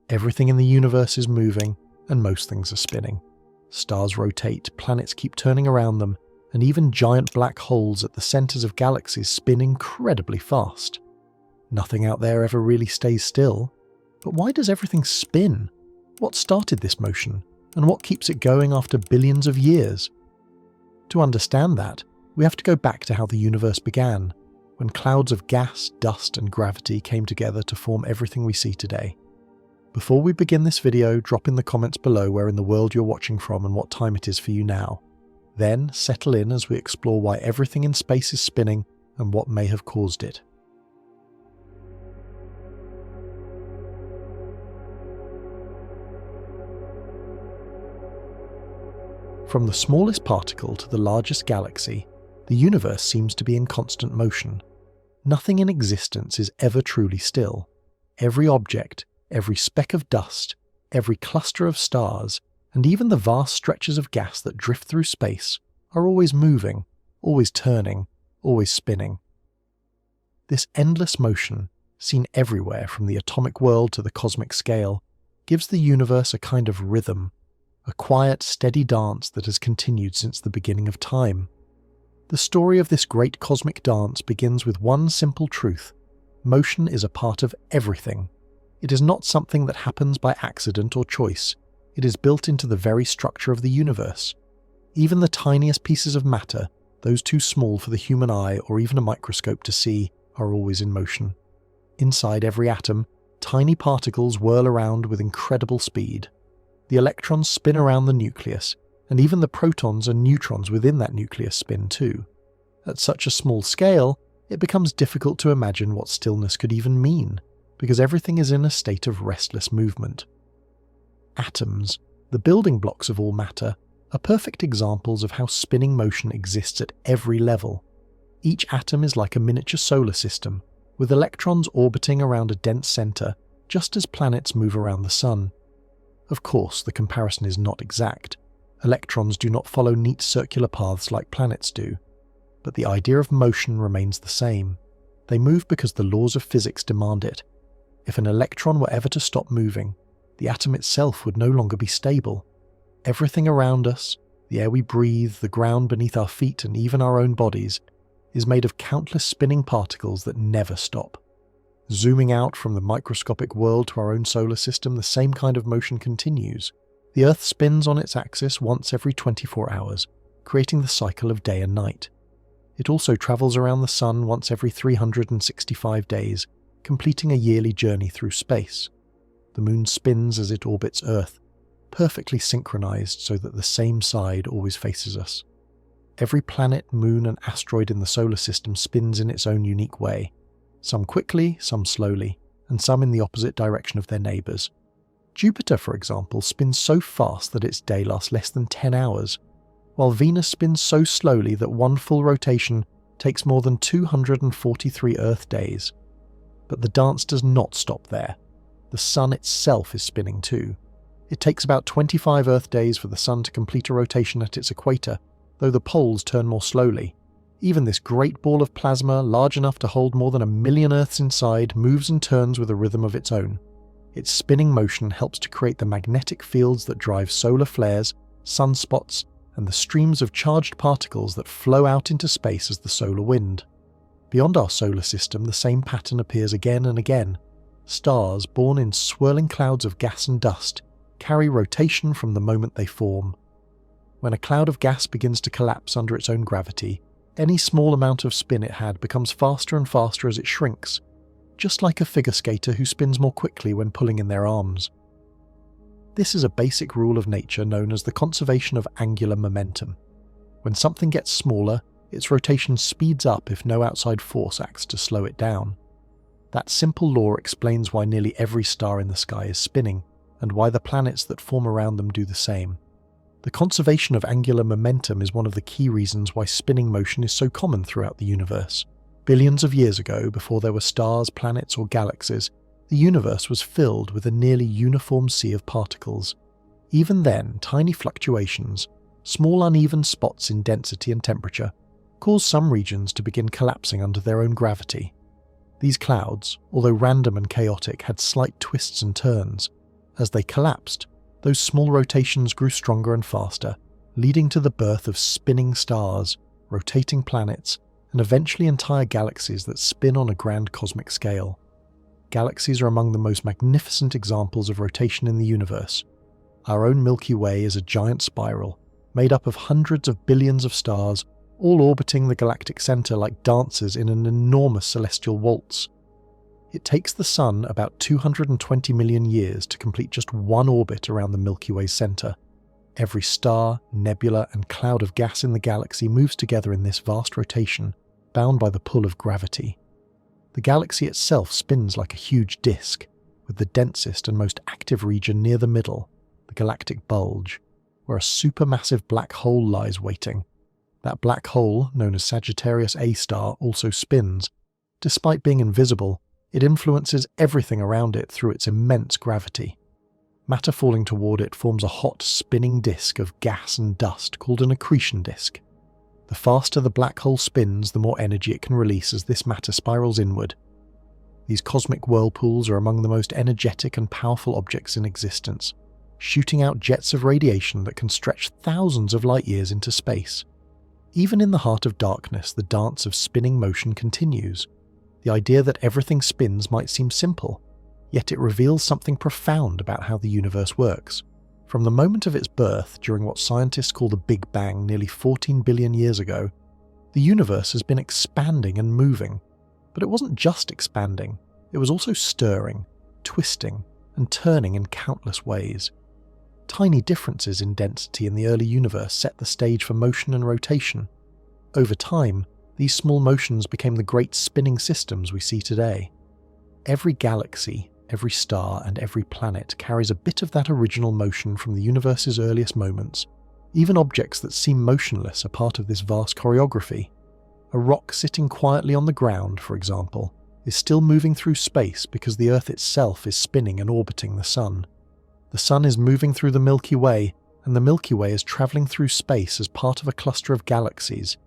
Everything in the universe is moving, and most things are spinning. Stars rotate, planets keep turning around them, and even giant black holes at the centers of galaxies spin incredibly fast. Nothing out there ever really stays still. But why does everything spin? What started this motion, and what keeps it going after billions of years? To understand that, we have to go back to how the universe began, when clouds of gas, dust, and gravity came together to form everything we see today. Before we begin this video, drop in the comments below where in the world you're watching from and what time it is for you now. Then, settle in as we explore why everything in space is spinning and what may have caused it. From the smallest particle to the largest galaxy, the universe seems to be in constant motion. Nothing in existence is ever truly still. Every object, every speck of dust, every cluster of stars, and even the vast stretches of gas that drift through space are always moving, always turning, always spinning. This endless motion, seen everywhere from the atomic world to the cosmic scale, gives the universe a kind of rhythm, a quiet, steady dance that has continued since the beginning of time. The story of this great cosmic dance begins with one simple truth: motion is a part of everything. It is not something that happens by accident or choice. It is built into the very structure of the universe. Even the tiniest pieces of matter, those too small for the human eye or even a microscope to see, are always in motion. Inside every atom, tiny particles whirl around with incredible speed. The electrons spin around the nucleus, and even the protons and neutrons within that nucleus spin too. At such a small scale, it becomes difficult to imagine what stillness could even mean, because everything is in a state of restless movement. Atoms, the building blocks of all matter, are perfect examples of how spinning motion exists at every level. Each atom is like a miniature solar system, with electrons orbiting around a dense center, just as planets move around the sun. Of course, the comparison is not exact. Electrons do not follow neat circular paths like planets do, but the idea of motion remains the same. They move because the laws of physics demand it. If an electron were ever to stop moving, the atom itself would no longer be stable. Everything around us, the air we breathe, the ground beneath our feet, and even our own bodies, is made of countless spinning particles that never stop. Zooming out from the microscopic world to our own solar system, the same kind of motion continues. The Earth spins on its axis once every 24 hours, creating the cycle of day and night. It also travels around the Sun once every 365 days, completing a yearly journey through space. The Moon spins as it orbits Earth, perfectly synchronized so that the same side always faces us. Every planet, moon, and asteroid in the solar system spins in its own unique way, some quickly, some slowly, and some in the opposite direction of their neighbors. Jupiter, for example, spins so fast that its day lasts less than 10 hours, while Venus spins so slowly that one full rotation takes more than 243 Earth days. But the dance does not stop there. The Sun itself is spinning too. It takes about 25 Earth days for the Sun to complete a rotation at its equator, though the poles turn more slowly. Even this great ball of plasma, large enough to hold more than 1 million Earths inside, moves and turns with a rhythm of its own. Its spinning motion helps to create the magnetic fields that drive solar flares, sunspots, and the streams of charged particles that flow out into space as the solar wind. Beyond our solar system, the same pattern appears again and again. Stars, born in swirling clouds of gas and dust, carry rotation from the moment they form. When a cloud of gas begins to collapse under its own gravity, any small amount of spin it had becomes faster and faster as it shrinks, just like a figure skater who spins more quickly when pulling in their arms. This is a basic rule of nature known as the conservation of angular momentum. When something gets smaller, its rotation speeds up if no outside force acts to slow it down. That simple law explains why nearly every star in the sky is spinning, and why the planets that form around them do the same. The conservation of angular momentum is one of the key reasons why spinning motion is so common throughout the universe. Billions of years ago, before there were stars, planets, or galaxies, the universe was filled with a nearly uniform sea of particles. Even then, tiny fluctuations, small uneven spots in density and temperature, caused some regions to begin collapsing under their own gravity. These clouds, although random and chaotic, had slight twists and turns, As they collapsed, those small rotations grew stronger and faster, leading to the birth of spinning stars, rotating planets, and eventually entire galaxies that spin on a grand cosmic scale. Galaxies are among the most magnificent examples of rotation in the universe. Our own Milky Way is a giant spiral, made up of hundreds of billions of stars, all orbiting the galactic center like dancers in an enormous celestial waltz. It takes the Sun about 220 million years to complete just one orbit around the Milky Way's center. Every star, nebula, and cloud of gas in the galaxy moves together in this vast rotation, bound by the pull of gravity. The galaxy itself spins like a huge disk, with the densest and most active region near the middle, the galactic bulge, where a supermassive black hole lies waiting. That black hole, known as Sagittarius A star, also spins. Despite being invisible, it influences everything around it through its immense gravity. Matter falling toward it forms a hot, spinning disk of gas and dust called an accretion disk. The faster the black hole spins, the more energy it can release as this matter spirals inward. These cosmic whirlpools are among the most energetic and powerful objects in existence, shooting out jets of radiation that can stretch thousands of light years into space. Even in the heart of darkness, the dance of spinning motion continues. The idea that everything spins might seem simple, yet it reveals something profound about how the universe works. From the moment of its birth, during what scientists call the Big Bang nearly 14 billion years ago, the universe has been expanding and moving. But it wasn't just expanding, it was also stirring, twisting, and turning in countless ways. Tiny differences in density in the early universe set the stage for motion and rotation. Over time, these small motions became the great spinning systems we see today. Every galaxy, every star, and every planet carries a bit of that original motion from the universe's earliest moments. Even objects that seem motionless are part of this vast choreography. A rock sitting quietly on the ground, for example, is still moving through space because the Earth itself is spinning and orbiting the Sun. The Sun is moving through the Milky Way, and the Milky Way is travelling through space as part of a cluster of galaxies.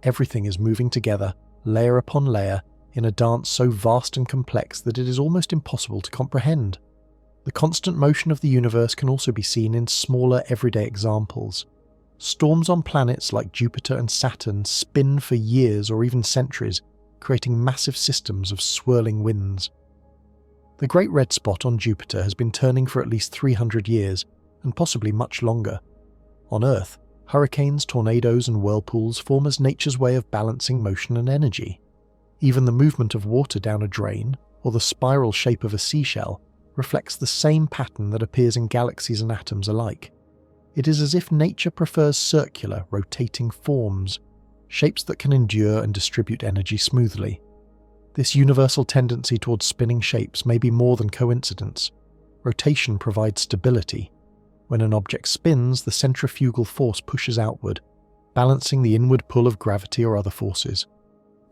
Everything is moving together, layer upon layer, in a dance so vast and complex that it is almost impossible to comprehend. The constant motion of the universe can also be seen in smaller everyday examples. Storms on planets like Jupiter and Saturn spin for years or even centuries, creating massive systems of swirling winds. The Great Red Spot on Jupiter has been turning for at least 300 years, and possibly much longer. On Earth, hurricanes, tornadoes, and whirlpools form as nature's way of balancing motion and energy. Even the movement of water down a drain, or the spiral shape of a seashell, reflects the same pattern that appears in galaxies and atoms alike. It is as if nature prefers circular, rotating forms, shapes that can endure and distribute energy smoothly. This universal tendency towards spinning shapes may be more than coincidence. Rotation provides stability. When an object spins, the centrifugal force pushes outward, balancing the inward pull of gravity or other forces.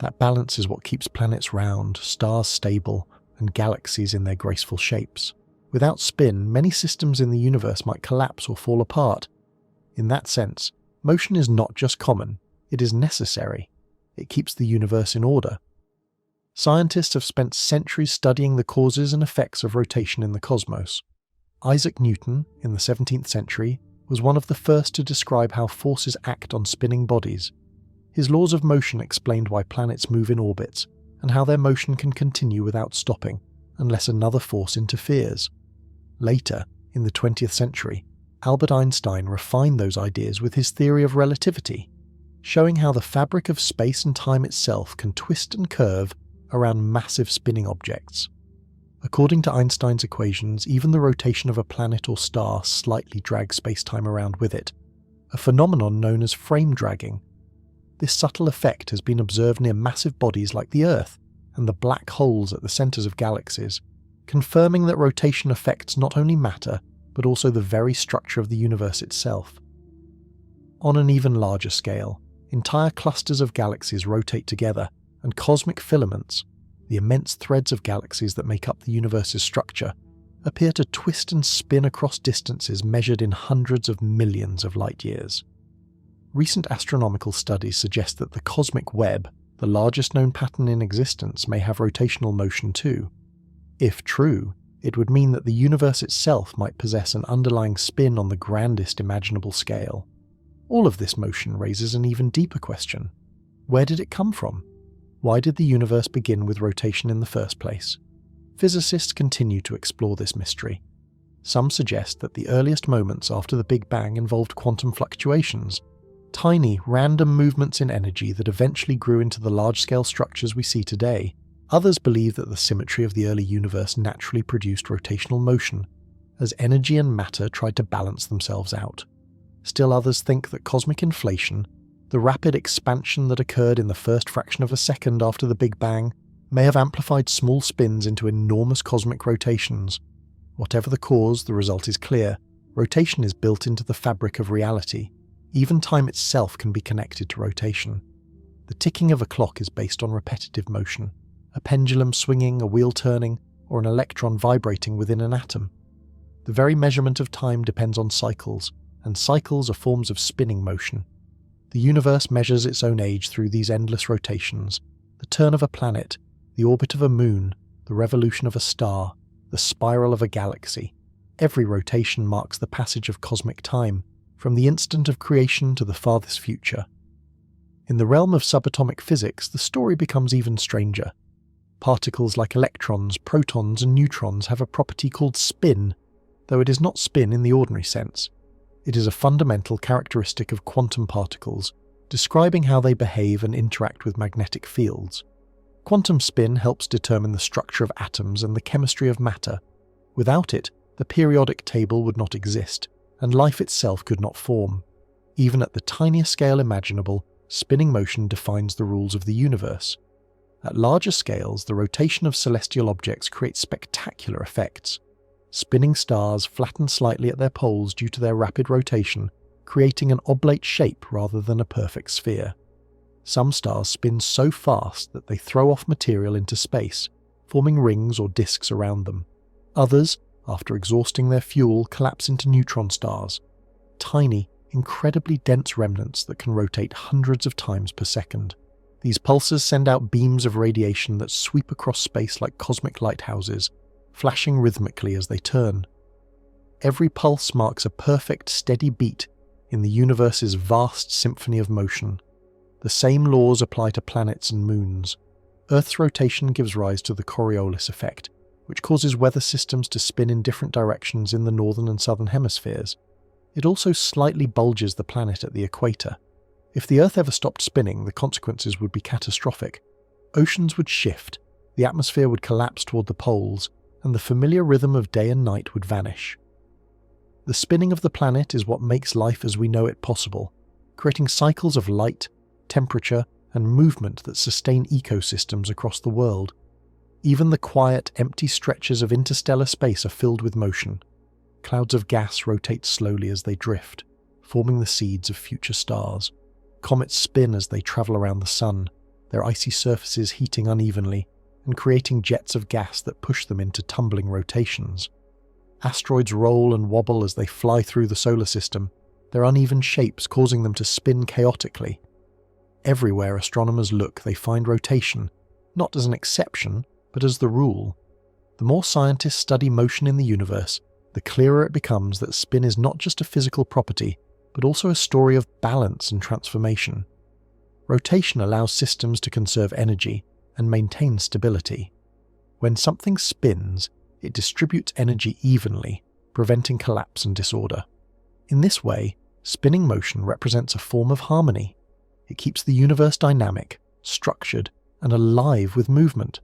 That balance is what keeps planets round, stars stable, and galaxies in their graceful shapes. Without spin, many systems in the universe might collapse or fall apart. In that sense, motion is not just common, it is necessary. It keeps the universe in order. Scientists have spent centuries studying the causes and effects of rotation in the cosmos. Isaac Newton, in the 17th century, was one of the first to describe how forces act on spinning bodies. His laws of motion explained why planets move in orbits, and how their motion can continue without stopping, unless another force interferes. Later, in the 20th century, Albert Einstein refined those ideas with his theory of relativity, showing how the fabric of space and time itself can twist and curve around massive spinning objects. According to Einstein's equations, even the rotation of a planet or star slightly drags space-time around with it, a phenomenon known as frame dragging. This subtle effect has been observed near massive bodies like the Earth and the black holes at the centers of galaxies, confirming that rotation affects not only matter, but also the very structure of the universe itself. On an even larger scale, entire clusters of galaxies rotate together, and cosmic filaments, the immense threads of galaxies that make up the universe's structure, appear to twist and spin across distances measured in hundreds of millions of light years. Recent astronomical studies suggest that the cosmic web, the largest known pattern in existence, may have rotational motion too. If true, It would mean that the universe itself might possess an underlying spin on the grandest imaginable scale. All of this motion raises an even deeper question. Where did it come from? Why did the universe begin with rotation in the first place? Physicists continue to explore this mystery. Some suggest that the earliest moments after the Big Bang involved quantum fluctuations, tiny, random movements in energy that eventually grew into the large-scale structures we see today. Others believe that the symmetry of the early universe naturally produced rotational motion, as energy and matter tried to balance themselves out. Still others think that cosmic inflation, the rapid expansion that occurred in the first fraction of a second after the Big Bang, may have amplified small spins into enormous cosmic rotations. Whatever the cause, the result is clear. Rotation is built into the fabric of reality. Even time itself can be connected to rotation. The ticking of a clock is based on repetitive motion. A pendulum swinging, a wheel turning, or an electron vibrating within an atom. The very measurement of time depends on cycles, and cycles are forms of spinning motion. The universe measures its own age through these endless rotations. The turn of a planet, the orbit of a moon, the revolution of a star, the spiral of a galaxy. Every rotation marks the passage of cosmic time, from the instant of creation to the farthest future. In the realm of subatomic physics, the story becomes even stranger. Particles like electrons, protons, and neutrons have a property called spin, though it is not spin in the ordinary sense. It is a fundamental characteristic of quantum particles, describing how they behave and interact with magnetic fields. Quantum spin helps determine the structure of atoms and the chemistry of matter. Without it, the periodic table would not exist, and life itself could not form. Even at the tiniest scale imaginable, spinning motion defines the rules of the universe. At larger scales, the rotation of celestial objects creates spectacular effects. Spinning stars flatten slightly at their poles due to their rapid rotation, creating an oblate shape rather than a perfect sphere. Some stars spin so fast that they throw off material into space, forming rings or disks around them. Others, after exhausting their fuel, collapse into neutron stars, tiny, incredibly dense remnants that can rotate hundreds of times per second. These pulsars send out beams of radiation that sweep across space like cosmic lighthouses, flashing rhythmically as they turn. Every pulse marks a perfect, steady beat in the universe's vast symphony of motion. The same laws apply to planets and moons. Earth's rotation gives rise to the Coriolis effect, which causes weather systems to spin in different directions in the northern and southern hemispheres. It also slightly bulges the planet at the equator. If the Earth ever stopped spinning, the consequences would be catastrophic. Oceans would shift, the atmosphere would collapse toward the poles, and the familiar rhythm of day and night would vanish. The spinning of the planet is what makes life as we know it possible, creating cycles of light, temperature, and movement that sustain ecosystems across the world. Even the quiet, empty stretches of interstellar space are filled with motion. Clouds of gas rotate slowly as they drift, forming the seeds of future stars. Comets spin as they travel around the sun, their icy surfaces heating unevenly and creating jets of gas that push them into tumbling rotations. Asteroids roll and wobble as they fly through the solar system, their uneven shapes causing them to spin chaotically. Everywhere astronomers look, they find rotation, not as an exception, but as the rule. The more scientists study motion in the universe, the clearer it becomes that spin is not just a physical property, but also a story of balance and transformation. Rotation allows systems to conserve energy and maintain stability. When something spins, it distributes energy evenly, preventing collapse and disorder. In this way, spinning motion represents a form of harmony. It keeps the universe dynamic, structured, and alive with movement.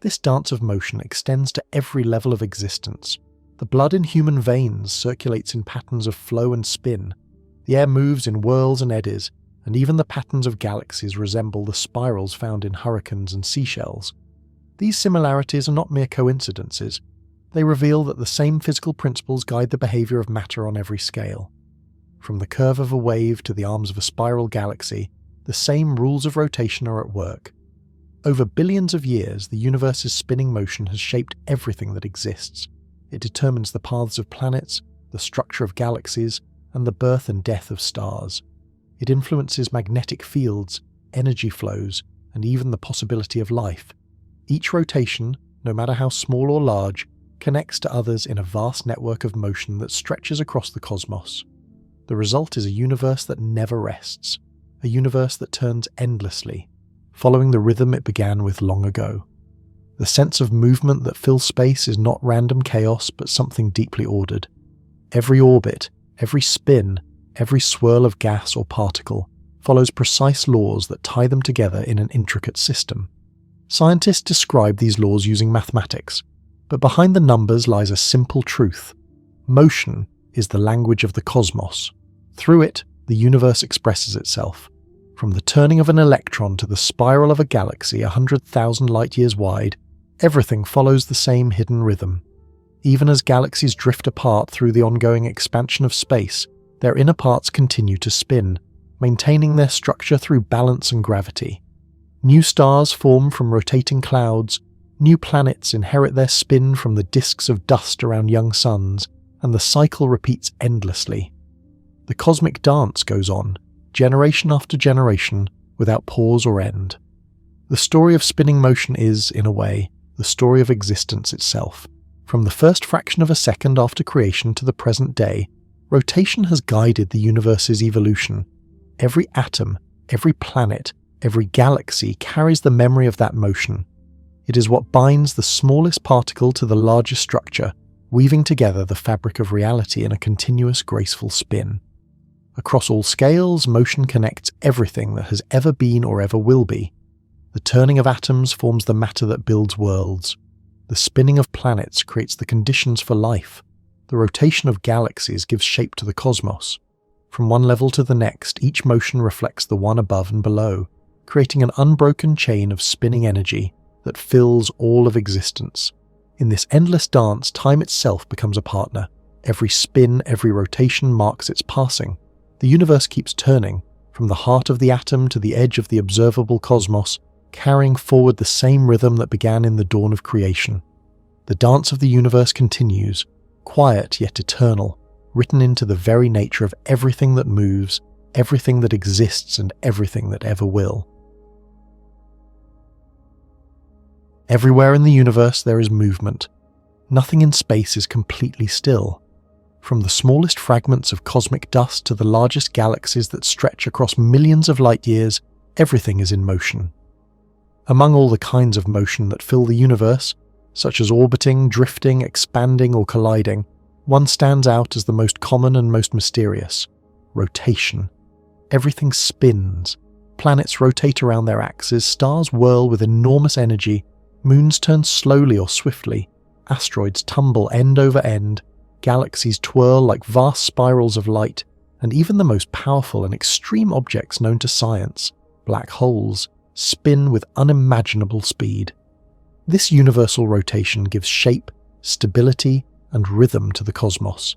This dance of motion extends to every level of existence. The blood in human veins circulates in patterns of flow and spin. The air moves in whirls and eddies, and even the patterns of galaxies resemble the spirals found in hurricanes and seashells. These similarities are not mere coincidences. They reveal that the same physical principles guide the behavior of matter on every scale. From the curve of a wave to the arms of a spiral galaxy, the same rules of rotation are at work. Over billions of years, the universe's spinning motion has shaped everything that exists. It determines the paths of planets, the structure of galaxies, and the birth and death of stars. It influences magnetic fields, energy flows, and even the possibility of life. Each rotation, no matter how small or large, connects to others in a vast network of motion that stretches across the cosmos. The result is a universe that never rests, a universe that turns endlessly, following the rhythm it began with long ago. The sense of movement that fills space is not random chaos, but something deeply ordered. Every orbit, every spin, every swirl of gas or particle follows precise laws that tie them together in an intricate system. Scientists describe these laws using mathematics, but behind the numbers lies a simple truth. Motion is the language of the cosmos. Through it, the universe expresses itself. From the turning of an electron to the spiral of a galaxy 100,000 light-years wide, everything follows the same hidden rhythm. Even as galaxies drift apart through the ongoing expansion of space, their inner parts continue to spin, maintaining their structure through balance and gravity. New stars form from rotating clouds, new planets inherit their spin from the disks of dust around young suns, and the cycle repeats endlessly. The cosmic dance goes on, generation after generation, without pause or end. The story of spinning motion is, in a way, the story of existence itself. From the first fraction of a second after creation to the present day, rotation has guided the universe's evolution. Every atom, every planet, every galaxy carries the memory of that motion. It is what binds the smallest particle to the largest structure, weaving together the fabric of reality in a continuous, graceful spin. Across all scales, motion connects everything that has ever been or ever will be. The turning of atoms forms the matter that builds worlds. The spinning of planets creates the conditions for life. The rotation of galaxies gives shape to the cosmos. From one level to the next, each motion reflects the one above and below, creating an unbroken chain of spinning energy that fills all of existence. In this endless dance, time itself becomes a partner. Every spin, every rotation marks its passing. The universe keeps turning, from the heart of the atom to the edge of the observable cosmos, carrying forward the same rhythm that began in the dawn of creation. The dance of the universe continues, quiet yet eternal, written into the very nature of everything that moves, everything that exists, and everything that ever will. Everywhere in the universe there is movement. Nothing in space is completely still. From the smallest fragments of cosmic dust to the largest galaxies that stretch across millions of light years, everything is in motion. Among all the kinds of motion that fill the universe, such as orbiting, drifting, expanding, or colliding, one stands out as the most common and most mysterious: rotation. Everything spins. Planets rotate around their axes, stars whirl with enormous energy, moons turn slowly or swiftly, asteroids tumble end over end, galaxies twirl like vast spirals of light, and even the most powerful and extreme objects known to science, black holes, spin with unimaginable speed. This universal rotation gives shape, stability, and rhythm to the cosmos.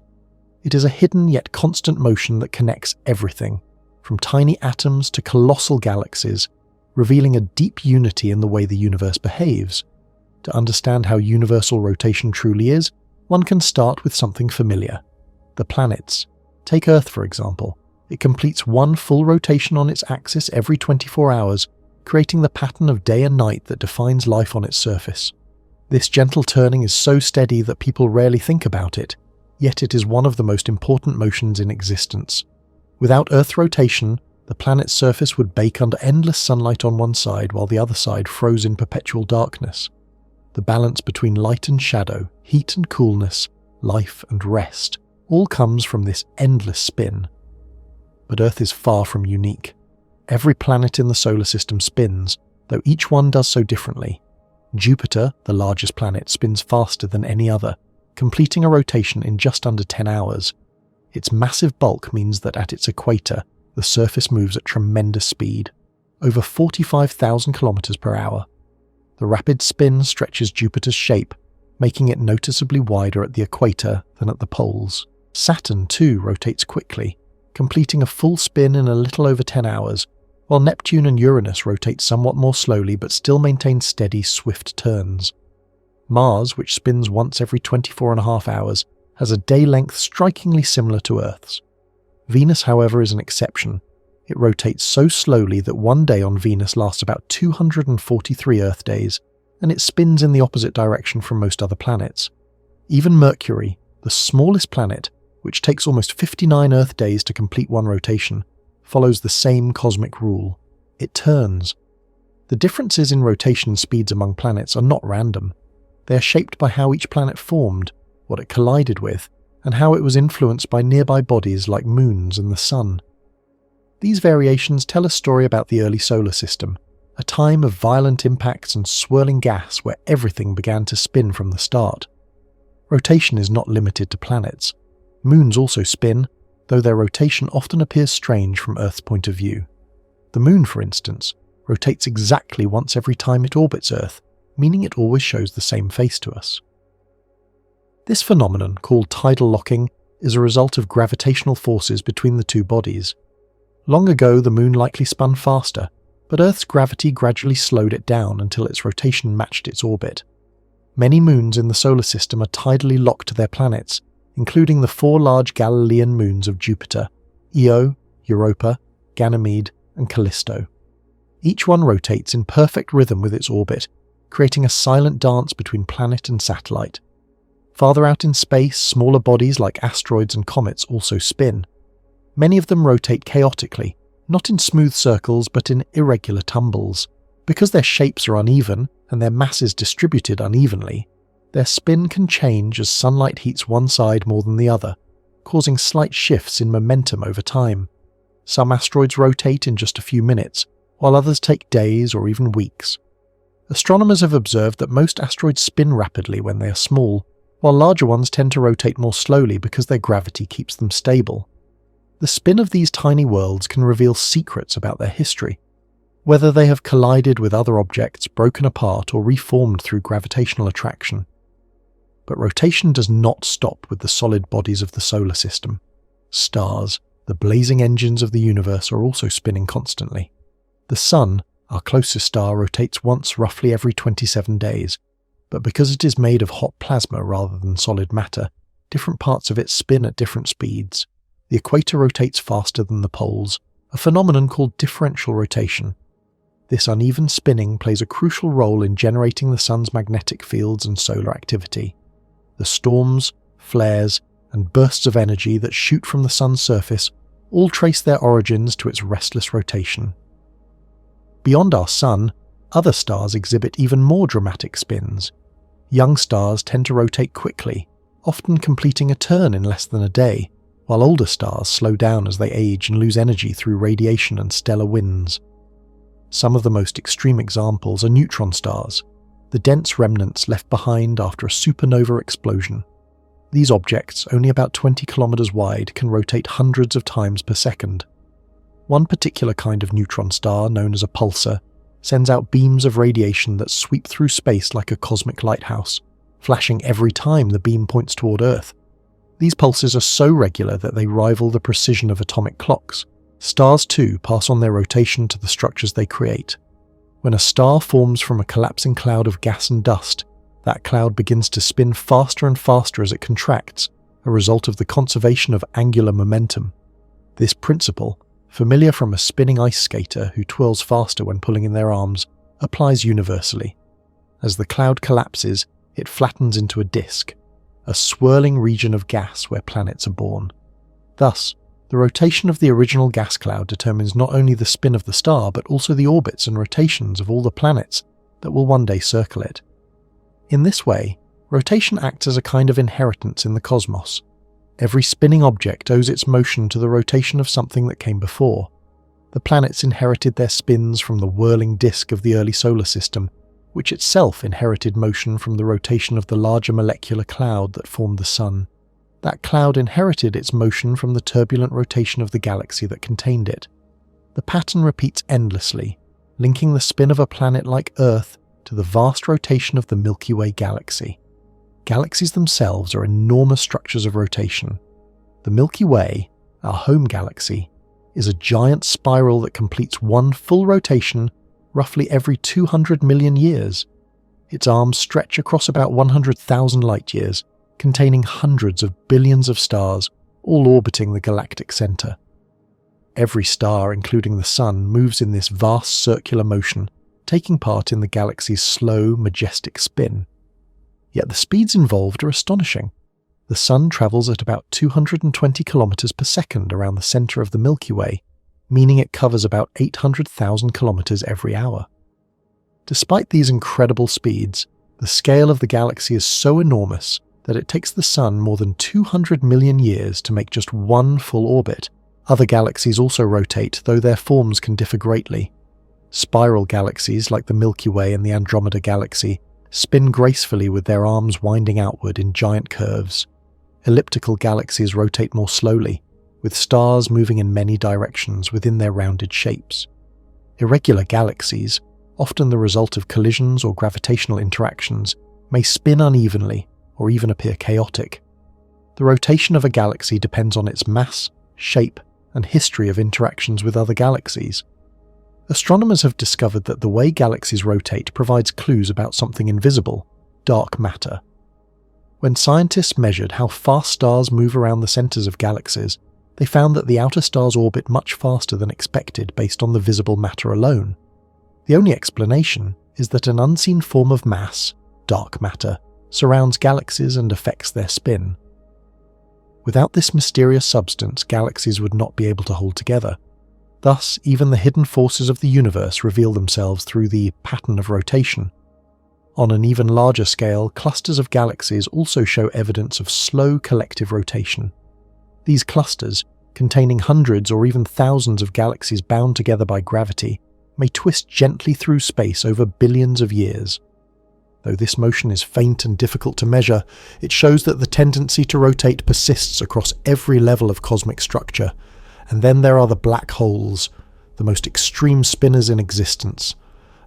It is a hidden yet constant motion that connects everything, from tiny atoms to colossal galaxies, revealing a deep unity in the way the universe behaves. To understand how universal rotation truly is, one can start with something familiar: the planets. Take Earth, for example. It completes one full rotation on its axis every 24 hours, creating the pattern of day and night that defines life on its surface. This gentle turning is so steady that people rarely think about it, yet it is one of the most important motions in existence. Without Earth rotation, the planet's surface would bake under endless sunlight on one side while the other side froze in perpetual darkness. The balance between light and shadow, heat and coolness, life and rest, all comes from this endless spin. But Earth is far from unique. Every planet in the solar system spins, though each one does so differently. Jupiter, the largest planet, spins faster than any other, completing a rotation in just under 10 hours. Its massive bulk means that at its equator, the surface moves at tremendous speed, over 45,000 kilometers per hour. The rapid spin stretches Jupiter's shape, making it noticeably wider at the equator than at the poles. Saturn, too, rotates quickly, completing a full spin in a little over 10 hours, while Neptune and Uranus rotate somewhat more slowly but still maintain steady, swift turns. Mars, which spins once every 24.5 hours, has a day length strikingly similar to Earth's. Venus, however, is an exception. It rotates so slowly that one day on Venus lasts about 243 Earth days, and it spins in the opposite direction from most other planets. Even Mercury, the smallest planet, which takes almost 59 Earth days to complete one rotation, follows the same cosmic rule. It turns. The differences in rotation speeds among planets are not random. They are shaped by how each planet formed, what it collided with, and how it was influenced by nearby bodies like moons and the Sun. These variations tell a story about the early solar system, a time of violent impacts and swirling gas where everything began to spin from the start. Rotation is not limited to planets. Moons also spin, though their rotation often appears strange from Earth's point of view. The Moon, for instance, rotates exactly once every time it orbits Earth, meaning it always shows the same face to us. This phenomenon, called tidal locking, is a result of gravitational forces between the two bodies. Long ago, the Moon likely spun faster, but Earth's gravity gradually slowed it down until its rotation matched its orbit. Many moons in the solar system are tidally locked to their planets, including the 4 large Galilean moons of Jupiter: Io, Europa, Ganymede, and Callisto. Each one rotates in perfect rhythm with its orbit, creating a silent dance between planet and satellite. Farther out in space, smaller bodies like asteroids and comets also spin. Many of them rotate chaotically, not in smooth circles but in irregular tumbles. Because their shapes are uneven and their masses distributed unevenly, their spin can change as sunlight heats one side more than the other, causing slight shifts in momentum over time. Some asteroids rotate in just a few minutes, while others take days or even weeks. Astronomers have observed that most asteroids spin rapidly when they are small, while larger ones tend to rotate more slowly because their gravity keeps them stable. The spin of these tiny worlds can reveal secrets about their history, whether they have collided with other objects, broken apart, or reformed through gravitational attraction. But rotation does not stop with the solid bodies of the solar system. Stars, the blazing engines of the universe, are also spinning constantly. The Sun, our closest star, rotates once roughly every 27 days, but because it is made of hot plasma rather than solid matter, different parts of it spin at different speeds. The equator rotates faster than the poles, a phenomenon called differential rotation. This uneven spinning plays a crucial role in generating the Sun's magnetic fields and solar activity. The storms, flares, and bursts of energy that shoot from the Sun's surface all trace their origins to its restless rotation. Beyond our Sun, other stars exhibit even more dramatic spins. Young stars tend to rotate quickly, often completing a turn in less than a day, while older stars slow down as they age and lose energy through radiation and stellar winds. Some of the most extreme examples are neutron stars, the dense remnants left behind after a supernova explosion. These objects, only about 20 kilometers wide, can rotate hundreds of times per second. One particular kind of neutron star, known as a pulsar, sends out beams of radiation that sweep through space like a cosmic lighthouse, flashing every time the beam points toward Earth. These pulses are so regular that they rival the precision of atomic clocks. Stars, too, pass on their rotation to the structures they create. When a star forms from a collapsing cloud of gas and dust, that cloud begins to spin faster and faster as it contracts, a result of the conservation of angular momentum. This principle, familiar from a spinning ice skater who twirls faster when pulling in their arms, applies universally. As the cloud collapses, it flattens into a disk, a swirling region of gas where planets are born. Thus, the rotation of the original gas cloud determines not only the spin of the star, but also the orbits and rotations of all the planets that will one day circle it. In this way, rotation acts as a kind of inheritance in the cosmos. Every spinning object owes its motion to the rotation of something that came before. The planets inherited their spins from the whirling disk of the early solar system, which itself inherited motion from the rotation of the larger molecular cloud that formed the Sun. That cloud inherited its motion from the turbulent rotation of the galaxy that contained it. The pattern repeats endlessly, linking the spin of a planet like Earth to the vast rotation of the Milky Way galaxy. Galaxies themselves are enormous structures of rotation. The Milky Way, our home galaxy, is a giant spiral that completes one full rotation roughly every 200 million years. Its arms stretch across about 100,000 light-years, containing hundreds of billions of stars, all orbiting the galactic center. Every star, including the Sun, moves in this vast circular motion, taking part in the galaxy's slow, majestic spin. Yet the speeds involved are astonishing. The Sun travels at about 220 kilometers per second around the center of the Milky Way, meaning it covers about 800,000 kilometers every hour. Despite these incredible speeds, the scale of the galaxy is so enormous that it takes the Sun more than 200 million years to make just one full orbit. Other galaxies also rotate, though their forms can differ greatly. Spiral galaxies like the Milky Way and the Andromeda Galaxy spin gracefully with their arms winding outward in giant curves. Elliptical galaxies rotate more slowly, with stars moving in many directions within their rounded shapes. Irregular galaxies, often the result of collisions or gravitational interactions, may spin unevenly or even appear chaotic. The rotation of a galaxy depends on its mass, shape, and history of interactions with other galaxies. Astronomers have discovered that the way galaxies rotate provides clues about something invisible, dark matter. When scientists measured how fast stars move around the centers of galaxies, they found that the outer stars orbit much faster than expected based on the visible matter alone. The only explanation is that an unseen form of mass, dark matter, surrounds galaxies and affects their spin. Without this mysterious substance, galaxies would not be able to hold together. Thus, even the hidden forces of the universe reveal themselves through the pattern of rotation. On an even larger scale, clusters of galaxies also show evidence of slow collective rotation. These clusters, containing hundreds or even thousands of galaxies bound together by gravity, may twist gently through space over billions of years. Though this motion is faint and difficult to measure, it shows that the tendency to rotate persists across every level of cosmic structure. And then there are the black holes, the most extreme spinners in existence.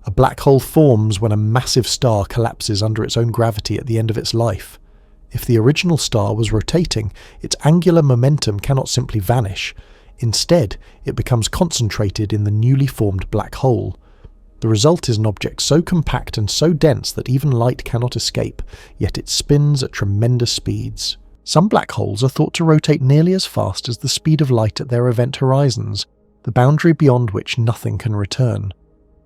A black hole forms when a massive star collapses under its own gravity at the end of its life. If the original star was rotating, its angular momentum cannot simply vanish. Instead, it becomes concentrated in the newly formed black hole. The result is an object so compact and so dense that even light cannot escape, yet it spins at tremendous speeds. Some black holes are thought to rotate nearly as fast as the speed of light at their event horizons, the boundary beyond which nothing can return.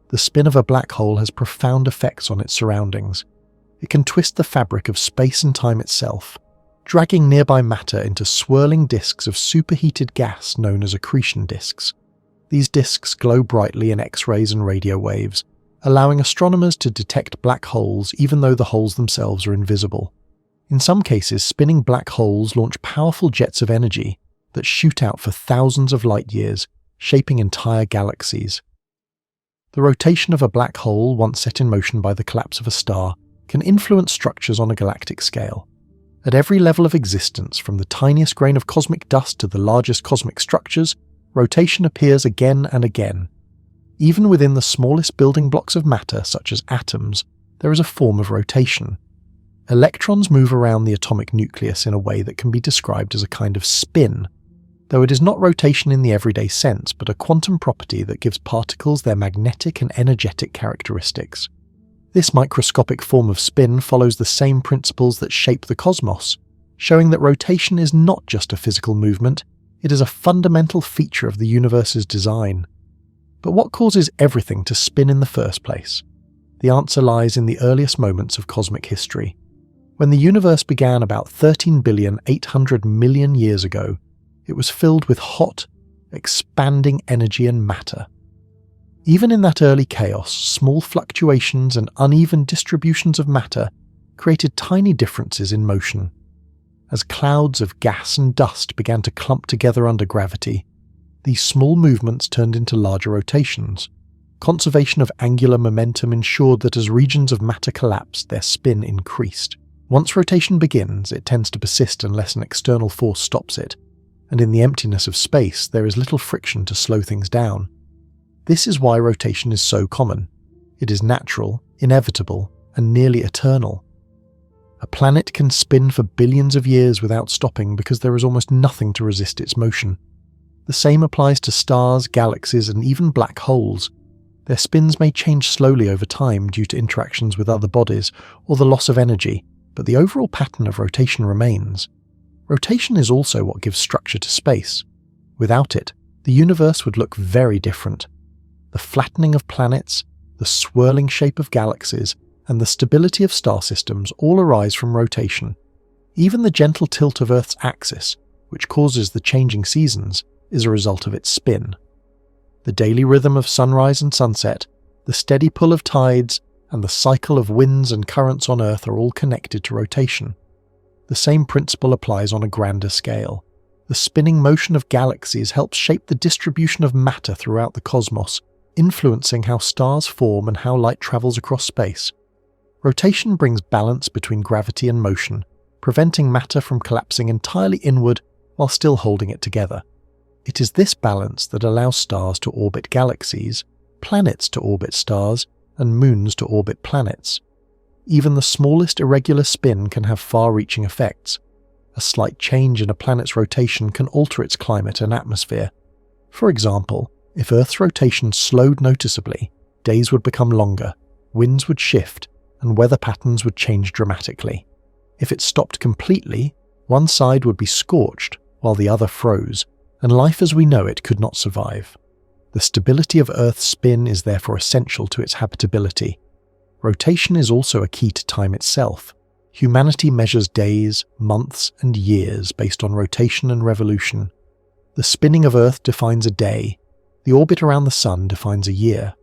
The spin of a black hole has profound effects on its surroundings. It can twist the fabric of space and time itself, dragging nearby matter into swirling disks of superheated gas known as accretion disks. These disks glow brightly in X-rays and radio waves, allowing astronomers to detect black holes even though the holes themselves are invisible. In some cases, spinning black holes launch powerful jets of energy that shoot out for thousands of light years, shaping entire galaxies. The rotation of a black hole, once set in motion by the collapse of a star, can influence structures on a galactic scale. At every level of existence, from the tiniest grain of cosmic dust to the largest cosmic structures, rotation appears again and again. Even within the smallest building blocks of matter, such as atoms, there is a form of rotation. Electrons move around the atomic nucleus in a way that can be described as a kind of spin, though it is not rotation in the everyday sense, but a quantum property that gives particles their magnetic and energetic characteristics. This microscopic form of spin follows the same principles that shape the cosmos, showing that rotation is not just a physical movement, it is a fundamental feature of the universe's design. But what causes everything to spin in the first place? The answer lies in the earliest moments of cosmic history. When the universe began about 13,800 million years ago, it was filled with hot, expanding energy and matter. Even in that early chaos, small fluctuations and uneven distributions of matter created tiny differences in motion. As clouds of gas and dust began to clump together under gravity, these small movements turned into larger rotations. Conservation of angular momentum ensured that as regions of matter collapsed, their spin increased. Once rotation begins, it tends to persist unless an external force stops it, and in the emptiness of space, there is little friction to slow things down. This is why rotation is so common. It is natural, inevitable, and nearly eternal. A planet can spin for billions of years without stopping because there is almost nothing to resist its motion. The same applies to stars, galaxies, and even black holes. Their spins may change slowly over time due to interactions with other bodies or the loss of energy, but the overall pattern of rotation remains. Rotation is also what gives structure to space. Without it, the universe would look very different. The flattening of planets, the swirling shape of galaxies, and the stability of star systems all arise from rotation. Even the gentle tilt of Earth's axis, which causes the changing seasons, is a result of its spin. The daily rhythm of sunrise and sunset, the steady pull of tides, and the cycle of winds and currents on Earth are all connected to rotation. The same principle applies on a grander scale. The spinning motion of galaxies helps shape the distribution of matter throughout the cosmos, influencing how stars form and how light travels across space. Rotation brings balance between gravity and motion, preventing matter from collapsing entirely inward while still holding it together. It is this balance that allows stars to orbit galaxies, planets to orbit stars, and moons to orbit planets. Even the smallest irregular spin can have far-reaching effects. A slight change in a planet's rotation can alter its climate and atmosphere. For example, if Earth's rotation slowed noticeably, days would become longer, winds would shift, and weather patterns would change dramatically. If it stopped completely, one side would be scorched while the other froze, and life as we know it could not survive. The stability of Earth's spin is therefore essential to its habitability. Rotation is also a key to time itself. Humanity measures days, months, and years based on rotation and revolution. The spinning of Earth defines a day. The orbit around the Sun defines a year.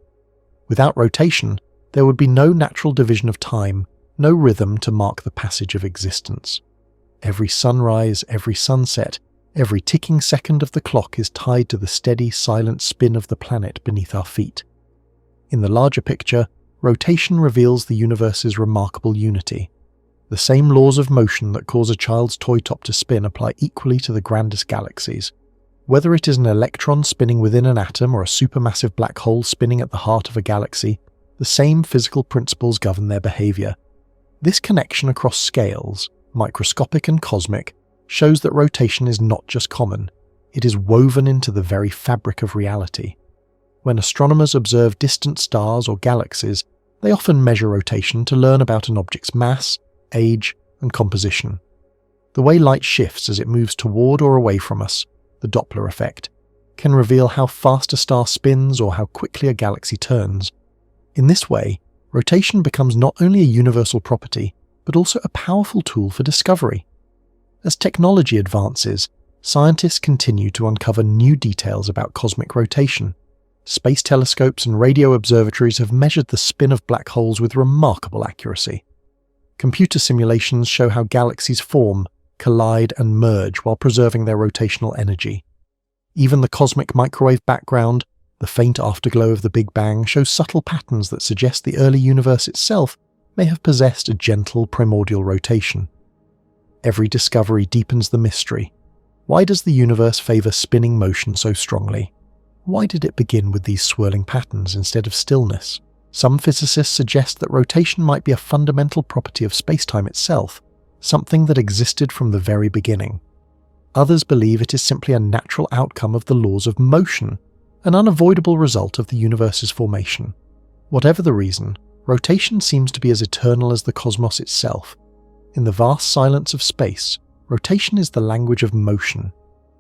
Without rotation, there would be no natural division of time, no rhythm to mark the passage of existence. Every sunrise, every sunset, every ticking second of the clock is tied to the steady, silent spin of the planet beneath our feet. In the larger picture, rotation reveals the universe's remarkable unity. The same laws of motion that cause a child's toy top to spin apply equally to the grandest galaxies. Whether it is an electron spinning within an atom or a supermassive black hole spinning at the heart of a galaxy, the same physical principles govern their behavior. This connection across scales, microscopic and cosmic, shows that rotation is not just common, it is woven into the very fabric of reality. When astronomers observe distant stars or galaxies, they often measure rotation to learn about an object's mass, age, and composition. The way light shifts as it moves toward or away from us, the Doppler effect, can reveal how fast a star spins or how quickly a galaxy turns. In this way, rotation becomes not only a universal property, but also a powerful tool for discovery. As technology advances, scientists continue to uncover new details about cosmic rotation. Space telescopes and radio observatories have measured the spin of black holes with remarkable accuracy. Computer simulations show how galaxies form, collide, and merge while preserving their rotational energy. Even the cosmic microwave background, the faint afterglow of the Big Bang, shows subtle patterns that suggest the early universe itself may have possessed a gentle primordial rotation. Every discovery deepens the mystery. Why does the universe favor spinning motion so strongly? Why did it begin with these swirling patterns instead of stillness? Some physicists suggest that rotation might be a fundamental property of spacetime itself, something that existed from the very beginning. Others believe it is simply a natural outcome of the laws of motion, an unavoidable result of the universe's formation. Whatever the reason, rotation seems to be as eternal as the cosmos itself. In the vast silence of space, rotation is the language of motion.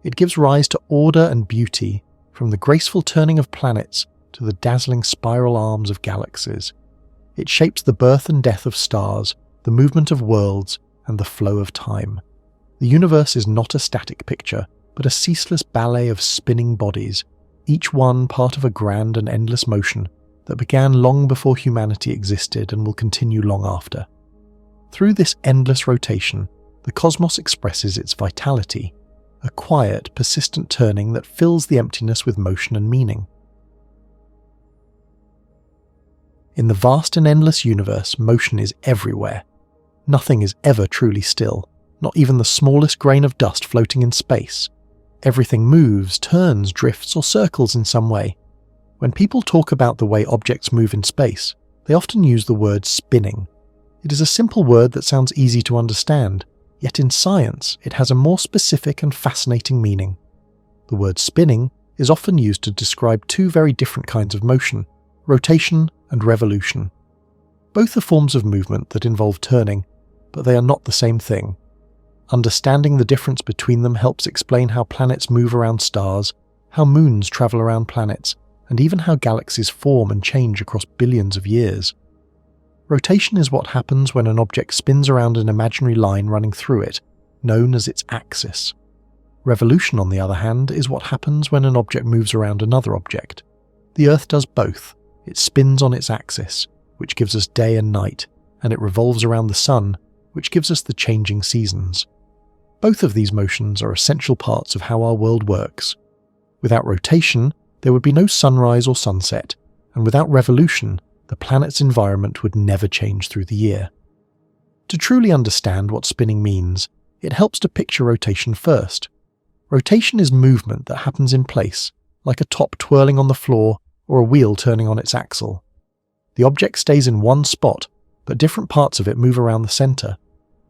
It gives rise to order and beauty, from the graceful turning of planets to the dazzling spiral arms of galaxies. It shapes the birth and death of stars, the movement of worlds, and the flow of time. The universe is not a static picture, but a ceaseless ballet of spinning bodies, each one part of a grand and endless motion that began long before humanity existed and will continue long after. Through this endless rotation, the cosmos expresses its vitality, a quiet, persistent turning that fills the emptiness with motion and meaning. In the vast and endless universe, motion is everywhere. Nothing is ever truly still, not even the smallest grain of dust floating in space. Everything moves, turns, drifts, or circles in some way. When people talk about the way objects move in space, they often use the word spinning. It is a simple word that sounds easy to understand, yet in science it has a more specific and fascinating meaning. The word spinning is often used to describe two very different kinds of motion, rotation and revolution. Both are forms of movement that involve turning, but they are not the same thing. Understanding the difference between them helps explain how planets move around stars, how moons travel around planets, and even how galaxies form and change across billions of years. Rotation is what happens when an object spins around an imaginary line running through it, known as its axis. Revolution, on the other hand, is what happens when an object moves around another object. The Earth does both. It spins on its axis, which gives us day and night, and it revolves around the Sun, which gives us the changing seasons. Both of these motions are essential parts of how our world works. Without rotation, there would be no sunrise or sunset, and without revolution, the planet's environment would never change through the year. To truly understand what spinning means, it helps to picture rotation first. Rotation is movement that happens in place, like a top twirling on the floor or a wheel turning on its axle. The object stays in one spot, but different parts of it move around the center.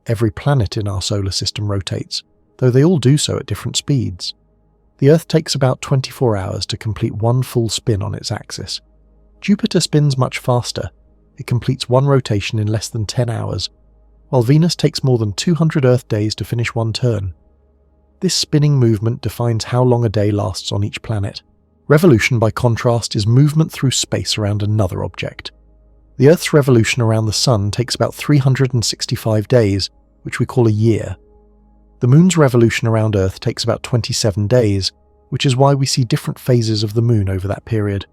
Every planet in our solar system rotates, though they all do so at different speeds. The Earth takes about 24 hours to complete one full spin on its axis. Jupiter spins much faster. It completes one rotation in less than 10 hours, while Venus takes more than 200 Earth days to finish one turn. This spinning movement defines how long a day lasts on each planet. Revolution, by contrast, is movement through space around another object. The Earth's revolution around the Sun takes about 365 days, which we call a year. The Moon's revolution around Earth takes about 27 days, which is why we see different phases of the Moon over that period.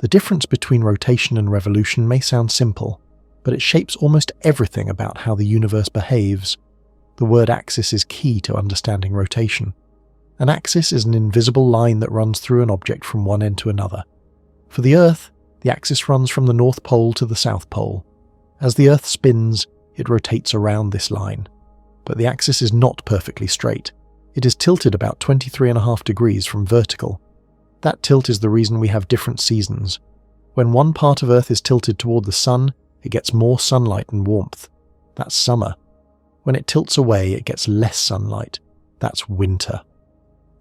The difference between rotation and revolution may sound simple, but it shapes almost everything about how the universe behaves. The word axis is key to understanding rotation. An axis is an invisible line that runs through an object from one end to another. For the Earth, the axis runs from the North Pole to the South Pole. As the Earth spins, it rotates around this line. But the axis is not perfectly straight. It is tilted about 23.5 degrees from vertical. That tilt is the reason we have different seasons. When one part of Earth is tilted toward the Sun, it gets more sunlight and warmth. That's summer. When it tilts away, it gets less sunlight. That's winter.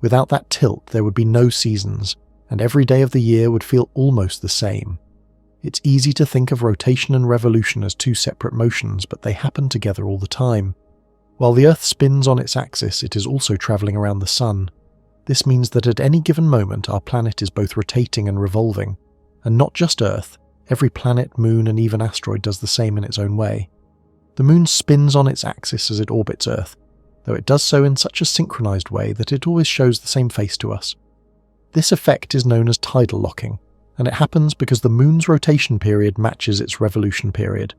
Without that tilt, there would be no seasons, and every day of the year would feel almost the same. It's easy to think of rotation and revolution as two separate motions, but they happen together all the time. While the Earth spins on its axis, it is also travelling around the Sun. This means that at any given moment, our planet is both rotating and revolving. And not just Earth, every planet, moon, and even asteroid does the same in its own way. The Moon spins on its axis as it orbits Earth, though it does so in such a synchronized way that it always shows the same face to us. This effect is known as tidal locking, and it happens because the Moon's rotation period matches its revolution period.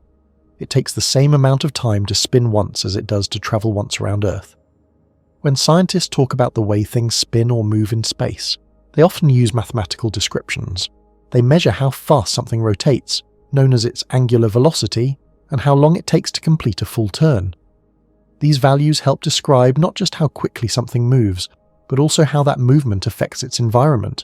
It takes the same amount of time to spin once as it does to travel once around Earth. When scientists talk about the way things spin or move in space, they often use mathematical descriptions. They measure how fast something rotates, known as its angular velocity, and how long it takes to complete a full turn. These values help describe not just how quickly something moves, but also how that movement affects its environment.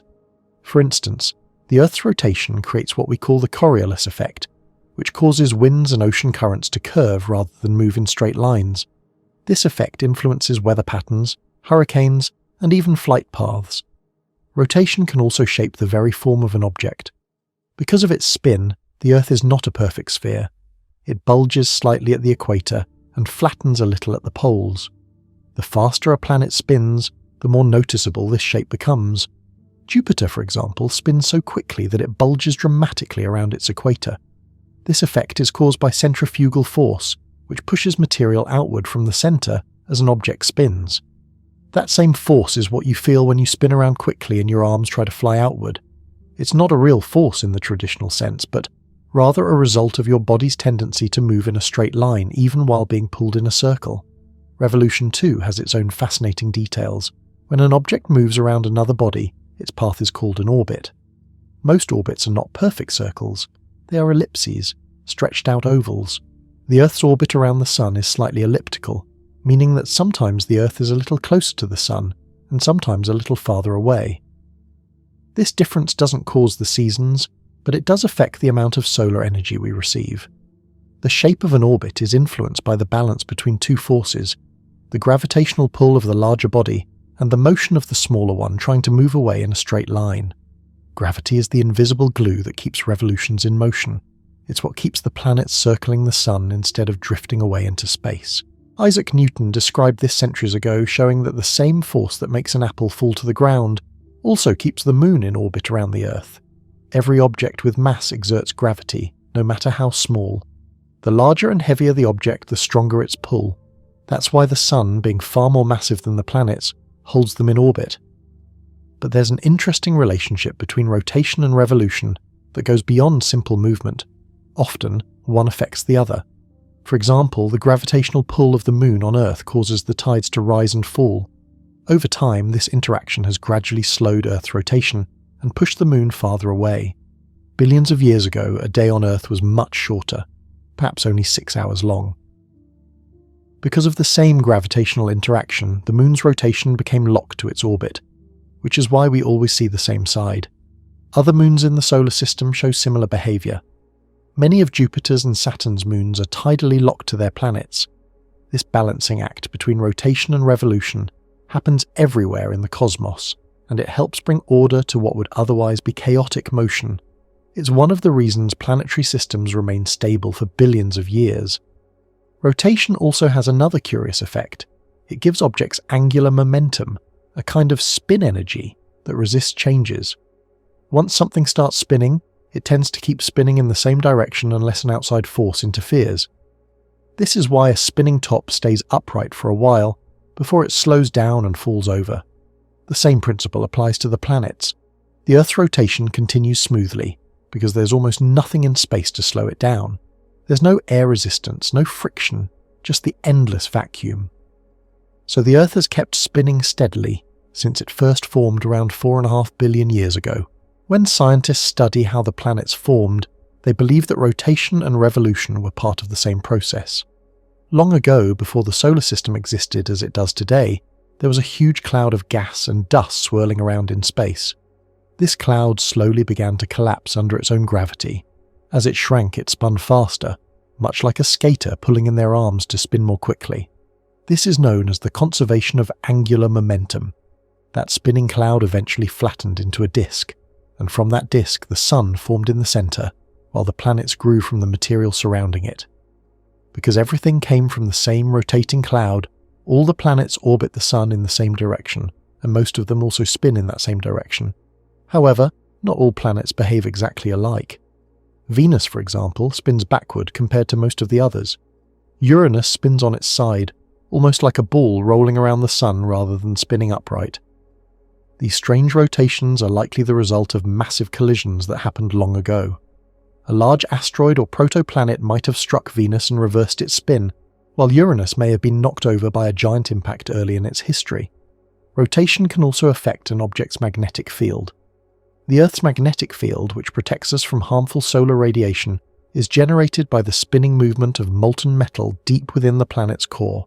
For instance, the Earth's rotation creates what we call the Coriolis effect, which causes winds and ocean currents to curve rather than move in straight lines. This effect influences weather patterns, hurricanes, and even flight paths. Rotation can also shape the very form of an object. Because of its spin, the Earth is not a perfect sphere. It bulges slightly at the equator and flattens a little at the poles. The faster a planet spins, the more noticeable this shape becomes. Jupiter, for example, spins so quickly that it bulges dramatically around its equator. This effect is caused by centrifugal force, which pushes material outward from the center as an object spins. That same force is what you feel when you spin around quickly and your arms try to fly outward. It's not a real force in the traditional sense, but rather a result of your body's tendency to move in a straight line even while being pulled in a circle. Revolution too has its own fascinating details. When an object moves around another body, its path is called an orbit. Most orbits are not perfect circles. They are ellipses, stretched out ovals. The Earth's orbit around the Sun is slightly elliptical, meaning that sometimes the Earth is a little closer to the Sun, and sometimes a little farther away. This difference doesn't cause the seasons, but it does affect the amount of solar energy we receive. The shape of an orbit is influenced by the balance between two forces, the gravitational pull of the larger body and the motion of the smaller one trying to move away in a straight line. Gravity is the invisible glue that keeps revolutions in motion. It's what keeps the planets circling the Sun instead of drifting away into space. Isaac Newton described this centuries ago, showing that the same force that makes an apple fall to the ground also keeps the Moon in orbit around the Earth. Every object with mass exerts gravity, no matter how small. The larger and heavier the object, the stronger its pull. That's why the Sun, being far more massive than the planets, holds them in orbit. But there's an interesting relationship between rotation and revolution that goes beyond simple movement. Often, one affects the other. For example, the gravitational pull of the Moon on Earth causes the tides to rise and fall. Over time, this interaction has gradually slowed Earth's rotation and pushed the Moon farther away. Billions of years ago, a day on Earth was much shorter, perhaps only 6 hours long. Because of the same gravitational interaction, the Moon's rotation became locked to its orbit, which is why we always see the same side. Other moons in the solar system show similar behaviour. Many of Jupiter's and Saturn's moons are tidally locked to their planets. This balancing act between rotation and revolution happens everywhere in the cosmos, and it helps bring order to what would otherwise be chaotic motion. It's one of the reasons planetary systems remain stable for billions of years. Rotation also has another curious effect. It gives objects angular momentum, a kind of spin energy that resists changes. Once something starts spinning, it tends to keep spinning in the same direction unless an outside force interferes. This is why a spinning top stays upright for a while before it slows down and falls over. The same principle applies to the planets. The Earth's rotation continues smoothly because there's almost nothing in space to slow it down. There's no air resistance, no friction, just the endless vacuum. So the Earth has kept spinning steadily since it first formed around 4.5 billion years ago. When scientists study how the planets formed, they believe that rotation and revolution were part of the same process. Long ago, before the solar system existed as it does today, there was a huge cloud of gas and dust swirling around in space. This cloud slowly began to collapse under its own gravity. As it shrank, it spun faster, much like a skater pulling in their arms to spin more quickly. This is known as the conservation of angular momentum. That spinning cloud eventually flattened into a disk, and from that disk the Sun formed in the center, while the planets grew from the material surrounding it. Because everything came from the same rotating cloud, all the planets orbit the Sun in the same direction, and most of them also spin in that same direction. However, not all planets behave exactly alike. Venus, for example, spins backward compared to most of the others. Uranus spins on its side, almost like a ball rolling around the Sun rather than spinning upright. These strange rotations are likely the result of massive collisions that happened long ago. A large asteroid or protoplanet might have struck Venus and reversed its spin, while Uranus may have been knocked over by a giant impact early in its history. Rotation can also affect an object's magnetic field. The Earth's magnetic field, which protects us from harmful solar radiation, is generated by the spinning movement of molten metal deep within the planet's core.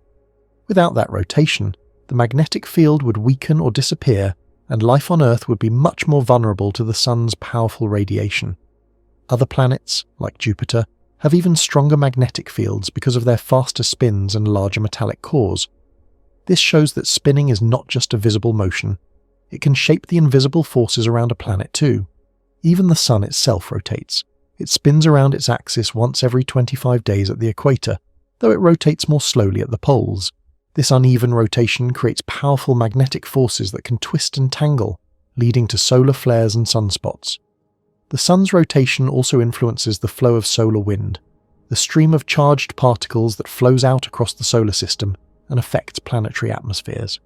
Without that rotation, the magnetic field would weaken or disappear, and life on Earth would be much more vulnerable to the Sun's powerful radiation. Other planets, like Jupiter, have even stronger magnetic fields because of their faster spins and larger metallic cores. This shows that spinning is not just a visible motion. It can shape the invisible forces around a planet too. Even the Sun itself rotates. It spins around its axis once every 25 days at the equator, though it rotates more slowly at the poles. This uneven rotation creates powerful magnetic forces that can twist and tangle, leading to solar flares and sunspots. The Sun's rotation also influences the flow of solar wind, the stream of charged particles that flows out across the solar system and affects planetary atmospheres.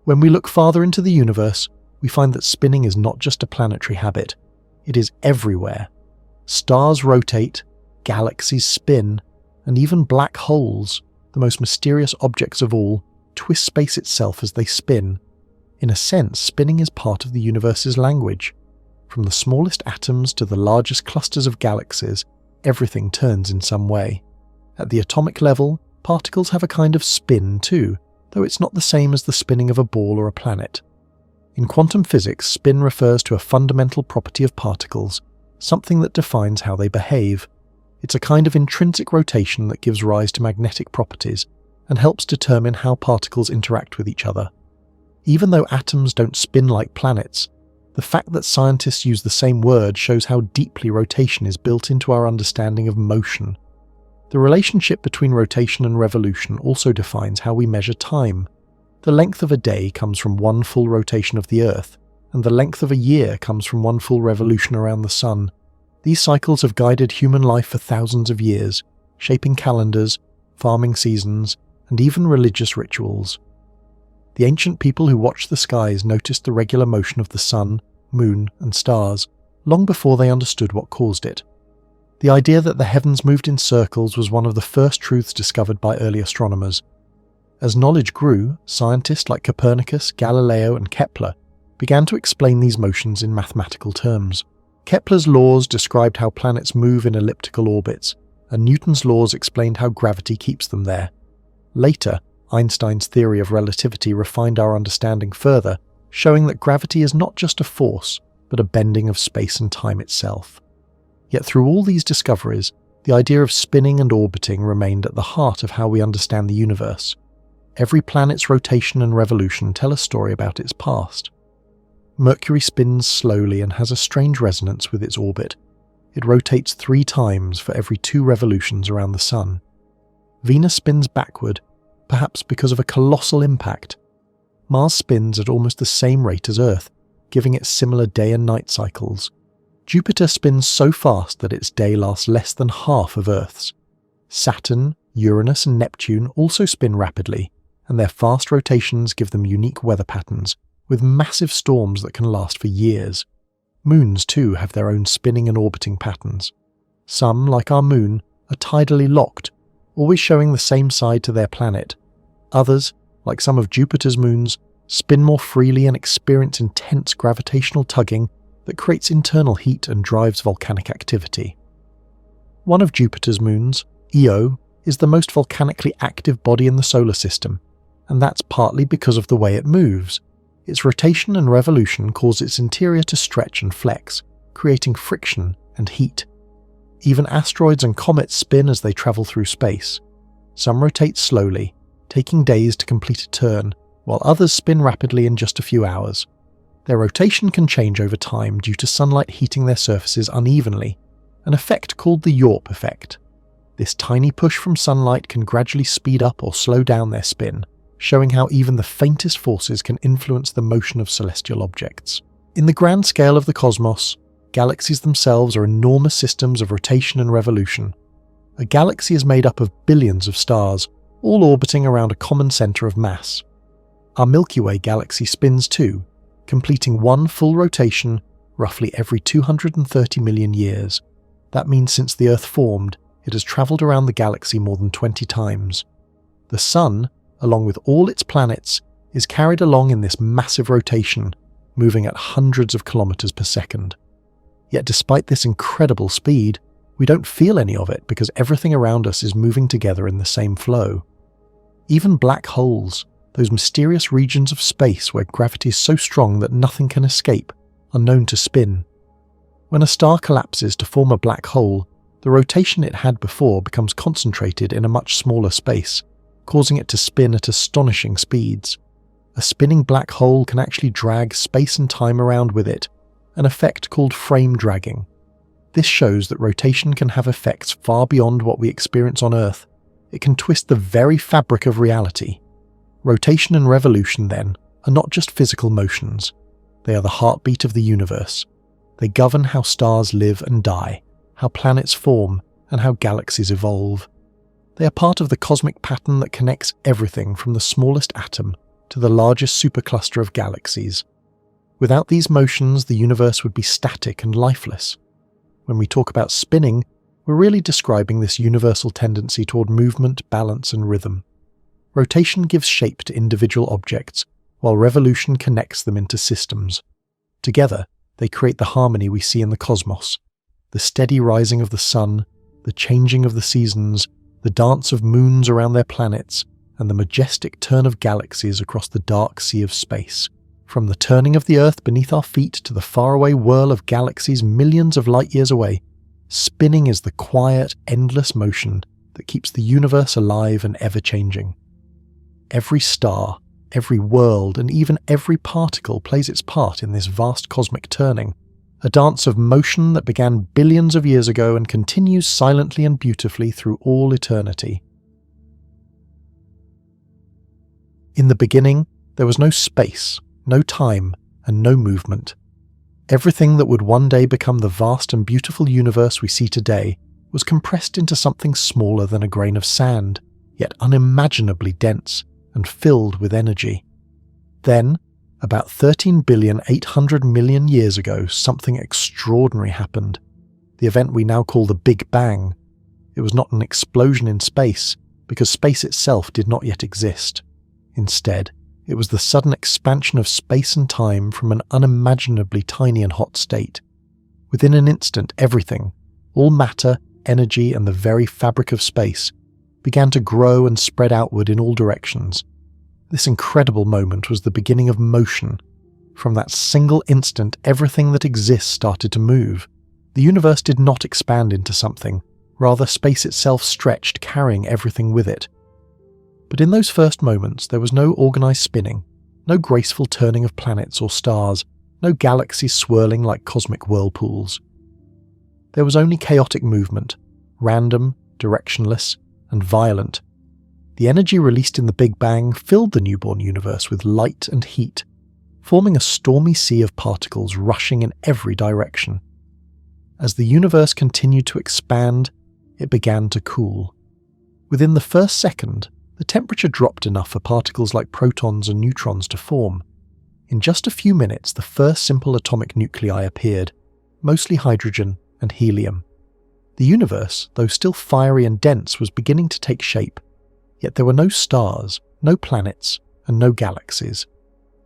When we look farther into the universe, we find that spinning is not just a planetary habit, it is everywhere. Stars rotate, galaxies spin, and even black holes, the most mysterious objects of all, twist space itself as they spin. In a sense, spinning is part of the universe's language. From the smallest atoms to the largest clusters of galaxies, everything turns in some way. At the atomic level, particles have a kind of spin too, though it's not the same as the spinning of a ball or a planet. In quantum physics, spin refers to a fundamental property of particles, something that defines how they behave. It's a kind of intrinsic rotation that gives rise to magnetic properties and helps determine how particles interact with each other. Even though atoms don't spin like planets, the fact that scientists use the same word shows how deeply rotation is built into our understanding of motion. The relationship between rotation and revolution also defines how we measure time. The length of a day comes from one full rotation of the Earth, and the length of a year comes from one full revolution around the Sun. These cycles have guided human life for thousands of years, shaping calendars, farming seasons, and even religious rituals. The ancient people who watched the skies noticed the regular motion of the sun, moon, and stars long before they understood what caused it. The idea that the heavens moved in circles was one of the first truths discovered by early astronomers. As knowledge grew, scientists like Copernicus, Galileo, and Kepler began to explain these motions in mathematical terms. Kepler's laws described how planets move in elliptical orbits, and Newton's laws explained how gravity keeps them there. Later, Einstein's theory of relativity refined our understanding further, showing that gravity is not just a force, but a bending of space and time itself. Yet through all these discoveries, the idea of spinning and orbiting remained at the heart of how we understand the universe. Every planet's rotation and revolution tell a story about its past. Mercury spins slowly and has a strange resonance with its orbit. It rotates 3 times for every 2 revolutions around the Sun. Venus spins backward, perhaps because of a colossal impact. Mars spins at almost the same rate as Earth, giving it similar day and night cycles. Jupiter spins so fast that its day lasts less than half of Earth's. Saturn, Uranus, and Neptune also spin rapidly, and their fast rotations give them unique weather patterns, with massive storms that can last for years. Moons, too, have their own spinning and orbiting patterns. Some, like our moon, are tidally locked, always showing the same side to their planet. Others, like some of Jupiter's moons, spin more freely and experience intense gravitational tugging that creates internal heat and drives volcanic activity. One of Jupiter's moons, Io, is the most volcanically active body in the solar system, and that's partly because of the way it moves. Its rotation and revolution cause its interior to stretch and flex, creating friction and heat. Even asteroids and comets spin as they travel through space. Some rotate slowly, taking days to complete a turn, while others spin rapidly in just a few hours. Their rotation can change over time due to sunlight heating their surfaces unevenly, an effect called the Yorp effect. This tiny push from sunlight can gradually speed up or slow down their spin, showing how even the faintest forces can influence the motion of celestial objects. In the grand scale of the cosmos, galaxies themselves are enormous systems of rotation and revolution. A galaxy is made up of billions of stars, all orbiting around a common centre of mass. Our Milky Way galaxy spins too, completing one full rotation roughly every 230 million years. That means since the Earth formed, it has travelled around the galaxy more than 20 times. The Sun, along with all its planets, is carried along in this massive rotation, moving at hundreds of kilometers per second. Yet despite this incredible speed, we don't feel any of it because everything around us is moving together in the same flow. Even black holes, those mysterious regions of space where gravity is so strong that nothing can escape, are known to spin. When a star collapses to form a black hole, the rotation it had before becomes concentrated in a much smaller space, causing it to spin at astonishing speeds. A spinning black hole can actually drag space and time around with it, an effect called frame dragging. This shows that rotation can have effects far beyond what we experience on Earth. It can twist the very fabric of reality. Rotation and revolution, then, are not just physical motions. They are the heartbeat of the universe. They govern how stars live and die, how planets form, and how galaxies evolve. They are part of the cosmic pattern that connects everything from the smallest atom to the largest supercluster of galaxies. Without these motions, the universe would be static and lifeless. When we talk about spinning, we're really describing this universal tendency toward movement, balance, and rhythm. Rotation gives shape to individual objects, while revolution connects them into systems. Together, they create the harmony we see in the cosmos. The steady rising of the sun, the changing of the seasons, the dance of moons around their planets, and the majestic turn of galaxies across the dark sea of space. From the turning of the Earth beneath our feet to the faraway whirl of galaxies millions of light years away, spinning is the quiet, endless motion that keeps the universe alive and ever-changing. Every star, every world, and even every particle plays its part in this vast cosmic turning, a dance of motion that began billions of years ago and continues silently and beautifully through all eternity. In the beginning, there was no space, no time, and no movement. Everything that would one day become the vast and beautiful universe we see today was compressed into something smaller than a grain of sand, yet unimaginably dense and filled with energy. Then, about 13,800,000,000 years ago, something extraordinary happened. The event we now call the Big Bang. It was not an explosion in space, because space itself did not yet exist. Instead, it was the sudden expansion of space and time from an unimaginably tiny and hot state. Within an instant, everything, all matter, energy, and the very fabric of space, began to grow and spread outward in all directions. This incredible moment was the beginning of motion. From that single instant, everything that exists started to move. The universe did not expand into something, rather space itself stretched, carrying everything with it. But in those first moments, there was no organized spinning, no graceful turning of planets or stars, no galaxies swirling like cosmic whirlpools. There was only chaotic movement, random, directionless, and violent. The energy released in the Big Bang filled the newborn universe with light and heat, forming a stormy sea of particles rushing in every direction. As the universe continued to expand, it began to cool. Within the first second, the temperature dropped enough for particles like protons and neutrons to form. In just a few minutes, the first simple atomic nuclei appeared, mostly hydrogen and helium. The universe, though still fiery and dense, was beginning to take shape. Yet there were no stars, no planets, and no galaxies.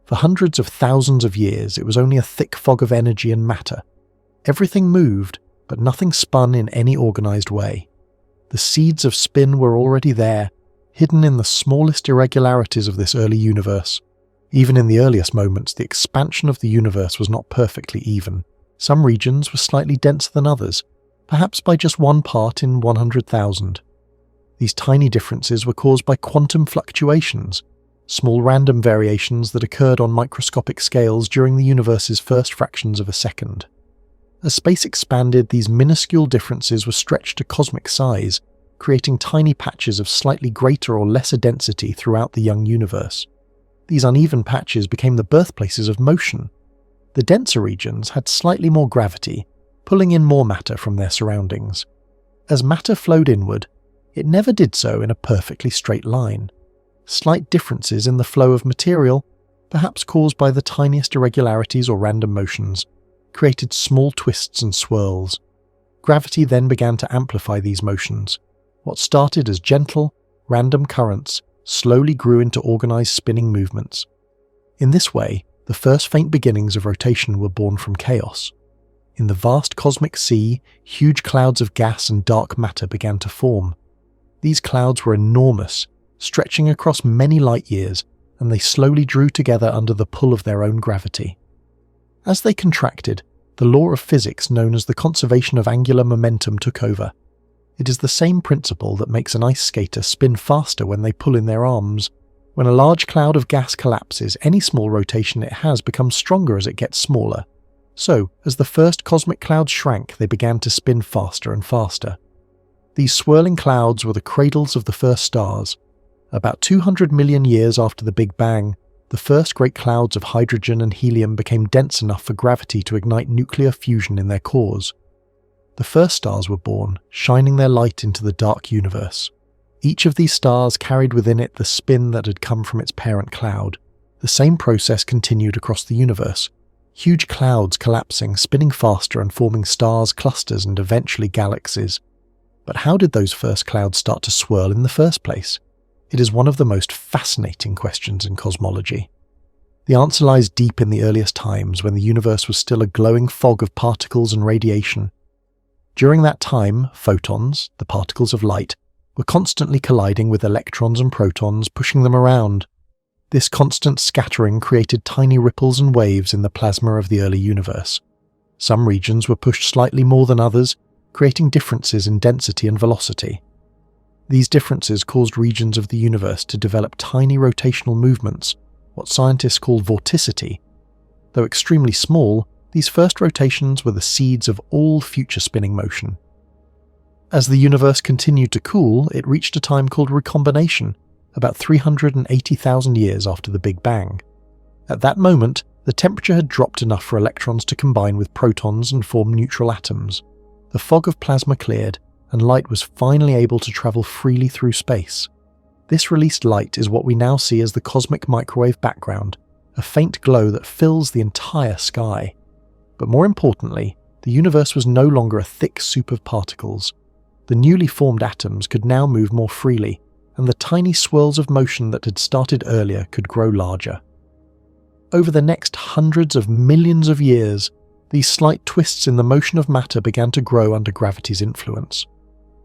For hundreds of thousands of years, it was only a thick fog of energy and matter. Everything moved, but nothing spun in any organized way. The seeds of spin were already there, hidden in the smallest irregularities of this early universe. Even in the earliest moments, the expansion of the universe was not perfectly even. Some regions were slightly denser than others, perhaps by just 1 part in 100,000. These tiny differences were caused by quantum fluctuations, small random variations that occurred on microscopic scales during the universe's first fractions of a second. As space expanded, these minuscule differences were stretched to cosmic size, creating tiny patches of slightly greater or lesser density throughout the young universe. These uneven patches became the birthplaces of motion. The denser regions had slightly more gravity, pulling in more matter from their surroundings. As matter flowed inward, it never did so in a perfectly straight line. Slight differences in the flow of material, perhaps caused by the tiniest irregularities or random motions, created small twists and swirls. Gravity then began to amplify these motions. What started as gentle, random currents slowly grew into organized spinning movements. In this way, the first faint beginnings of rotation were born from chaos. In the vast cosmic sea, huge clouds of gas and dark matter began to form. These clouds were enormous, stretching across many light years, and they slowly drew together under the pull of their own gravity. As they contracted, the law of physics known as the conservation of angular momentum took over. It is the same principle that makes an ice skater spin faster when they pull in their arms. When a large cloud of gas collapses, any small rotation it has becomes stronger as it gets smaller. So, as the first cosmic clouds shrank, they began to spin faster and faster. These swirling clouds were the cradles of the first stars. About 200 million years after the Big Bang, the first great clouds of hydrogen and helium became dense enough for gravity to ignite nuclear fusion in their cores. The first stars were born, shining their light into the dark universe. Each of these stars carried within it the spin that had come from its parent cloud. The same process continued across the universe. Huge clouds collapsing, spinning faster and forming stars, clusters, and eventually galaxies. But how did those first clouds start to swirl in the first place? It is one of the most fascinating questions in cosmology. The answer lies deep in the earliest times when the universe was still a glowing fog of particles and radiation. During that time, photons, the particles of light, were constantly colliding with electrons and protons, pushing them around. This constant scattering created tiny ripples and waves in the plasma of the early universe. Some regions were pushed slightly more than others, creating differences in density and velocity. These differences caused regions of the universe to develop tiny rotational movements, what scientists call vorticity. Though extremely small, these first rotations were the seeds of all future spinning motion. As the universe continued to cool, it reached a time called recombination, about 380,000 years after the Big Bang. At that moment, the temperature had dropped enough for electrons to combine with protons and form neutral atoms. The fog of plasma cleared, and light was finally able to travel freely through space. This released light is what we now see as the cosmic microwave background, a faint glow that fills the entire sky. But more importantly, the universe was no longer a thick soup of particles. The newly formed atoms could now move more freely, and the tiny swirls of motion that had started earlier could grow larger. Over the next hundreds of millions of years, these slight twists in the motion of matter began to grow under gravity's influence.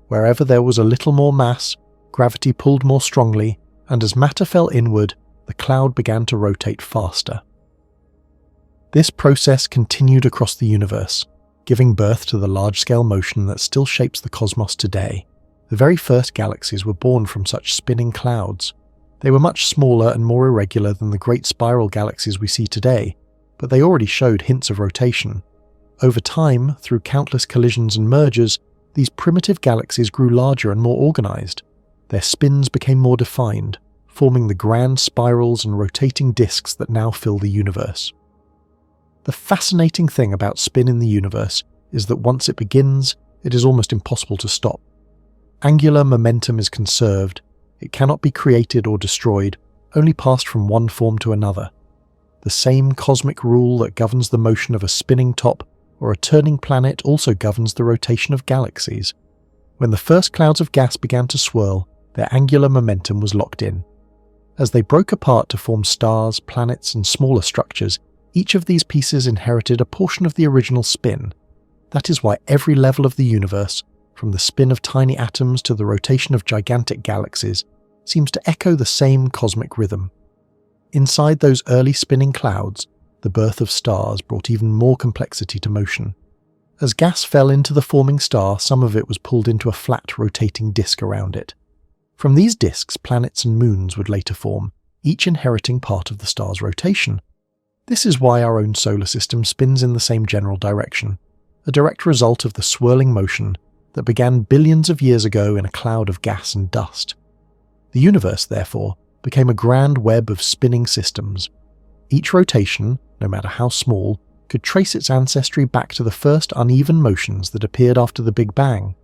Wherever there was a little more mass, gravity pulled more strongly, and as matter fell inward, the cloud began to rotate faster. This process continued across the universe, giving birth to the large-scale motion that still shapes the cosmos today. The very first galaxies were born from such spinning clouds. They were much smaller and more irregular than the great spiral galaxies we see today, but they already showed hints of rotation. Over time, through countless collisions and mergers, these primitive galaxies grew larger and more organized. Their spins became more defined, forming the grand spirals and rotating disks that now fill the universe. The fascinating thing about spin in the universe is that once it begins, it is almost impossible to stop. Angular momentum is conserved. It cannot be created or destroyed, only passed from one form to another. The same cosmic rule that governs the motion of a spinning top or a turning planet also governs the rotation of galaxies. When the first clouds of gas began to swirl, their angular momentum was locked in. As they broke apart to form stars, planets, and smaller structures, each of these pieces inherited a portion of the original spin. That is why every level of the universe, from the spin of tiny atoms to the rotation of gigantic galaxies, seems to echo the same cosmic rhythm. Inside those early spinning clouds, the birth of stars brought even more complexity to motion. As gas fell into the forming star, some of it was pulled into a flat, rotating disk around it. From these disks, planets and moons would later form, each inheriting part of the star's rotation. This is why our own solar system spins in the same general direction, a direct result of the swirling motion that began billions of years ago in a cloud of gas and dust. The universe, therefore, became a grand web of spinning systems. Each rotation, no matter how small, could trace its ancestry back to the first uneven motions that appeared after the Big Bang.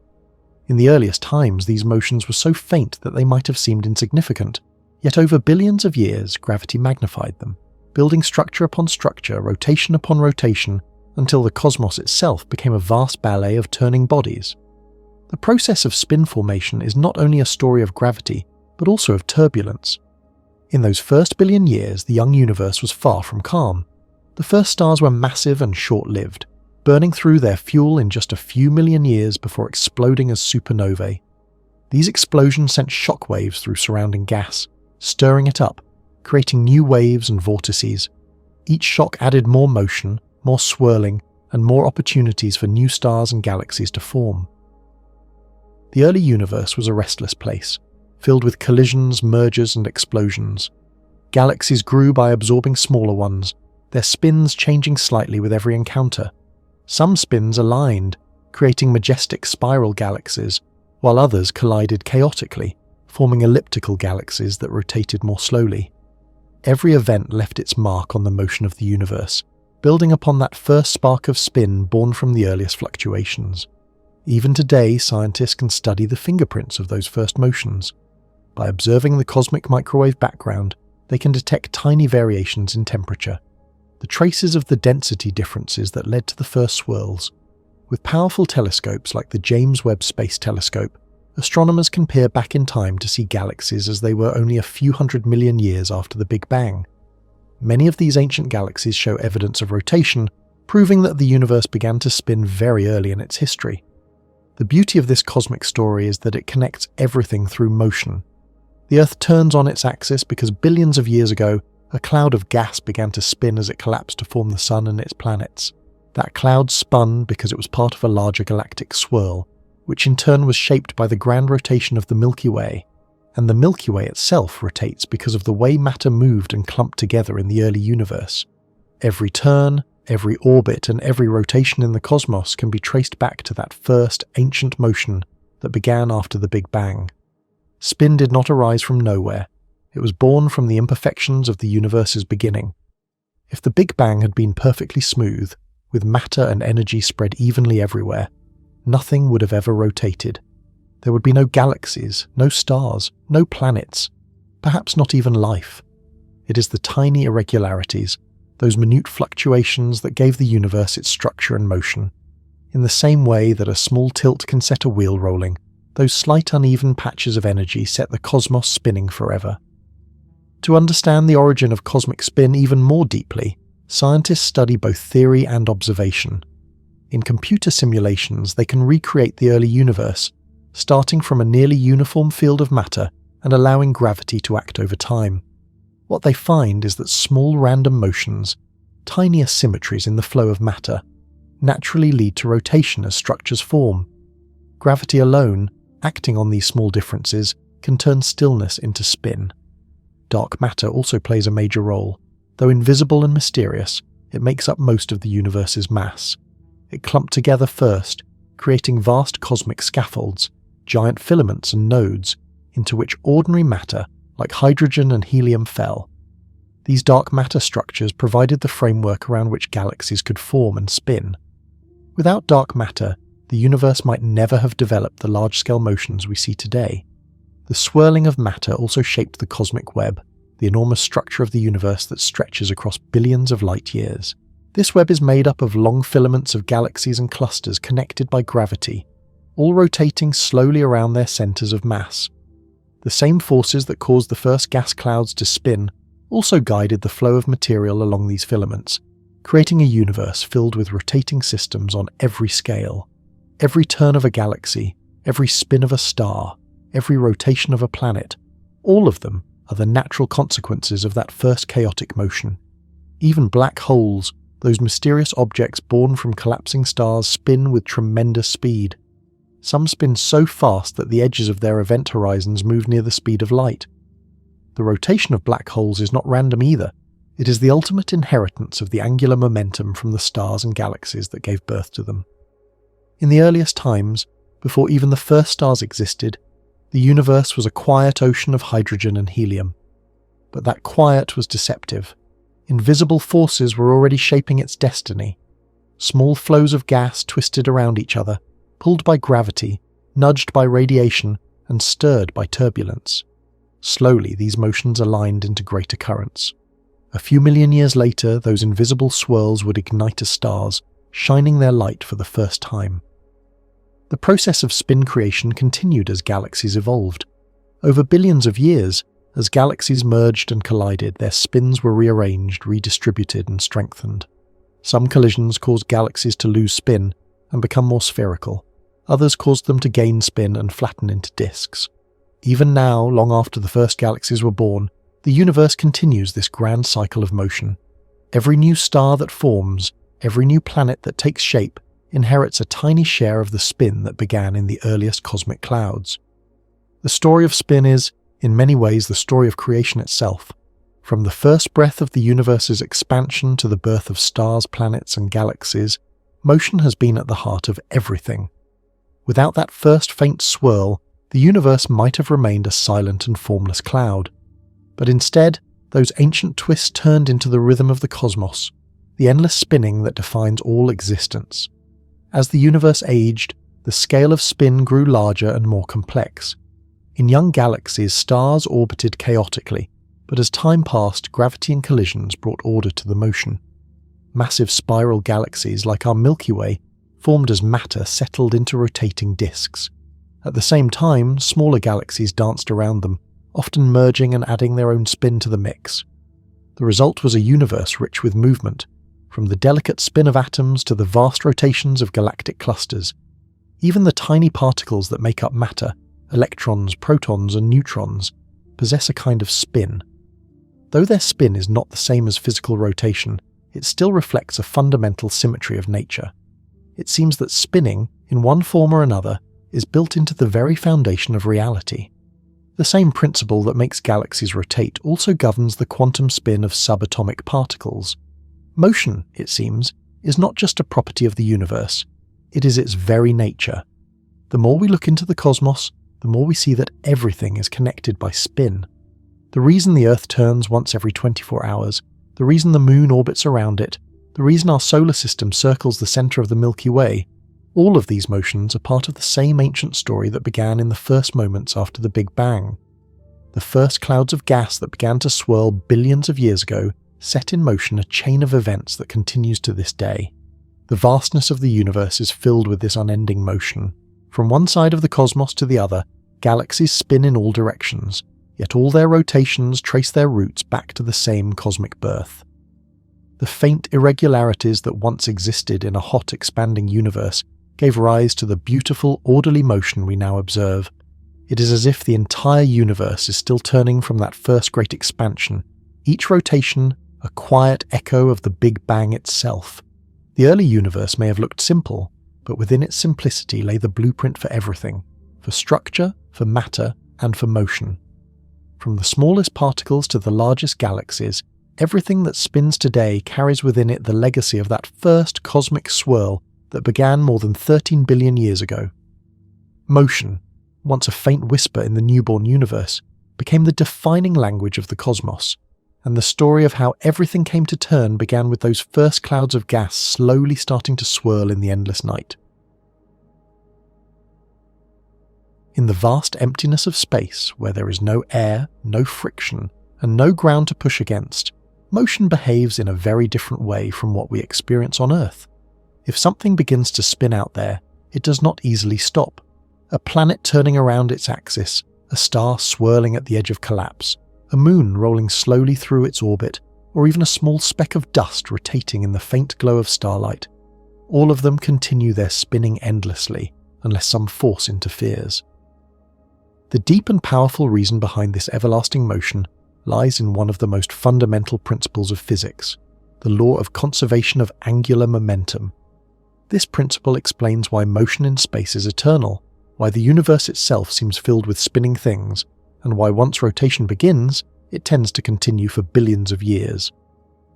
In the earliest times, these motions were so faint that they might have seemed insignificant, yet over billions of years, gravity magnified them, building structure upon structure, rotation upon rotation, until the cosmos itself became a vast ballet of turning bodies. The process of spin formation is not only a story of gravity, but also of turbulence. In those first billion years, the young universe was far from calm. The first stars were massive and short-lived, burning through their fuel in just a few million years before exploding as supernovae. These explosions sent shockwaves through surrounding gas, stirring it up, creating new waves and vortices. Each shock added more motion, more swirling, and more opportunities for new stars and galaxies to form. The early universe was a restless place, filled with collisions, mergers, and explosions. Galaxies grew by absorbing smaller ones, their spins changing slightly with every encounter. Some spins aligned, creating majestic spiral galaxies, while others collided chaotically, forming elliptical galaxies that rotated more slowly. Every event left its mark on the motion of the universe, building upon that first spark of spin born from the earliest fluctuations. Even today, scientists can study the fingerprints of those first motions. By observing the cosmic microwave background, they can detect tiny variations in temperature, the traces of the density differences that led to the first swirls. With powerful telescopes like the James Webb Space Telescope, astronomers can peer back in time to see galaxies as they were only a few 100 million years after the Big Bang. Many of these ancient galaxies show evidence of rotation, proving that the universe began to spin very early in its history. The beauty of this cosmic story is that it connects everything through motion. The Earth turns on its axis because billions of years ago, a cloud of gas began to spin as it collapsed to form the Sun and its planets. That cloud spun because it was part of a larger galactic swirl, which in turn was shaped by the grand rotation of the Milky Way. And the Milky Way itself rotates because of the way matter moved and clumped together in the early universe. Every turn, every orbit, and every rotation in the cosmos can be traced back to that first ancient motion that began after the Big Bang. Spin did not arise from nowhere. It was born from the imperfections of the universe's beginning. If the Big Bang had been perfectly smooth, with matter and energy spread evenly everywhere, nothing would have ever rotated, There would be no galaxies, no stars, no planets, perhaps not even life. It is the tiny irregularities, those minute fluctuations that gave the universe its structure and motion. In the same way that a small tilt can set a wheel rolling, those slight uneven patches of energy set the cosmos spinning forever. To understand the origin of cosmic spin even more deeply, scientists study both theory and observation. In computer simulations, they can recreate the early universe, starting from a nearly uniform field of matter and allowing gravity to act over time. What they find is that small random motions, tiny asymmetries in the flow of matter, naturally lead to rotation as structures form. Gravity alone, acting on these small differences, can turn stillness into spin. Dark matter also plays a major role. Though invisible and mysterious, it makes up most of the universe's mass. It clumped together first, creating vast cosmic scaffolds, giant filaments and nodes, into which ordinary matter, like hydrogen and helium, fell. These dark matter structures provided the framework around which galaxies could form and spin. Without dark matter, the universe might never have developed the large-scale motions we see today. The swirling of matter also shaped the cosmic web, the enormous structure of the universe that stretches across billions of light years. This web is made up of long filaments of galaxies and clusters connected by gravity, all rotating slowly around their centers of mass. The same forces that caused the first gas clouds to spin also guided the flow of material along these filaments, creating a universe filled with rotating systems on every scale. Every turn of a galaxy, every spin of a star, every rotation of a planet, all of them are the natural consequences of that first chaotic motion. Even black holes, those mysterious objects born from collapsing stars, spin with tremendous speed. Some spin so fast that the edges of their event horizons move near the speed of light. The rotation of black holes is not random either. It is the ultimate inheritance of the angular momentum from the stars and galaxies that gave birth to them. In the earliest times, before even the first stars existed, the universe was a quiet ocean of hydrogen and helium. But that quiet was deceptive. Invisible forces were already shaping its destiny. Small flows of gas twisted around each other, pulled by gravity, nudged by radiation, and stirred by turbulence. Slowly, these motions aligned into greater currents. A few million years later, those invisible swirls would ignite as stars, shining their light for the first time. The process of spin creation continued as galaxies evolved. Over billions of years, as galaxies merged and collided, their spins were rearranged, redistributed, and strengthened. Some collisions caused galaxies to lose spin and become more spherical. Others caused them to gain spin and flatten into disks. Even now, long after the first galaxies were born, the universe continues this grand cycle of motion. Every new star that forms, every new planet that takes shape, inherits a tiny share of the spin that began in the earliest cosmic clouds. The story of spin is, in many ways, the story of creation itself. From the first breath of the universe's expansion to the birth of stars, planets, and galaxies, motion has been at the heart of everything. Without that first faint swirl, the universe might have remained a silent and formless cloud. But instead, those ancient twists turned into the rhythm of the cosmos, the endless spinning that defines all existence. As the universe aged, the scale of spin grew larger and more complex. In young galaxies, stars orbited chaotically, but as time passed, gravity and collisions brought order to the motion. Massive spiral galaxies like our Milky Way formed as matter settled into rotating disks. At the same time, smaller galaxies danced around them, often merging and adding their own spin to the mix. The result was a universe rich with movement, from the delicate spin of atoms to the vast rotations of galactic clusters. Even the tiny particles that make up matter, electrons, protons, and neutrons, possess a kind of spin. Though their spin is not the same as physical rotation, it still reflects a fundamental symmetry of nature. It seems that spinning, in one form or another, is built into the very foundation of reality. The same principle that makes galaxies rotate also governs the quantum spin of subatomic particles. Motion, it seems, is not just a property of the universe, it is its very nature. The more we look into the cosmos, the more we see that everything is connected by spin. The reason the Earth turns once every 24 hours, the reason the Moon orbits around it, the reason our solar system circles the center of the Milky Way, All of these motions are part of the same ancient story that began in the first moments after the Big Bang. The first clouds of gas that began to swirl billions of years ago set in motion a chain of events that continues to this day. The vastness of the universe is filled with this unending motion. From one side of the cosmos to the other, galaxies spin in all directions, yet all their rotations trace their roots back to the same cosmic birth. The faint irregularities that once existed in a hot, expanding universe gave rise to the beautiful, orderly motion we now observe. It is as if the entire universe is still turning from that first great expansion, each rotation a quiet echo of the Big Bang itself. The early universe may have looked simple, but within its simplicity lay the blueprint for everything, for structure, for matter, and for motion. From the smallest particles to the largest galaxies, everything that spins today carries within it the legacy of that first cosmic swirl that began more than 13 billion years ago. Motion, once a faint whisper in the newborn universe, became the defining language of the cosmos, and the story of how everything came to turn began with those first clouds of gas slowly starting to swirl in the endless night. In the vast emptiness of space, where there is no air, no friction, and no ground to push against, motion behaves in a very different way from what we experience on Earth. If something begins to spin out there, it does not easily stop. A planet turning around its axis, a star swirling at the edge of collapse, a moon rolling slowly through its orbit, or even a small speck of dust rotating in the faint glow of starlight. All of them continue their spinning endlessly, unless some force interferes. The deep and powerful reason behind this everlasting motion lies in one of the most fundamental principles of physics, the law of conservation of angular momentum. This principle explains why motion in space is eternal, why the universe itself seems filled with spinning things, and why once rotation begins, it tends to continue for billions of years.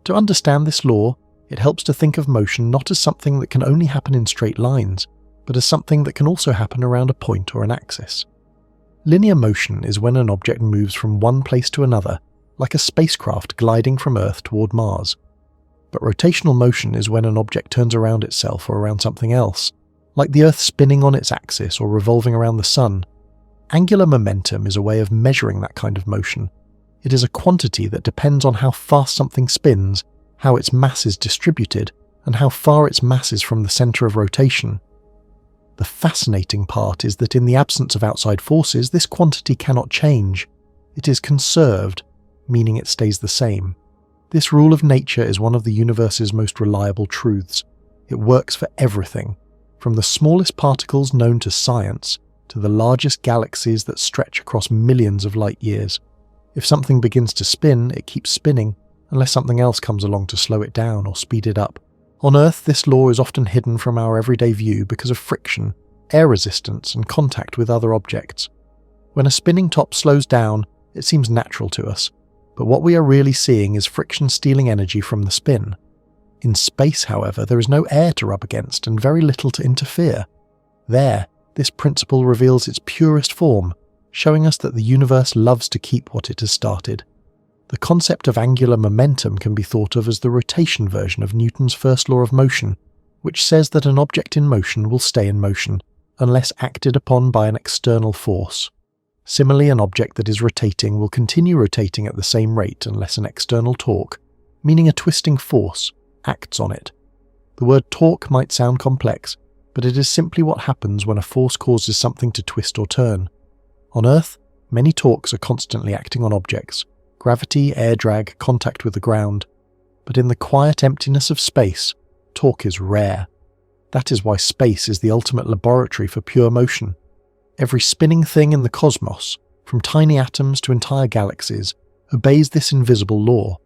To understand this law, it helps to think of motion not as something that can only happen in straight lines, but as something that can also happen around a point or an axis. Linear motion is when an object moves from one place to another, like a spacecraft gliding from Earth toward Mars. But rotational motion is when an object turns around itself or around something else, like the Earth spinning on its axis or revolving around the Sun. Angular momentum is a way of measuring that kind of motion. It is a quantity that depends on how fast something spins, how its mass is distributed, and how far its mass is from the center of rotation. The fascinating part is that in the absence of outside forces, this quantity cannot change. It is conserved, meaning it stays the same. This rule of nature is one of the universe's most reliable truths. It works for everything, from the smallest particles known to science to the largest galaxies that stretch across millions of light years. If something begins to spin, it keeps spinning, unless something else comes along to slow it down or speed it up. On Earth, this law is often hidden from our everyday view because of friction, air resistance, and contact with other objects. When a spinning top slows down, it seems natural to us, but what we are really seeing is friction stealing energy from the spin. In space, however, there is no air to rub against and very little to interfere. There, this principle reveals its purest form, showing us that the universe loves to keep what it has started. The concept of angular momentum can be thought of as the rotation version of Newton's first law of motion, which says that an object in motion will stay in motion, unless acted upon by an external force. Similarly, an object that is rotating will continue rotating at the same rate unless an external torque, meaning a twisting force, acts on it. The word torque might sound complex, but it is simply what happens when a force causes something to twist or turn. On Earth, many torques are constantly acting on objects: gravity, air drag, contact with the ground. But in the quiet emptiness of space, torque is rare. That is why space is the ultimate laboratory for pure motion. Every spinning thing in the cosmos, from tiny atoms to entire galaxies, obeys this invisible law.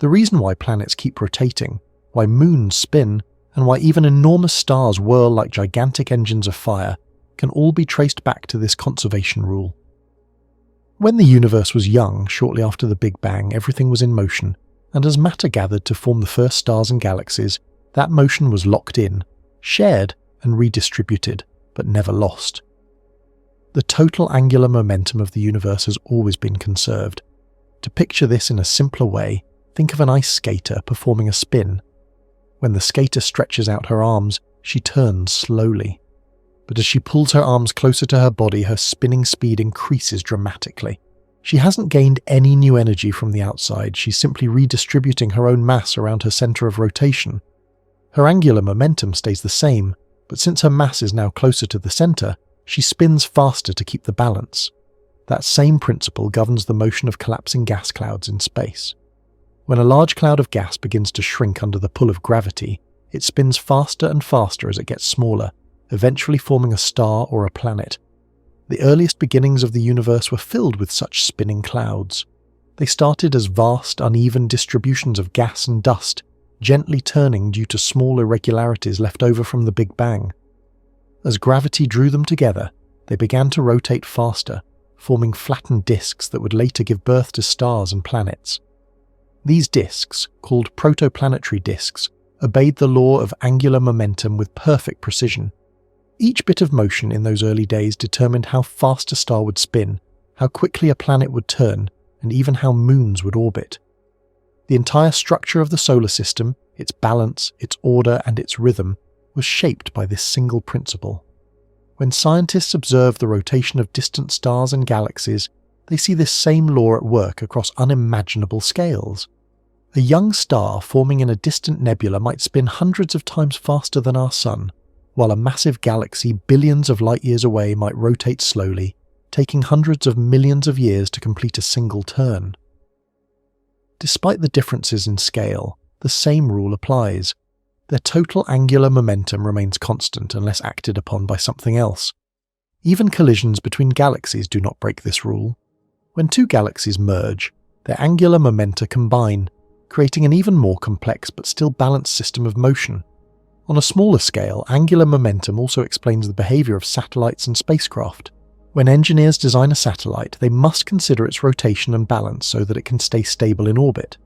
The reason why planets keep rotating, why moons spin, and why even enormous stars whirl like gigantic engines of fire, can all be traced back to this conservation rule. When the universe was young, shortly after the Big Bang, everything was in motion, and as matter gathered to form the first stars and galaxies, that motion was locked in, shared, and redistributed, but never lost. The total angular momentum of the universe has always been conserved. To picture this in a simpler way, think of an ice skater performing a spin. When the skater stretches out her arms, She turns slowly. But as she pulls her arms closer to her body, her spinning speed increases dramatically. She hasn't gained any new energy from the outside, she's simply redistributing her own mass around her center of rotation. Her angular momentum stays the same, but since her mass is now closer to the center, she spins faster to keep the balance. That same principle governs the motion of collapsing gas clouds in space. When a large cloud of gas begins to shrink under the pull of gravity, it spins faster and faster as it gets smaller, eventually forming a star or a planet. The earliest beginnings of the universe were filled with such spinning clouds. They started as vast, uneven distributions of gas and dust, gently turning due to small irregularities left over from the Big Bang. As gravity drew them together, they began to rotate faster, forming flattened disks that would later give birth to stars and planets. These disks, called protoplanetary disks, obeyed the law of angular momentum with perfect precision. Each bit of motion in those early days determined how fast a star would spin, how quickly a planet would turn, and even how moons would orbit. The entire structure of the solar system, its balance, its order, and its rhythm, was shaped by this single principle. When scientists observe the rotation of distant stars and galaxies, they see this same law at work across unimaginable scales. A young star forming in a distant nebula might spin hundreds of times faster than our Sun, while a massive galaxy billions of light-years away might rotate slowly, taking hundreds of millions of years to complete a single turn. Despite the differences in scale, the same rule applies. Their total angular momentum remains constant unless acted upon by something else. Even collisions between galaxies do not break this rule. When two galaxies merge, their angular momenta combine, creating an even more complex but still balanced system of motion. On a smaller scale, angular momentum also explains the behavior of satellites and spacecraft. When engineers design a satellite, they must consider its rotation and balance so that it can stay stable in orbit.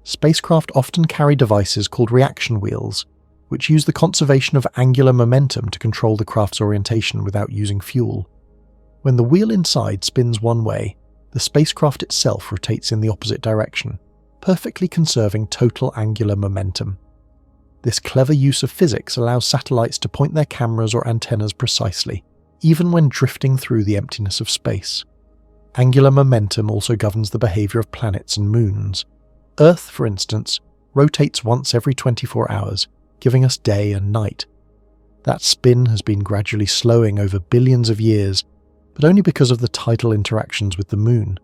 Spacecraft often carry devices called reaction wheels, which use the conservation of angular momentum to control the craft's orientation without using fuel. When the wheel inside spins one way, the spacecraft itself rotates in the opposite direction, perfectly conserving total angular momentum. This clever use of physics allows satellites to point their cameras or antennas precisely, even when drifting through the emptiness of space. Angular momentum also governs the behavior of planets and moons. Earth, for instance, rotates once every 24 hours, giving us day and night. That spin has been gradually slowing over billions of years, but only because of the tidal interactions with the Moon.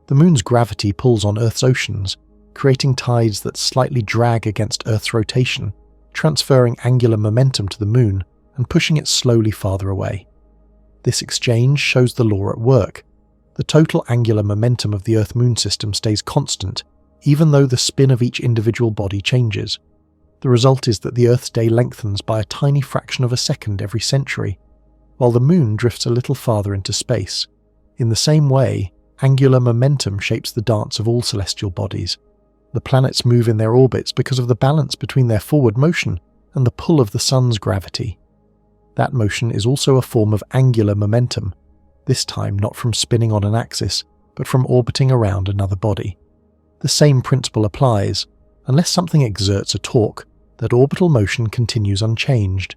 The Moon's gravity pulls on Earth's oceans, creating tides that slightly drag against Earth's rotation, transferring angular momentum to the Moon and pushing it slowly farther away. This exchange shows the law at work. The total angular momentum of the Earth-Moon system stays constant, even though the spin of each individual body changes. The result is that the Earth's day lengthens by a tiny fraction of a second every century, while the Moon drifts a little farther into space. In the same way, angular momentum shapes the dance of all celestial bodies. The planets move in their orbits because of the balance between their forward motion and the pull of the Sun's gravity. That motion is also a form of angular momentum, this time not from spinning on an axis, but from orbiting around another body. The same principle applies. Unless something exerts a torque, that orbital motion continues unchanged.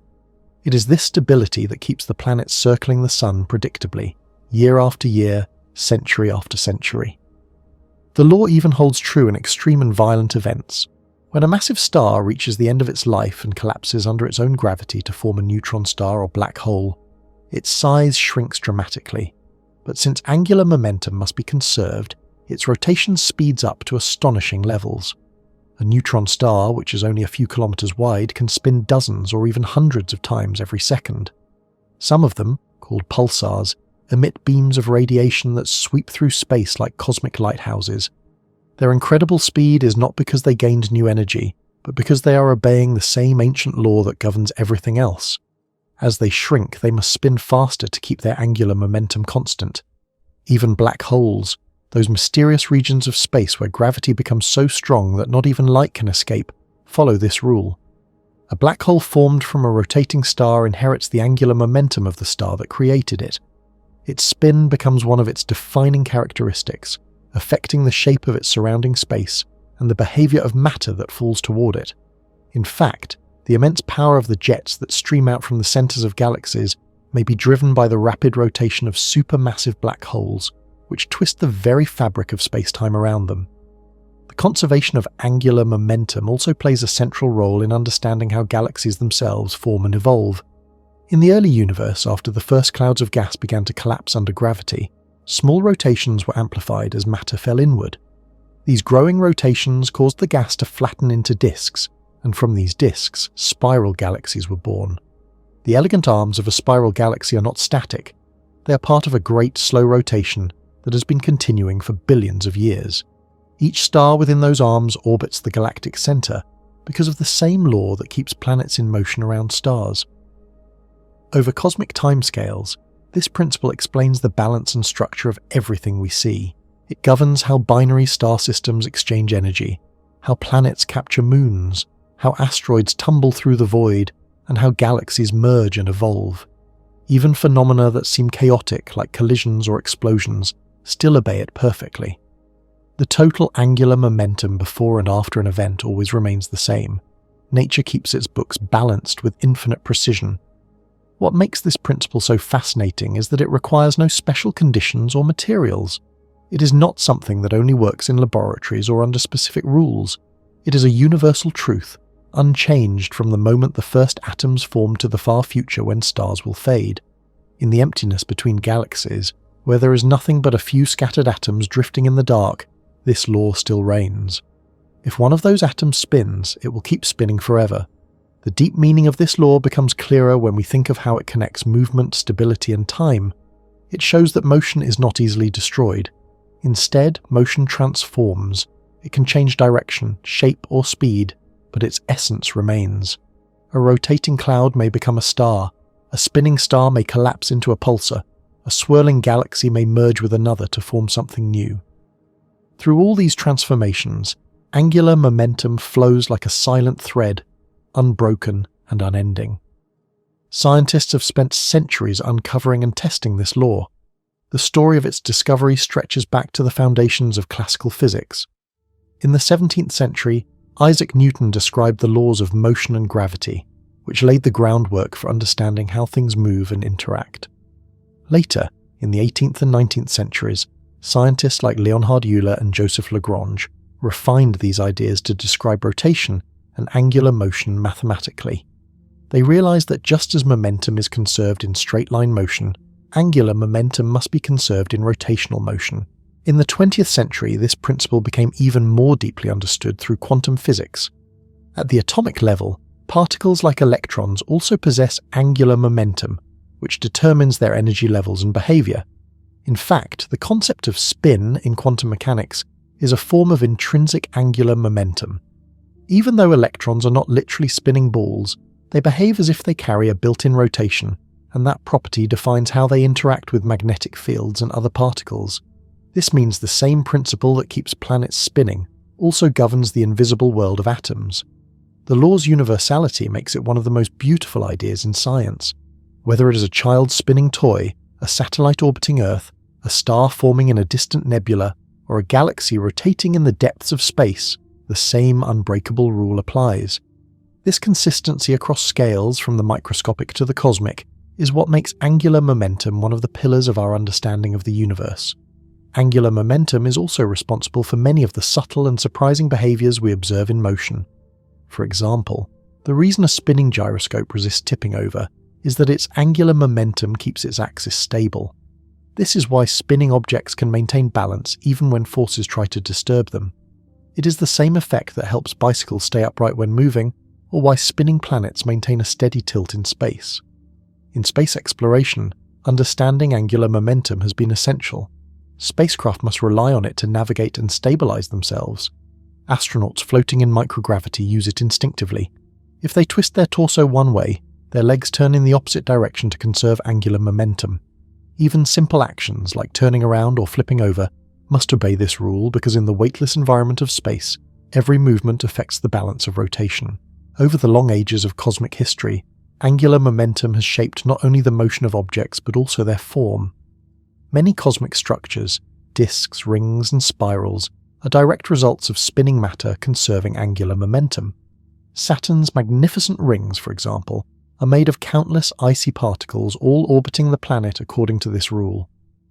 It is this stability that keeps the planets circling the Sun predictably, year after year, century after century. The law even holds true in extreme and violent events. When a massive star reaches the end of its life and collapses under its own gravity to form a neutron star or black hole, its size shrinks dramatically. But since angular momentum must be conserved, its rotation speeds up to astonishing levels. A neutron star, which is only a few kilometers wide, can spin dozens or even hundreds of times every second. Some of them, called pulsars, emit beams of radiation that sweep through space like cosmic lighthouses. Their incredible speed is not because they gained new energy, but because they are obeying the same ancient law that governs everything else. As they shrink, they must spin faster to keep their angular momentum constant. Even black holes, those mysterious regions of space where gravity becomes so strong that not even light can escape, follow this rule. A black hole formed from a rotating star inherits the angular momentum of the star that created it. Its spin becomes one of its defining characteristics, affecting the shape of its surrounding space and the behavior of matter that falls toward it. In fact, The immense power of the jets that stream out from the centers of galaxies may be driven by the rapid rotation of supermassive black holes, which twist the very fabric of space-time around them. The conservation of angular momentum also plays a central role in understanding how galaxies themselves form and evolve. In the early universe, after the first clouds of gas began to collapse under gravity, small rotations were amplified as matter fell inward. These growing rotations caused the gas to flatten into disks, and from these disks, spiral galaxies were born. The elegant arms of a spiral galaxy are not static. They are part of a great slow rotation that has been continuing for billions of years. Each star within those arms orbits the galactic center because of the same law that keeps planets in motion around stars. Over cosmic timescales, this principle explains the balance and structure of everything we see. It governs how binary star systems exchange energy, how planets capture moons, how asteroids tumble through the void, and how galaxies merge and evolve. Even phenomena that seem chaotic, like collisions or explosions, still obey it perfectly. The total angular momentum before and after an event always remains the same. Nature keeps its books balanced with infinite precision. What makes this principle so fascinating is that it requires no special conditions or materials. It is not something that only works in laboratories or under specific rules. It is a universal truth, unchanged from the moment the first atoms formed to the far future when stars will fade. In the emptiness between galaxies, where there is nothing but a few scattered atoms drifting in the dark, this law still reigns. If one of those atoms spins, it will keep spinning forever. The deep meaning of this law becomes clearer when we think of how it connects movement, stability, and time. It shows that motion is not easily destroyed. Instead, motion transforms. It can change direction, shape, or speed, but its essence remains. A rotating cloud may become a star. A spinning star may collapse into a pulsar. A swirling galaxy may merge with another to form something new. Through all these transformations, angular momentum flows like a silent thread, unbroken and unending. Scientists have spent centuries uncovering and testing this law. The story of its discovery stretches back to the foundations of classical physics. In the 17th century, Isaac Newton described the laws of motion and gravity, which laid the groundwork for understanding how things move and interact. Later, in the 18th and 19th centuries, scientists like Leonhard Euler and Joseph Lagrange refined these ideas to describe rotation and angular motion mathematically. They realized that just as momentum is conserved in straight-line motion, angular momentum must be conserved in rotational motion. In the 20th century, this principle became even more deeply understood through quantum physics. At the atomic level, particles like electrons also possess angular momentum, which determines their energy levels and behavior. In fact, the concept of spin in quantum mechanics is a form of intrinsic angular momentum. Even though electrons are not literally spinning balls, they behave as if they carry a built-in rotation, and that property defines how they interact with magnetic fields and other particles. This means the same principle that keeps planets spinning also governs the invisible world of atoms. The law's universality makes it one of the most beautiful ideas in science. Whether it is a child's spinning toy, a satellite orbiting Earth, a star forming in a distant nebula, or a galaxy rotating in the depths of space, the same unbreakable rule applies. This consistency across scales, from the microscopic to the cosmic, is what makes angular momentum one of the pillars of our understanding of the universe. Angular momentum is also responsible for many of the subtle and surprising behaviors we observe in motion. For example, the reason a spinning gyroscope resists tipping over is that its angular momentum keeps its axis stable. This is why spinning objects can maintain balance even when forces try to disturb them. It is the same effect that helps bicycles stay upright when moving, or why spinning planets maintain a steady tilt in space. In space exploration, understanding angular momentum has been essential. Spacecraft must rely on it to navigate and stabilize themselves. Astronauts floating in microgravity use it instinctively. If they twist their torso one way, their legs turn in the opposite direction to conserve angular momentum. Even simple actions like turning around or flipping over must obey this rule because in the weightless environment of space, every movement affects the balance of rotation. Over the long ages of cosmic history, angular momentum has shaped not only the motion of objects but also their form. Many cosmic structures, disks, rings, and spirals, are direct results of spinning matter conserving angular momentum. Saturn's magnificent rings, for example, are made of countless icy particles all orbiting the planet according to this rule.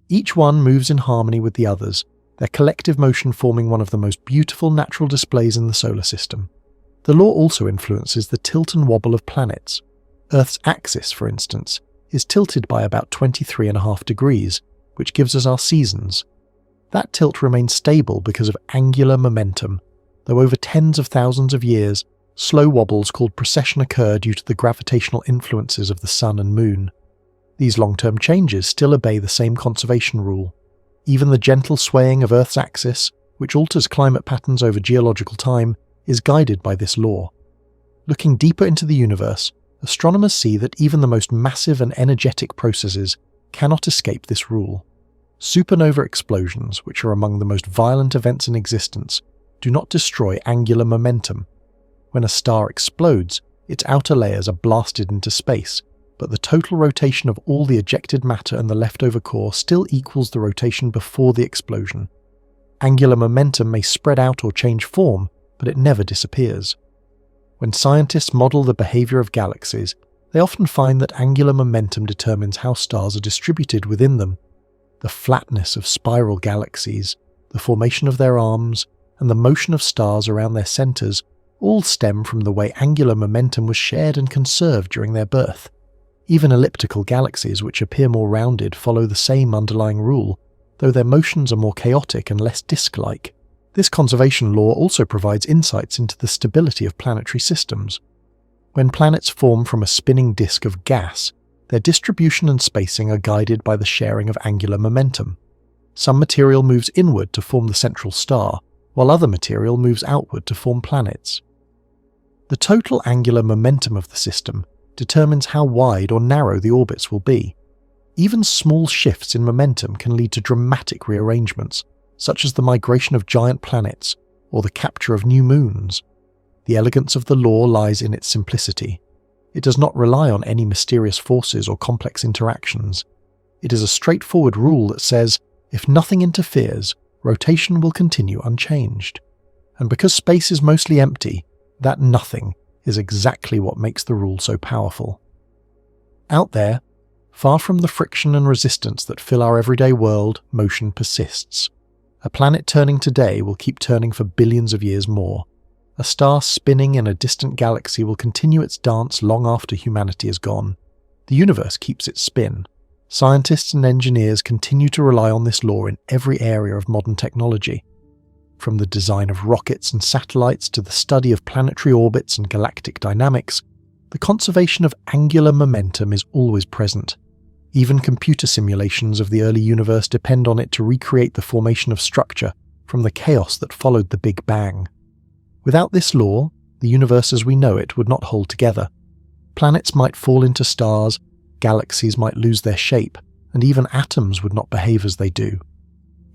Each one moves in harmony with the others, their collective motion forming one of the most beautiful natural displays in the solar system. The law also influences the tilt and wobble of planets. Earth's axis, for instance, is tilted by about 23.5 degrees, which gives us our seasons. That tilt remains stable because of angular momentum, though over tens of thousands of years, slow wobbles called precession occur due to the gravitational influences of the Sun and Moon. These long-term changes still obey the same conservation rule. Even the gentle swaying of Earth's axis, which alters climate patterns over geological time, is guided by this law. Looking deeper into the universe, astronomers see that even the most massive and energetic processes cannot escape this rule. Supernova explosions, which are among the most violent events in existence, do not destroy angular momentum. When a star explodes, its outer layers are blasted into space, but the total rotation of all the ejected matter and the leftover core still equals the rotation before the explosion. Angular momentum may spread out or change form, but it never disappears. When scientists model the behavior of galaxies, they often find that angular momentum determines how stars are distributed within them. The flatness of spiral galaxies, the formation of their arms, and the motion of stars around their centers all stem from the way angular momentum was shared and conserved during their birth. Even elliptical galaxies, which appear more rounded, follow the same underlying rule, though their motions are more chaotic and less disk-like. This conservation law also provides insights into the stability of planetary systems. When planets form from a spinning disk of gas, their distribution and spacing are guided by the sharing of angular momentum. Some material moves inward to form the central star, while other material moves outward to form planets. The total angular momentum of the system determines how wide or narrow the orbits will be. Even small shifts in momentum can lead to dramatic rearrangements, such as the migration of giant planets or the capture of new moons. The elegance of the law lies in its simplicity. It does not rely on any mysterious forces or complex interactions. It is a straightforward rule that says, if nothing interferes, rotation will continue unchanged. And because space is mostly empty, that nothing is exactly what makes the rule so powerful. Out there, far from the friction and resistance that fill our everyday world, motion persists. A planet turning today will keep turning for billions of years more. A star spinning in a distant galaxy will continue its dance long after humanity is gone. The universe keeps its spin. Scientists and engineers continue to rely on this law in every area of modern technology. From the design of rockets and satellites to the study of planetary orbits and galactic dynamics, the conservation of angular momentum is always present. Even computer simulations of the early universe depend on it to recreate the formation of structure from the chaos that followed the Big Bang. Without this law, the universe as we know it would not hold together. Planets might fall into stars, galaxies might lose their shape, and even atoms would not behave as they do.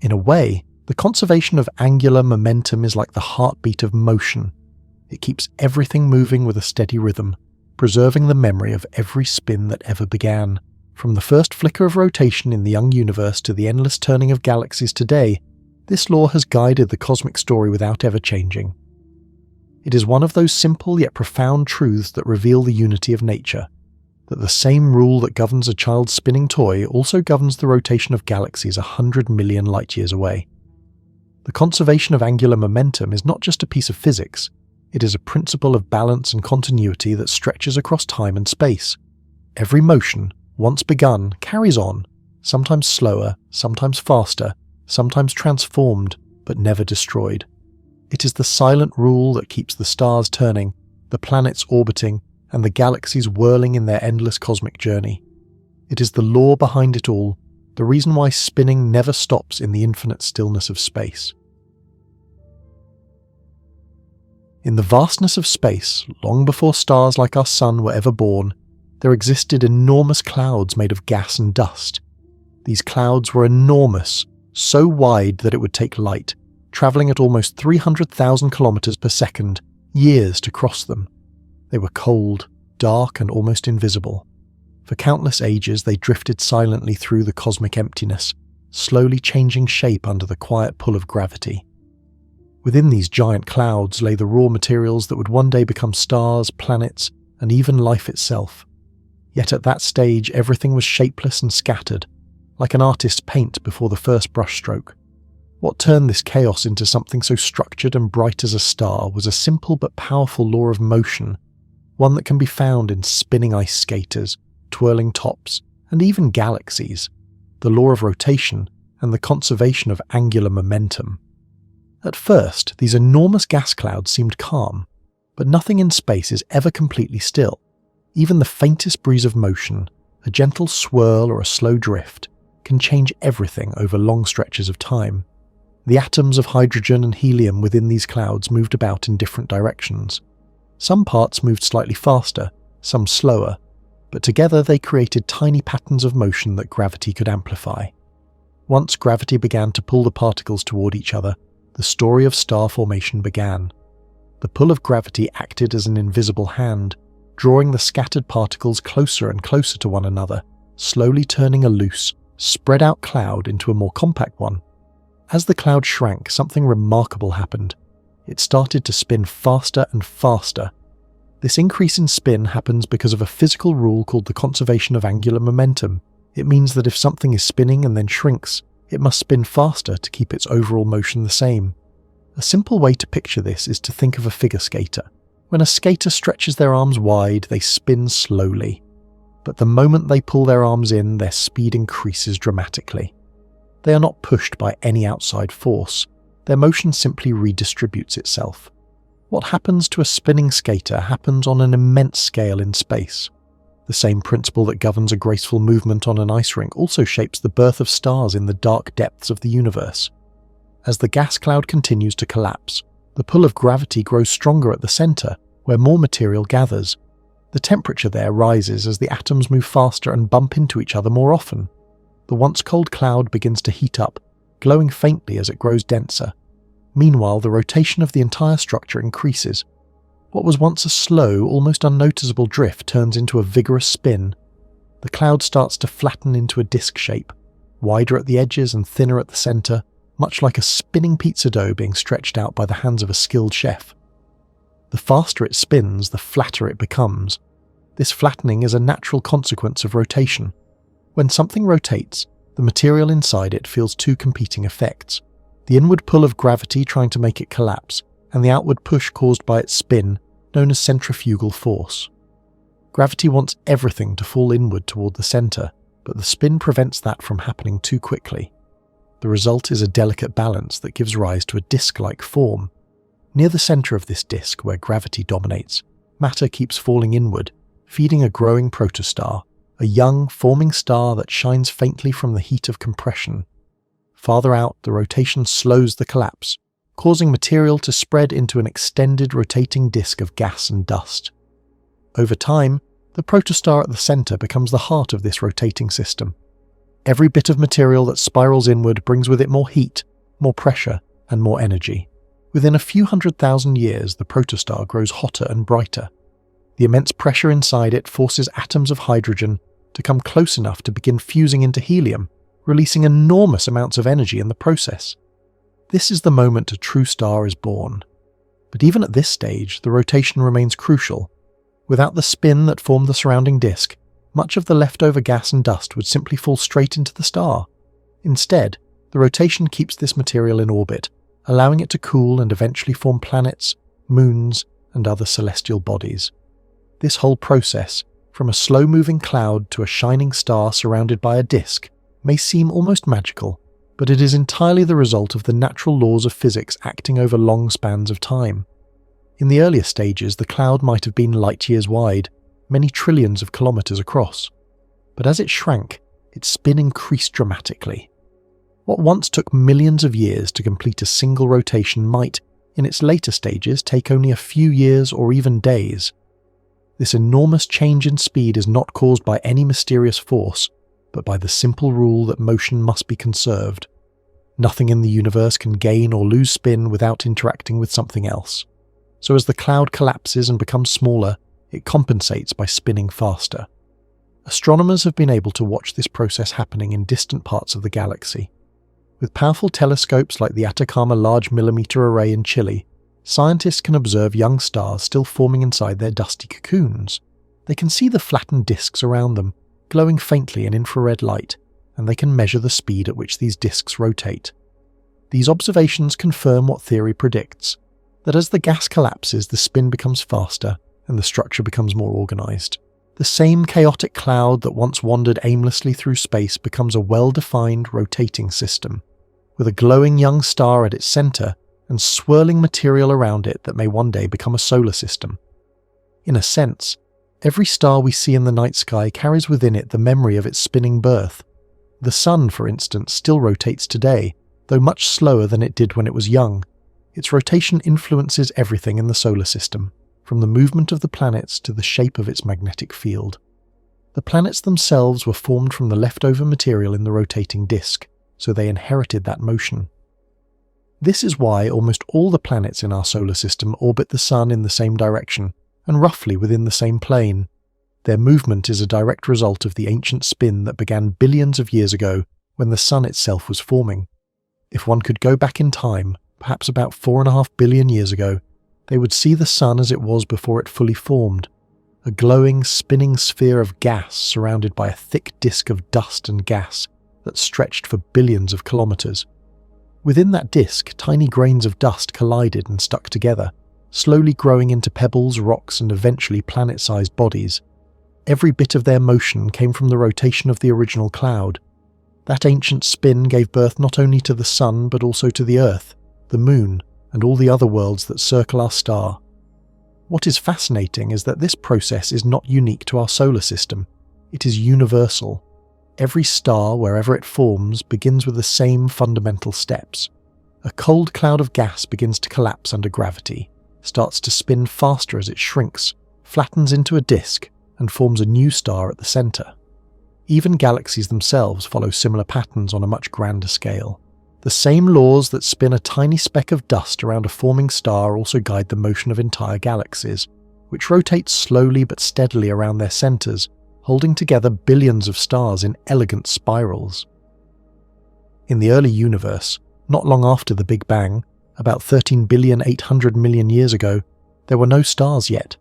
In a way, the conservation of angular momentum is like the heartbeat of motion. It keeps everything moving with a steady rhythm, preserving the memory of every spin that ever began. From the first flicker of rotation in the young universe to the endless turning of galaxies today, this law has guided the cosmic story without ever changing. It is one of those simple yet profound truths that reveal the unity of nature, that the same rule that governs a child's spinning toy also governs the rotation of galaxies 100 million light-years away. The conservation of angular momentum is not just a piece of physics, it is a principle of balance and continuity that stretches across time and space. Every motion, once begun, carries on, sometimes slower, sometimes faster, sometimes transformed, but never destroyed. It is the silent rule that keeps the stars turning, the planets orbiting, and the galaxies whirling in their endless cosmic journey. It is the law behind it all, the reason why spinning never stops in the infinite stillness of space. In the vastness of space, long before stars like our Sun were ever born, there existed enormous clouds made of gas and dust. These clouds were enormous, so wide that it would take light, travelling at almost 300,000 kilometers per second, years to cross them. They were cold, dark, and almost invisible. For countless ages they drifted silently through the cosmic emptiness, slowly changing shape under the quiet pull of gravity. Within these giant clouds lay the raw materials that would one day become stars, planets, and even life itself. Yet at that stage everything was shapeless and scattered, like an artist's paint before the first brushstroke. What turned this chaos into something so structured and bright as a star was a simple but powerful law of motion, one that can be found in spinning ice skaters, twirling tops, and even galaxies, the law of rotation and the conservation of angular momentum. At first, these enormous gas clouds seemed calm, but nothing in space is ever completely still. Even the faintest breeze of motion, a gentle swirl or a slow drift, can change everything over long stretches of time. The atoms of hydrogen and helium within these clouds moved about in different directions. Some parts moved slightly faster, some slower, but together they created tiny patterns of motion that gravity could amplify. Once gravity began to pull the particles toward each other, the story of star formation began. The pull of gravity acted as an invisible hand, drawing the scattered particles closer and closer to one another, slowly turning a loose, spread-out cloud into a more compact one. As the cloud shrank, something remarkable happened. It started to spin faster and faster. This increase in spin happens because of a physical rule called the conservation of angular momentum. It means that if something is spinning and then shrinks, it must spin faster to keep its overall motion the same. A simple way to picture this is to think of a figure skater. When a skater stretches their arms wide, they spin slowly. But the moment they pull their arms in, their speed increases dramatically. They are not pushed by any outside force. Their motion simply redistributes itself. What happens to a spinning skater happens on an immense scale in space. The same principle that governs a graceful movement on an ice rink also shapes the birth of stars in the dark depths of the universe. As the gas cloud continues to collapse, the pull of gravity grows stronger at the center, where more material gathers. The temperature there rises as the atoms move faster and bump into each other more often. The once cold cloud begins to heat up, glowing faintly as it grows denser. Meanwhile, the rotation of the entire structure increases. What was once a slow, almost unnoticeable drift turns into a vigorous spin. The cloud starts to flatten into a disc shape, wider at the edges and thinner at the center, much like a spinning pizza dough being stretched out by the hands of a skilled chef. The faster it spins, the flatter it becomes. This flattening is a natural consequence of rotation. When something rotates, the material inside it feels two competing effects: the inward pull of gravity trying to make it collapse, and the outward push caused by its spin, known as centrifugal force. Gravity wants everything to fall inward toward the center, but the spin prevents that from happening too quickly. The result is a delicate balance that gives rise to a disc-like form. Near the center of this disc, where gravity dominates, matter keeps falling inward, feeding a growing protostar, a young, forming star that shines faintly from the heat of compression. Farther out, the rotation slows the collapse, causing material to spread into an extended rotating disk of gas and dust. Over time, the protostar at the center becomes the heart of this rotating system. Every bit of material that spirals inward brings with it more heat, more pressure, and more energy. Within a few 100,000 years, the protostar grows hotter and brighter. The immense pressure inside it forces atoms of hydrogen to come close enough to begin fusing into helium, releasing enormous amounts of energy in the process. This is the moment a true star is born. But even at this stage, the rotation remains crucial. Without the spin that formed the surrounding disk, much of the leftover gas and dust would simply fall straight into the star. Instead, the rotation keeps this material in orbit, allowing it to cool and eventually form planets, moons, and other celestial bodies. This whole process, from a slow-moving cloud to a shining star surrounded by a disk, may seem almost magical, but it is entirely the result of the natural laws of physics acting over long spans of time. In the earlier stages, the cloud might have been light-years wide, many trillions of kilometers across. But as it shrank, its spin increased dramatically. What once took millions of years to complete a single rotation might, in its later stages, take only a few years or even days. This enormous change in speed is not caused by any mysterious force, but by the simple rule that motion must be conserved. Nothing in the universe can gain or lose spin without interacting with something else. So as the cloud collapses and becomes smaller, it compensates by spinning faster. Astronomers have been able to watch this process happening in distant parts of the galaxy. With powerful telescopes like the Atacama Large Millimeter Array in Chile, scientists can observe young stars still forming inside their dusty cocoons. They can see the flattened disks around them, glowing faintly in infrared light, and they can measure the speed at which these disks rotate. These observations confirm what theory predicts, that as the gas collapses, the spin becomes faster and the structure becomes more organized. The same chaotic cloud that once wandered aimlessly through space becomes a well-defined rotating system, with a glowing young star at its center and swirling material around it that may one day become a solar system. In a sense, every star we see in the night sky carries within it the memory of its spinning birth. The Sun, for instance, still rotates today, though much slower than it did when it was young. Its rotation influences everything in the solar system, from the movement of the planets to the shape of its magnetic field. The planets themselves were formed from the leftover material in the rotating disk, so they inherited that motion. This is why almost all the planets in our solar system orbit the Sun in the same direction, and roughly within the same plane. Their movement is a direct result of the ancient spin that began billions of years ago when the Sun itself was forming. If one could go back in time, perhaps about 4.5 billion years ago, they would see the Sun as it was before it fully formed, a glowing, spinning sphere of gas surrounded by a thick disk of dust and gas that stretched for billions of kilometers. Within that disk, tiny grains of dust collided and stuck together, slowly growing into pebbles, rocks, and eventually planet-sized bodies. Every bit of their motion came from the rotation of the original cloud. That ancient spin gave birth not only to the Sun but also to the Earth, the Moon, and all the other worlds that circle our star. What is fascinating is that this process is not unique to our solar system. It is universal. Every star, wherever it forms, begins with the same fundamental steps. A cold cloud of gas begins to collapse under gravity, starts to spin faster as it shrinks, flattens into a disk, and forms a new star at the center. Even galaxies themselves follow similar patterns on a much grander scale. The same laws that spin a tiny speck of dust around a forming star also guide the motion of entire galaxies, which rotate slowly but steadily around their centers, holding together billions of stars in elegant spirals. In the early universe, not long after the Big Bang, about 13,800,000,000 years ago, there were no stars yet.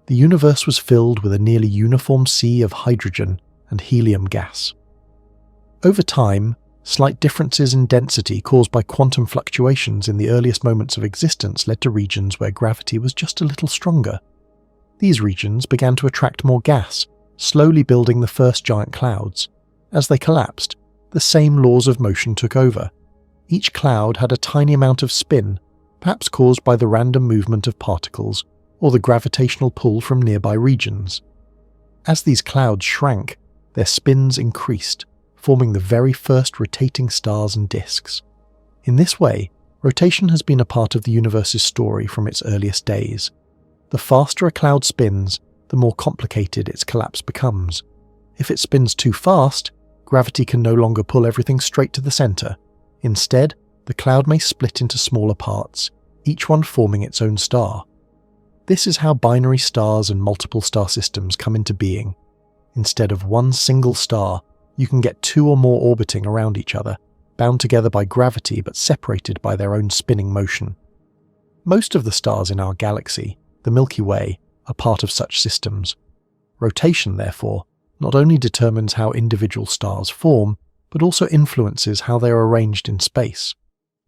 The universe was filled with a nearly uniform sea of hydrogen and helium gas. Over time, slight differences in density caused by quantum fluctuations in the earliest moments of existence led to regions where gravity was just a little stronger. These regions began to attract more gas, slowly building the first giant clouds. As they collapsed, the same laws of motion took over. Each cloud had a tiny amount of spin, perhaps caused by the random movement of particles or the gravitational pull from nearby regions. As these clouds shrank, their spins increased, forming the very first rotating stars and disks. In this way, rotation has been a part of the universe's story from its earliest days. The faster a cloud spins, the more complicated its collapse becomes. If it spins too fast, gravity can no longer pull everything straight to the center. Instead, the cloud may split into smaller parts, each one forming its own star. This is how binary stars and multiple star systems come into being. Instead of one single star, you can get two or more orbiting around each other, bound together by gravity but separated by their own spinning motion. Most of the stars in our galaxy, the Milky Way, are part of such systems. Rotation, therefore, not only determines how individual stars form, but also influences how they are arranged in space.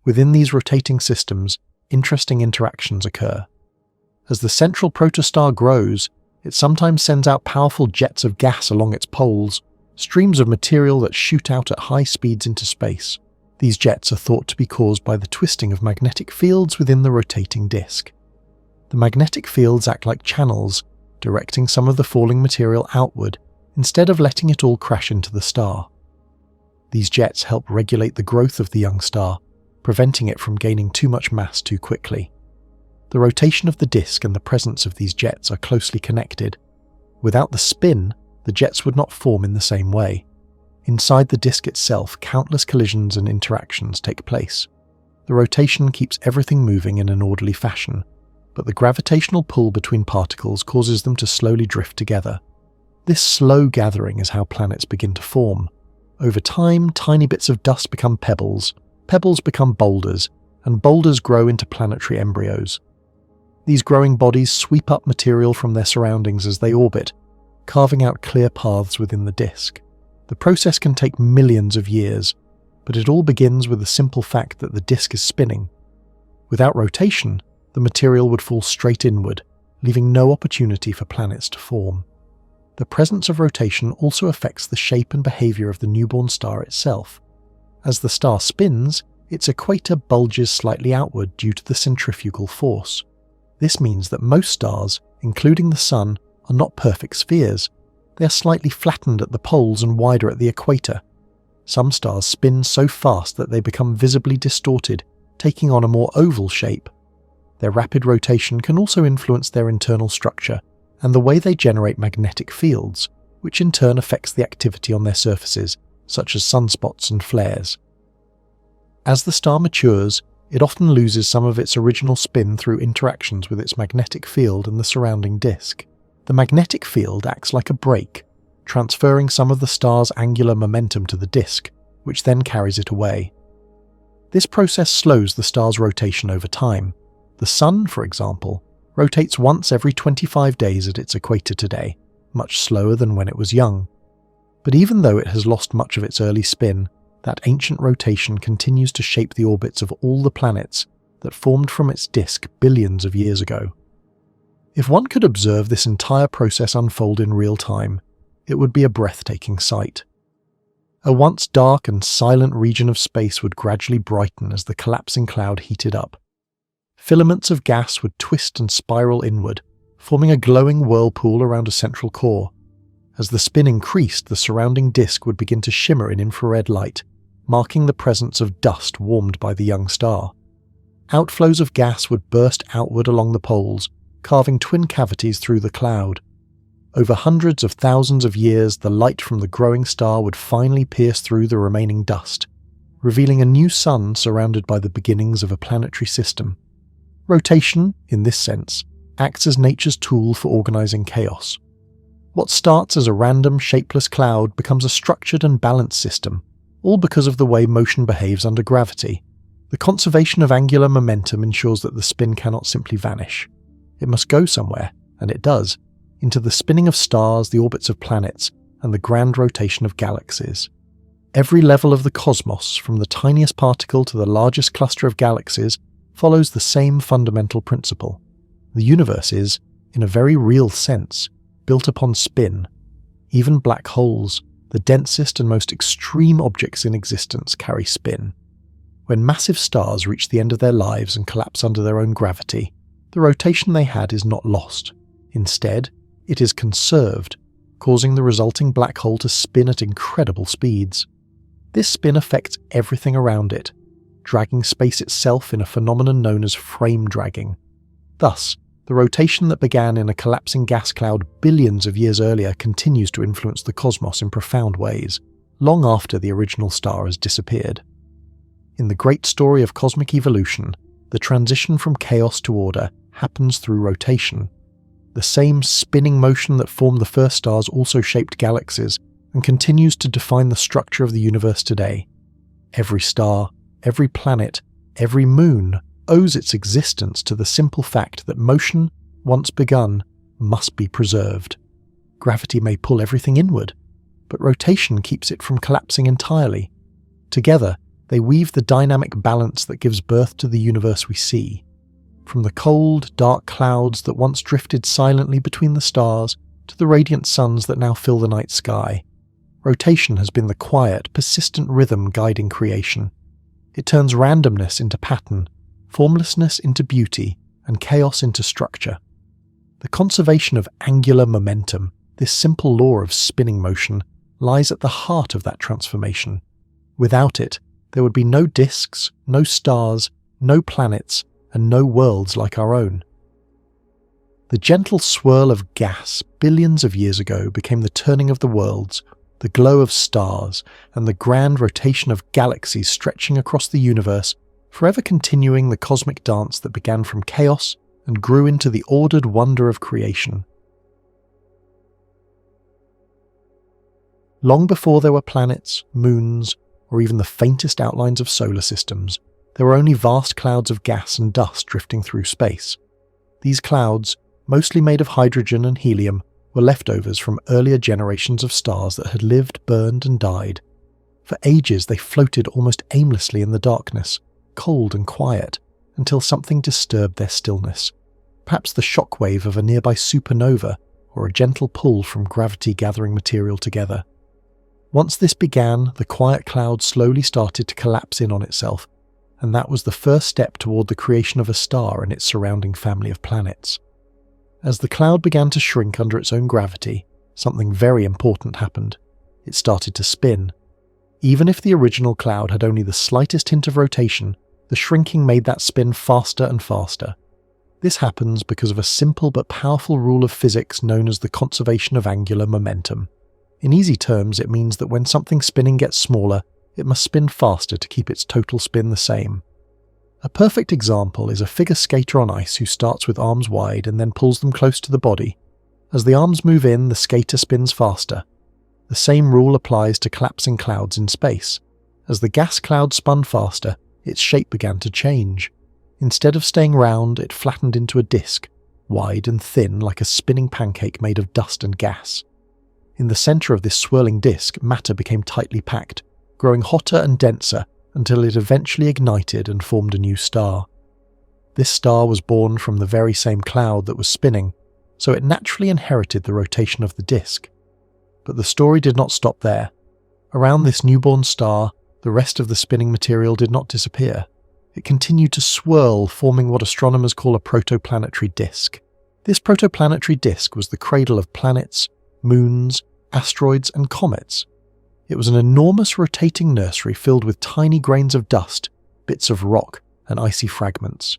Within these rotating systems, interesting interactions occur. As the central protostar grows, it sometimes sends out powerful jets of gas along its poles, streams of material that shoot out at high speeds into space. These jets are thought to be caused by the twisting of magnetic fields within the rotating disk. The magnetic fields act like channels, directing some of the falling material outward instead of letting it all crash into the star. These jets help regulate the growth of the young star, preventing it from gaining too much mass too quickly. The rotation of the disk and the presence of these jets are closely connected. Without the spin, the jets would not form in the same way. Inside the disk itself, countless collisions and interactions take place. The rotation keeps everything moving in an orderly fashion, but the gravitational pull between particles causes them to slowly drift together. This slow gathering is how planets begin to form. Over time, tiny bits of dust become pebbles, Pebbles become boulders, and boulders grow into planetary embryos. These growing bodies sweep up material from their surroundings as they orbit, carving out clear paths within the disk. The process can take millions of years, but it all begins with the simple fact that the disk is spinning. Without rotation, the material would fall straight inward, leaving no opportunity for planets to form. The presence of rotation also affects the shape and behavior of the newborn star itself. As the star spins, its equator bulges slightly outward due to the centrifugal force. This means that most stars, including the Sun, are not perfect spheres. They are slightly flattened at the poles and wider at the equator. Some stars spin so fast that they become visibly distorted, taking on a more oval shape. Their rapid rotation can also influence their internal structure and the way they generate magnetic fields, which in turn affects the activity on their surfaces, such as sunspots and flares. As the star matures, it often loses some of its original spin through interactions with its magnetic field and the surrounding disk. The magnetic field acts like a brake, transferring some of the star's angular momentum to the disk, which then carries it away. This process slows the star's rotation over time. The Sun, for example, rotates once every 25 days at its equator today, much slower than when it was young. But even though it has lost much of its early spin, that ancient rotation continues to shape the orbits of all the planets that formed from its disk billions of years ago. If one could observe this entire process unfold in real time, it would be a breathtaking sight. A once dark and silent region of space would gradually brighten as the collapsing cloud heated up. Filaments of gas would twist and spiral inward, forming a glowing whirlpool around a central core. As the spin increased, the surrounding disk would begin to shimmer in infrared light, marking the presence of dust warmed by the young star. Outflows of gas would burst outward along the poles, carving twin cavities through the cloud. Over hundreds of thousands of years, the light from the growing star would finally pierce through the remaining dust, revealing a new sun surrounded by the beginnings of a planetary system. Rotation, in this sense, acts as nature's tool for organizing chaos. What starts as a random, shapeless cloud becomes a structured and balanced system, all because of the way motion behaves under gravity. The conservation of angular momentum ensures that the spin cannot simply vanish. It must go somewhere, and it does, into the spinning of stars, the orbits of planets, and the grand rotation of galaxies. Every level of the cosmos, from the tiniest particle to the largest cluster of galaxies, follows the same fundamental principle. The universe is, in a very real sense, built upon spin. Even black holes, the densest and most extreme objects in existence, carry spin. When massive stars reach the end of their lives and collapse under their own gravity, the rotation they had is not lost. Instead, it is conserved, causing the resulting black hole to spin at incredible speeds. This spin affects everything around it, dragging space itself in a phenomenon known as frame dragging. Thus, the rotation that began in a collapsing gas cloud billions of years earlier continues to influence the cosmos in profound ways, long after the original star has disappeared. In the great story of cosmic evolution, the transition from chaos to order happens through rotation. The same spinning motion that formed the first stars also shaped galaxies and continues to define the structure of the universe today. Every star, every planet, every moon owes its existence to the simple fact that motion, once begun, must be preserved. Gravity may pull everything inward, but rotation keeps it from collapsing entirely. Together, they weave the dynamic balance that gives birth to the universe we see. From the cold, dark clouds that once drifted silently between the stars to the radiant suns that now fill the night sky, rotation has been the quiet, persistent rhythm guiding creation. It turns randomness into pattern, formlessness into beauty, and chaos into structure. The conservation of angular momentum, this simple law of spinning motion, lies at the heart of that transformation. Without it, there would be no disks, no stars, no planets, and no worlds like our own. The gentle swirl of gas billions of years ago became the turning of the worlds, the glow of stars, and the grand rotation of galaxies stretching across the universe, forever continuing the cosmic dance that began from chaos and grew into the ordered wonder of creation. Long before there were planets, moons, or even the faintest outlines of solar systems. There were only vast clouds of gas and dust drifting through space. These clouds, mostly made of hydrogen and helium, were leftovers from earlier generations of stars that had lived, burned, and died. For ages they floated almost aimlessly in the darkness, cold and quiet, until something disturbed their stillness. Perhaps the shockwave of a nearby supernova, or a gentle pull from gravity gathering material together. Once this began, the quiet cloud slowly started to collapse in on itself, and that was the first step toward the creation of a star and its surrounding family of planets. As the cloud began to shrink under its own gravity, something very important happened. It started to spin. Even if the original cloud had only the slightest hint of rotation, the shrinking made that spin faster and faster. This happens because of a simple but powerful rule of physics known as the conservation of angular momentum. In easy terms, it means that when something spinning gets smaller, it must spin faster to keep its total spin the same. A perfect example is a figure skater on ice who starts with arms wide and then pulls them close to the body. As the arms move in, the skater spins faster. The same rule applies to collapsing clouds in space. As the gas cloud spun faster, its shape began to change. Instead of staying round, it flattened into a disk, wide and thin like a spinning pancake made of dust and gas. In the centre of this swirling disk, matter became tightly packed, growing hotter and denser until it eventually ignited and formed a new star. This star was born from the very same cloud that was spinning, so it naturally inherited the rotation of the disk. But the story did not stop there. Around this newborn star, the rest of the spinning material did not disappear. It continued to swirl, forming what astronomers call a protoplanetary disk. This protoplanetary disk was the cradle of planets, moons, asteroids, and comets. It was an enormous rotating nursery filled with tiny grains of dust, bits of rock, and icy fragments.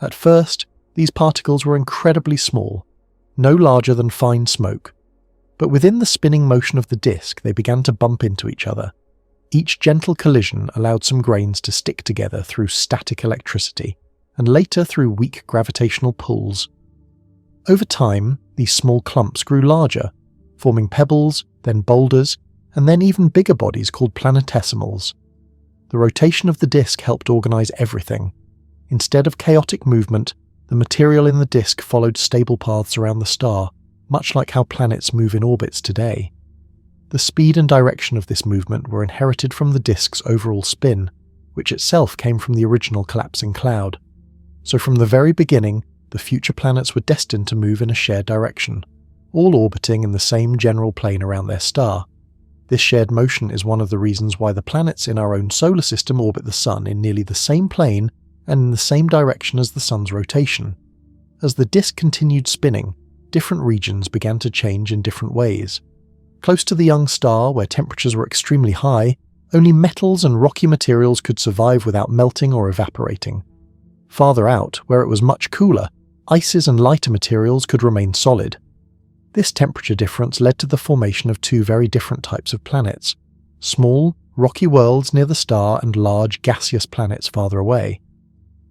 At first, these particles were incredibly small, no larger than fine smoke. But within the spinning motion of the disk, they began to bump into each other. Each gentle collision allowed some grains to stick together through static electricity, and later through weak gravitational pulls. Over time, these small clumps grew larger, forming pebbles, then boulders, and then even bigger bodies called planetesimals. The rotation of the disk helped organize everything. Instead of chaotic movement, the material in the disk followed stable paths around the star, much like how planets move in orbits today. The speed and direction of this movement were inherited from the disk's overall spin, which itself came from the original collapsing cloud. So from the very beginning, the future planets were destined to move in a shared direction, all orbiting in the same general plane around their star. This shared motion is one of the reasons why the planets in our own solar system orbit the Sun in nearly the same plane and in the same direction as the Sun's rotation. As the disk continued spinning, different regions began to change in different ways. Close to the young star, where temperatures were extremely high, only metals and rocky materials could survive without melting or evaporating. Farther out, where it was much cooler, ices and lighter materials could remain solid. This temperature difference led to the formation of two very different types of planets: small, rocky worlds near the star and large, gaseous planets farther away.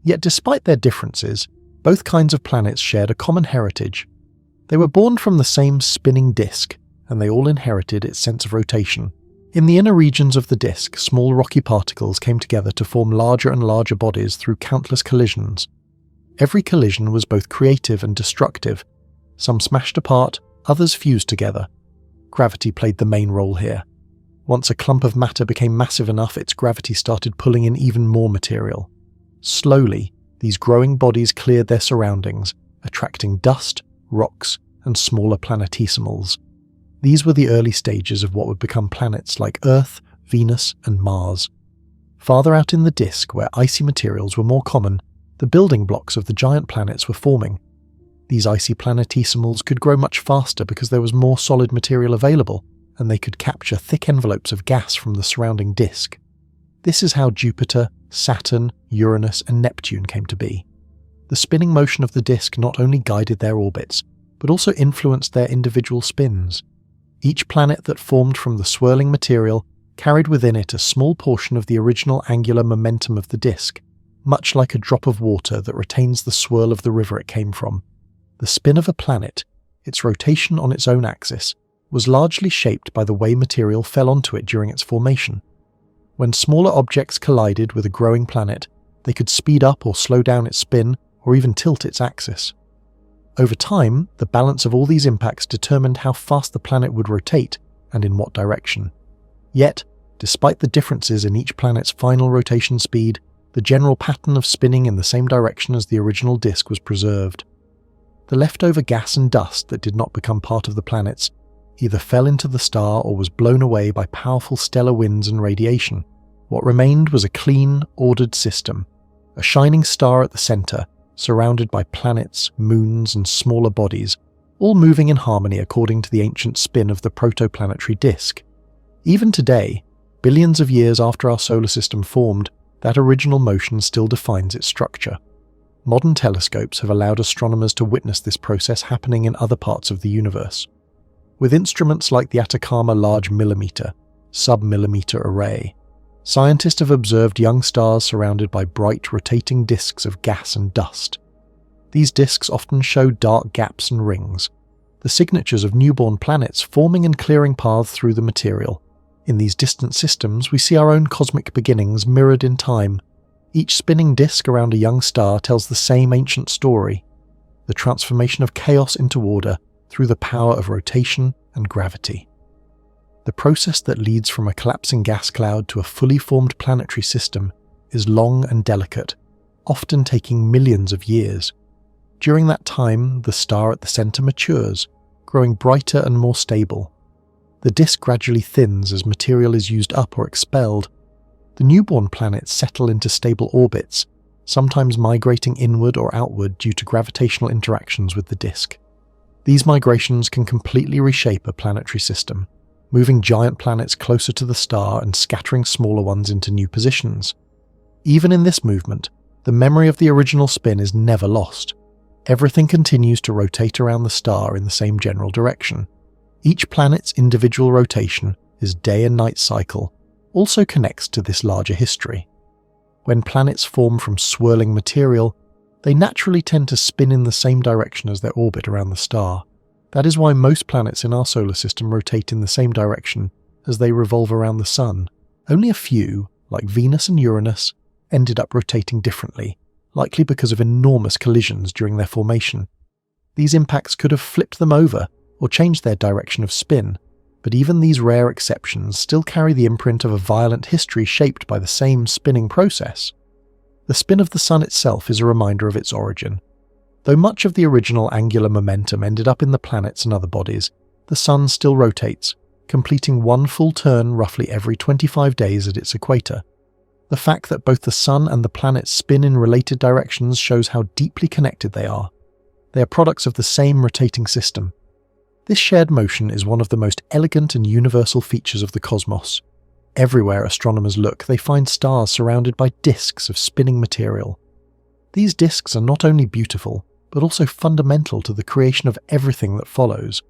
Yet despite their differences, both kinds of planets shared a common heritage. They were born from the same spinning disk, and they all inherited its sense of rotation. In the inner regions of the disk, small rocky particles came together to form larger and larger bodies through countless collisions. Every collision was both creative and destructive. Some smashed apart, others fused together. Gravity played the main role here. Once a clump of matter became massive enough, its gravity started pulling in even more material. Slowly, these growing bodies cleared their surroundings, attracting dust, rocks, and smaller planetesimals. These were the early stages of what would become planets like Earth, Venus, and Mars. Farther out in the disk, where icy materials were more common, the building blocks of the giant planets were forming. These icy planetesimals could grow much faster because there was more solid material available, and they could capture thick envelopes of gas from the surrounding disk. This is how Jupiter, Saturn, Uranus, and Neptune came to be. The spinning motion of the disk not only guided their orbits, but also influenced their individual spins. Each planet that formed from the swirling material carried within it a small portion of the original angular momentum of the disk, much like a drop of water that retains the swirl of the river it came from. The spin of a planet, its rotation on its own axis, was largely shaped by the way material fell onto it during its formation. When smaller objects collided with a growing planet, they could speed up or slow down its spin or even tilt its axis. Over time, the balance of all these impacts determined how fast the planet would rotate and in what direction. Yet, despite the differences in each planet's final rotation speed, the general pattern of spinning in the same direction as the original disk was preserved. The leftover gas and dust that did not become part of the planets either fell into the star or was blown away by powerful stellar winds and radiation. What remained was a clean, ordered system, a shining star at the center, surrounded by planets, moons, and smaller bodies, all moving in harmony according to the ancient spin of the protoplanetary disk. Even today, billions of years after our solar system formed, that original motion still defines its structure. Modern telescopes have allowed astronomers to witness this process happening in other parts of the universe. With instruments like the Atacama Large Millimeter, Sub-Millimeter Array, scientists have observed young stars surrounded by bright, rotating disks of gas and dust. These disks often show dark gaps and rings, the signatures of newborn planets forming and clearing paths through the material. In these distant systems, we see our own cosmic beginnings mirrored in time. Each spinning disk around a young star tells the same ancient story, the transformation of chaos into order through the power of rotation and gravity. The process that leads from a collapsing gas cloud to a fully formed planetary system is long and delicate, often taking millions of years. During that time, the star at the center matures, growing brighter and more stable. The disk gradually thins as material is used up or expelled. The newborn planets settle into stable orbits, sometimes migrating inward or outward due to gravitational interactions with the disk. These migrations can completely reshape a planetary system, moving giant planets closer to the star and scattering smaller ones into new positions. Even in this movement, the memory of the original spin is never lost. Everything continues to rotate around the star in the same general direction. Each planet's individual rotation, his day and night cycle, also connects to this larger history. When planets form from swirling material, they naturally tend to spin in the same direction as their orbit around the star. That is why most planets in our solar system rotate in the same direction as they revolve around the Sun. Only a few, like Venus and Uranus, ended up rotating differently, likely because of enormous collisions during their formation. These impacts could have flipped them over or changed their direction of spin, but even these rare exceptions still carry the imprint of a violent history shaped by the same spinning process. The spin of the Sun itself is a reminder of its origin. Though much of the original angular momentum ended up in the planets and other bodies, the Sun still rotates, completing one full turn roughly every 25 days at its equator. The fact that both the Sun and the planets spin in related directions shows how deeply connected they are. They are products of the same rotating system. This shared motion is one of the most elegant and universal features of the cosmos. Everywhere astronomers look, they find stars surrounded by disks of spinning material. These disks are not only beautiful, but also fundamental to the creation of everything that follows.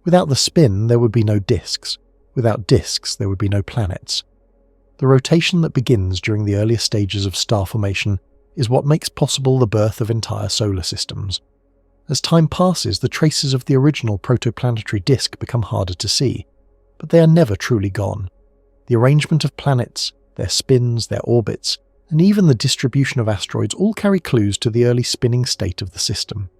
Without the spin, there would be no disks. Without disks, there would be no planets. The rotation that begins during the earliest stages of star formation is what makes possible the birth of entire solar systems. As time passes, the traces of the original protoplanetary disk become harder to see, but they are never truly gone. The arrangement of planets, their spins, their orbits, and even the distribution of asteroids all carry clues to the early spinning state of the system.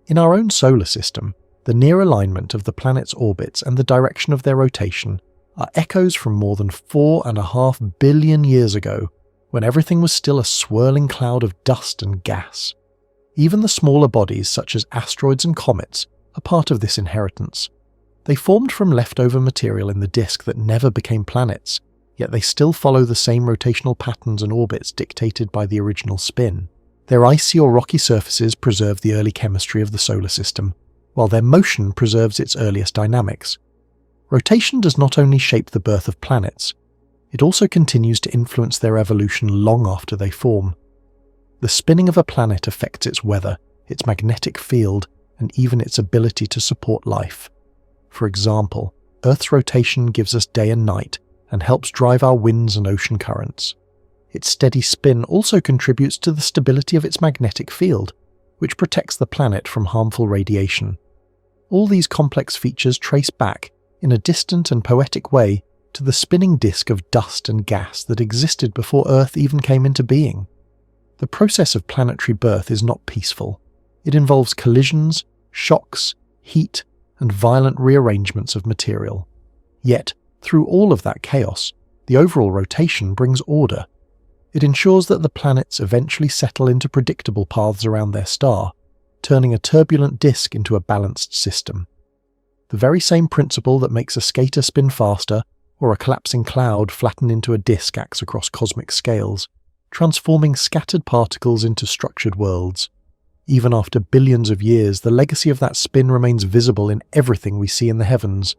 In our own solar system, the near alignment of the planets' orbits and the direction of their rotation are echoes from more than 4.5 billion years ago, when everything was still a swirling cloud of dust and gas. Even the smaller bodies, such as asteroids and comets, are part of this inheritance. They formed from leftover material in the disk that never became planets, yet they still follow the same rotational patterns and orbits dictated by the original spin. Their icy or rocky surfaces preserve the early chemistry of the solar system, while their motion preserves its earliest dynamics. Rotation does not only shape the birth of planets, it also continues to influence their evolution long after they form. The spinning of a planet affects its weather, its magnetic field, and even its ability to support life. For example, Earth's rotation gives us day and night and helps drive our winds and ocean currents. Its steady spin also contributes to the stability of its magnetic field, which protects the planet from harmful radiation. All these complex features trace back, in a distant and poetic way, to the spinning disk of dust and gas that existed before Earth even came into being. The process of planetary birth is not peaceful. It involves collisions, shocks, heat, and violent rearrangements of material. Yet, through all of that chaos, the overall rotation brings order. It ensures that the planets eventually settle into predictable paths around their star, turning a turbulent disk into a balanced system. The very same principle that makes a skater spin faster or a collapsing cloud flatten into a disk acts across cosmic scales, transforming scattered particles into structured worlds. Even after billions of years, the legacy of that spin remains visible in everything we see in the heavens.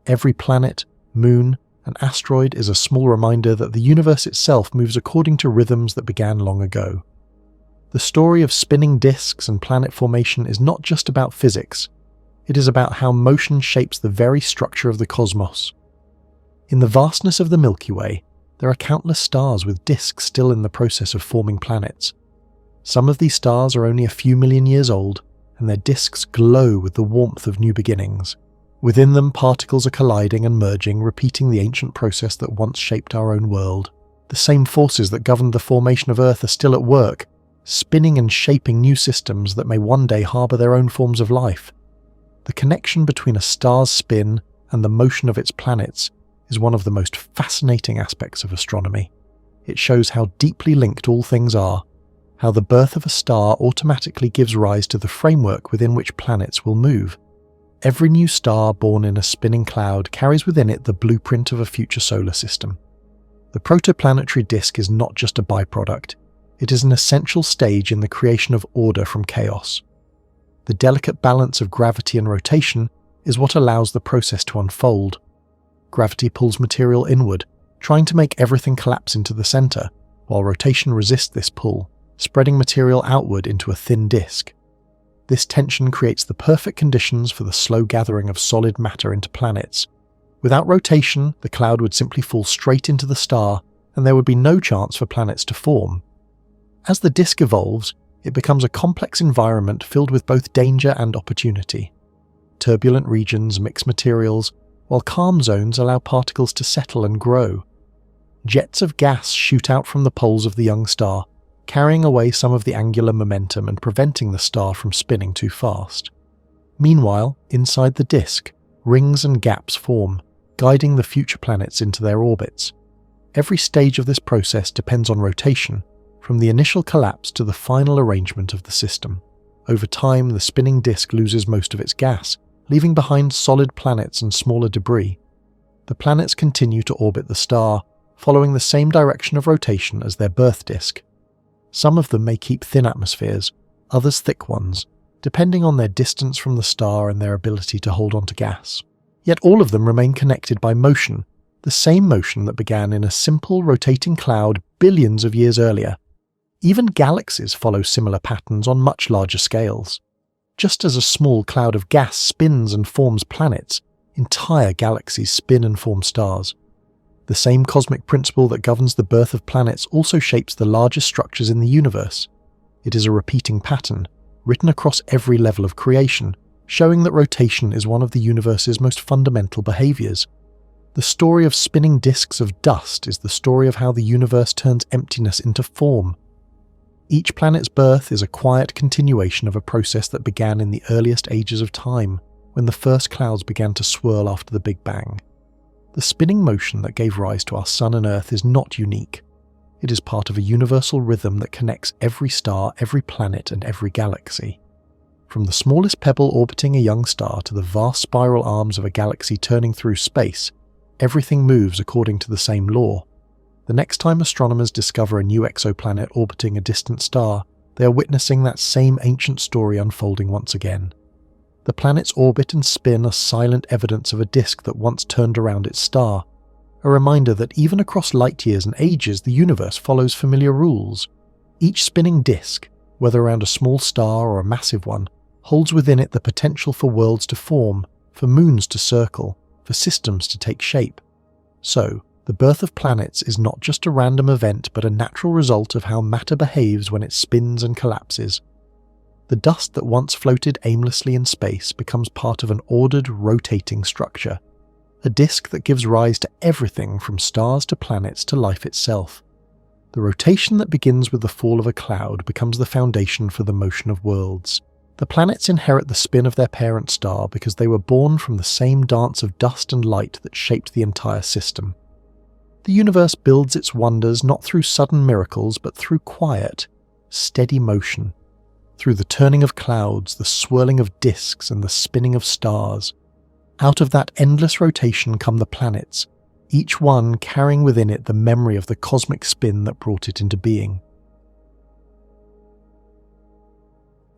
Every planet, moon, and asteroid is a small reminder that the universe itself moves according to rhythms that began long ago. The story of spinning disks and planet formation is not just about physics. It is about how motion shapes the very structure of the cosmos. In the vastness of the Milky Way, there are countless stars with disks still in the process of forming planets. Some of these stars are only a few million years old, and their disks glow with the warmth of new beginnings. Within them, particles are colliding and merging, repeating the ancient process that once shaped our own world. The same forces that governed the formation of Earth are still at work, spinning and shaping new systems that may one day harbour their own forms of life. The connection between a star's spin and the motion of its planets is one of the most fascinating aspects of astronomy. It shows how deeply linked all things are, how the birth of a star automatically gives rise to the framework within which planets will move. Every new star born in a spinning cloud carries within it the blueprint of a future solar system. The protoplanetary disk is not just a byproduct, it is an essential stage in the creation of order from chaos. The delicate balance of gravity and rotation is what allows the process to unfold. Gravity pulls material inward, trying to make everything collapse into the center, while rotation resists this pull, spreading material outward into a thin disk. This tension creates the perfect conditions for the slow gathering of solid matter into planets. Without rotation, the cloud would simply fall straight into the star, and there would be no chance for planets to form. As the disk evolves, it becomes a complex environment filled with both danger and opportunity. Turbulent regions mix materials, while calm zones allow particles to settle and grow. Jets of gas shoot out from the poles of the young star, carrying away some of the angular momentum and preventing the star from spinning too fast. Meanwhile, inside the disk, rings and gaps form, guiding the future planets into their orbits. Every stage of this process depends on rotation, from the initial collapse to the final arrangement of the system. Over time, the spinning disk loses most of its gas, leaving behind solid planets and smaller debris. The planets continue to orbit the star, following the same direction of rotation as their birth disk. Some of them may keep thin atmospheres, others thick ones, depending on their distance from the star and their ability to hold onto gas. Yet all of them remain connected by motion, the same motion that began in a simple rotating cloud billions of years earlier. Even galaxies follow similar patterns on much larger scales. Just as a small cloud of gas spins and forms planets, entire galaxies spin and form stars. The same cosmic principle that governs the birth of planets also shapes the largest structures in the universe. It is a repeating pattern, written across every level of creation, showing that rotation is one of the universe's most fundamental behaviors. The story of spinning disks of dust is the story of how the universe turns emptiness into form. Each planet's birth is a quiet continuation of a process that began in the earliest ages of time, when the first clouds began to swirl after the Big Bang. The spinning motion that gave rise to our Sun and Earth is not unique. It is part of a universal rhythm that connects every star, every planet, and every galaxy. From the smallest pebble orbiting a young star to the vast spiral arms of a galaxy turning through space, everything moves according to the same law. The next time astronomers discover a new exoplanet orbiting a distant star, they are witnessing that same ancient story unfolding once again. The planet's orbit and spin are silent evidence of a disk that once turned around its star, a reminder that even across light years and ages the universe follows familiar rules. Each spinning disk, whether around a small star or a massive one, holds within it the potential for worlds to form, for moons to circle, for systems to take shape. So, the birth of planets is not just a random event but a natural result of how matter behaves when it spins and collapses. The dust that once floated aimlessly in space becomes part of an ordered, rotating structure. a disk that gives rise to everything from stars to planets to life itself. The rotation that begins with the fall of a cloud becomes the foundation for the motion of worlds. The planets inherit the spin of their parent star because they were born from the same dance of dust and light that shaped the entire system. The universe builds its wonders not through sudden miracles but through quiet, steady motion, through the turning of clouds, the swirling of disks and the spinning of stars. Out of that endless rotation come the planets, each one carrying within it the memory of the cosmic spin that brought it into being.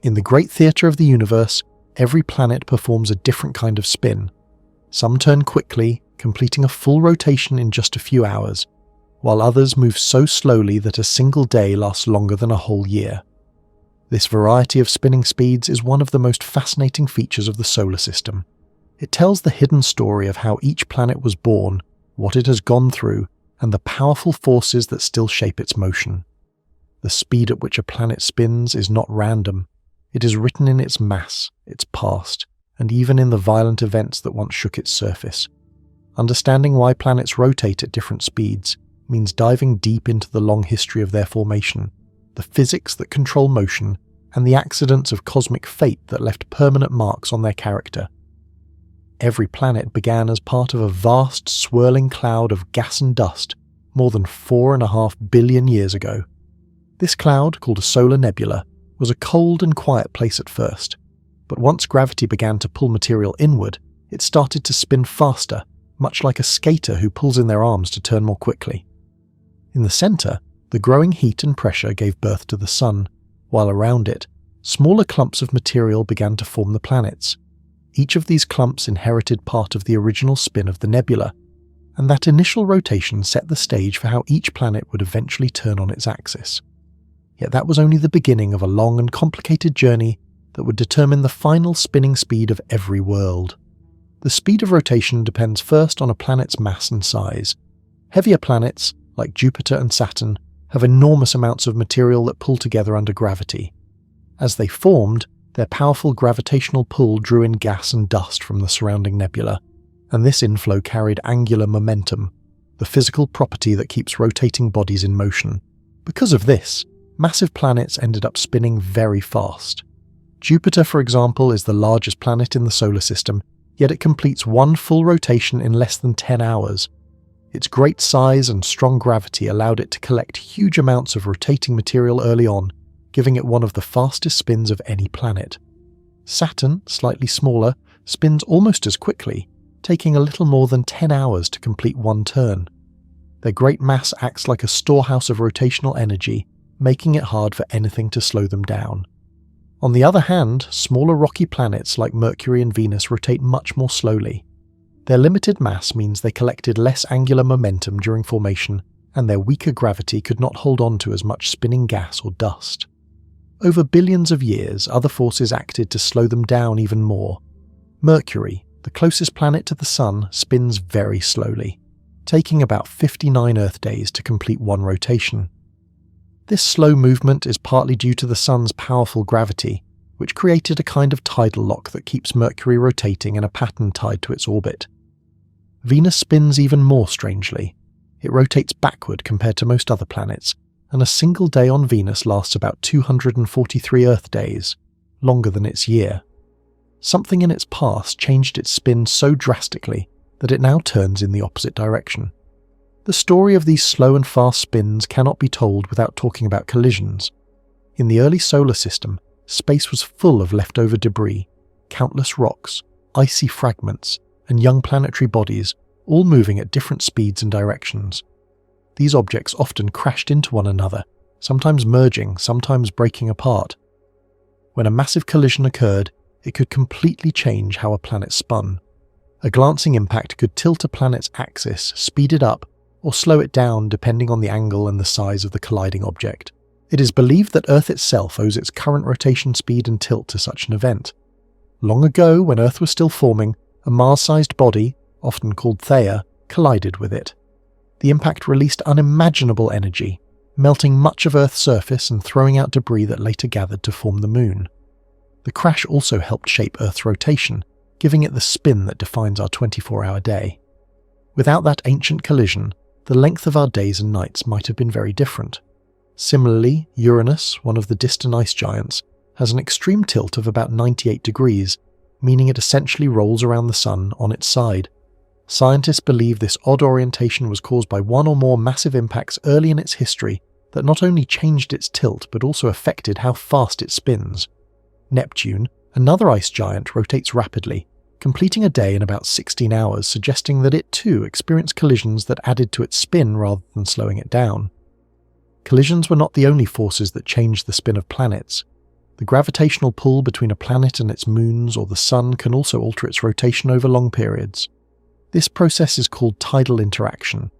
In the great theatre of the universe, every planet performs a different kind of spin. Some turn quickly, completing a full rotation in just a few hours, while others move so slowly that a single day lasts longer than a whole year. This variety of spinning speeds is one of the most fascinating features of the solar system. It tells the hidden story of how each planet was born, what it has gone through, and the powerful forces that still shape its motion. The speed at which a planet spins is not random. It is written in its mass, its past, and even in the violent events that once shook its surface. Understanding why planets rotate at different speeds means diving deep into the long history of their formation, the physics that control motion, and the accidents of cosmic fate that left permanent marks on their character. Every planet began as part of a vast, swirling cloud of gas and dust more than 4.5 billion years ago. This cloud, called a solar nebula, was a cold and quiet place at first, but once gravity began to pull material inward, it started to spin faster, much like a skater who pulls in their arms to turn more quickly. In the centre, the growing heat and pressure gave birth to the Sun, while around it, smaller clumps of material began to form the planets. Each of these clumps inherited part of the original spin of the nebula, and that initial rotation set the stage for how each planet would eventually turn on its axis. Yet that was only the beginning of a long and complicated journey that would determine the final spinning speed of every world. The speed of rotation depends first on a planet's mass and size. Heavier planets, like Jupiter and Saturn, have enormous amounts of material that pull together under gravity. As they formed, their powerful gravitational pull drew in gas and dust from the surrounding nebula, and this inflow carried angular momentum, the physical property that keeps rotating bodies in motion. Because of this, massive planets ended up spinning very fast. Jupiter, for example, is the largest planet in the solar system, yet it completes one full rotation in less than 10 hours. Its great size and strong gravity allowed it to collect huge amounts of rotating material early on, giving it one of the fastest spins of any planet. Saturn, slightly smaller, spins almost as quickly, taking a little more than 10 hours to complete one turn. Their great mass acts like a storehouse of rotational energy, making it hard for anything to slow them down. On the other hand, smaller rocky planets like Mercury and Venus rotate much more slowly. Their limited mass means they collected less angular momentum during formation, and their weaker gravity could not hold on to as much spinning gas or dust. Over billions of years, other forces acted to slow them down even more. Mercury, the closest planet to the Sun, spins very slowly, taking about 59 Earth days to complete one rotation. This slow movement is partly due to the Sun's powerful gravity, which created a kind of tidal lock that keeps Mercury rotating in a pattern tied to its orbit. Venus spins even more strangely. It rotates backward compared to most other planets, and a single day on Venus lasts about 243 Earth days, longer than its year. Something in its past changed its spin so drastically that it now turns in the opposite direction. The story of these slow and fast spins cannot be told without talking about collisions. In the early solar system, space was full of leftover debris, countless rocks, icy fragments, and young planetary bodies, all moving at different speeds and directions. These objects often crashed into one another, sometimes merging, sometimes breaking apart. When a massive collision occurred, it could completely change how a planet spun. A glancing impact could tilt a planet's axis, speed it up, or slow it down depending on the angle and the size of the colliding object. It is believed that Earth itself owes its current rotation speed and tilt to such an event. Long ago, when Earth was still forming, a Mars-sized body, often called Theia, collided with it. The impact released unimaginable energy, melting much of Earth's surface and throwing out debris that later gathered to form the Moon. The crash also helped shape Earth's rotation, giving it the spin that defines our 24-hour day. Without that ancient collision, the length of our days and nights might have been very different. Similarly, Uranus, one of the distant ice giants, has an extreme tilt of about 98 degrees, meaning it essentially rolls around the Sun on its side. Scientists believe this odd orientation was caused by one or more massive impacts early in its history that not only changed its tilt but also affected how fast it spins. Neptune, another ice giant, rotates rapidly, completing a day in about 16 hours, suggesting that it too experienced collisions that added to its spin rather than slowing it down. Collisions were not the only forces that changed the spin of planets. The gravitational pull between a planet and its moons or the Sun can also alter its rotation over long periods. This process is called tidal interaction.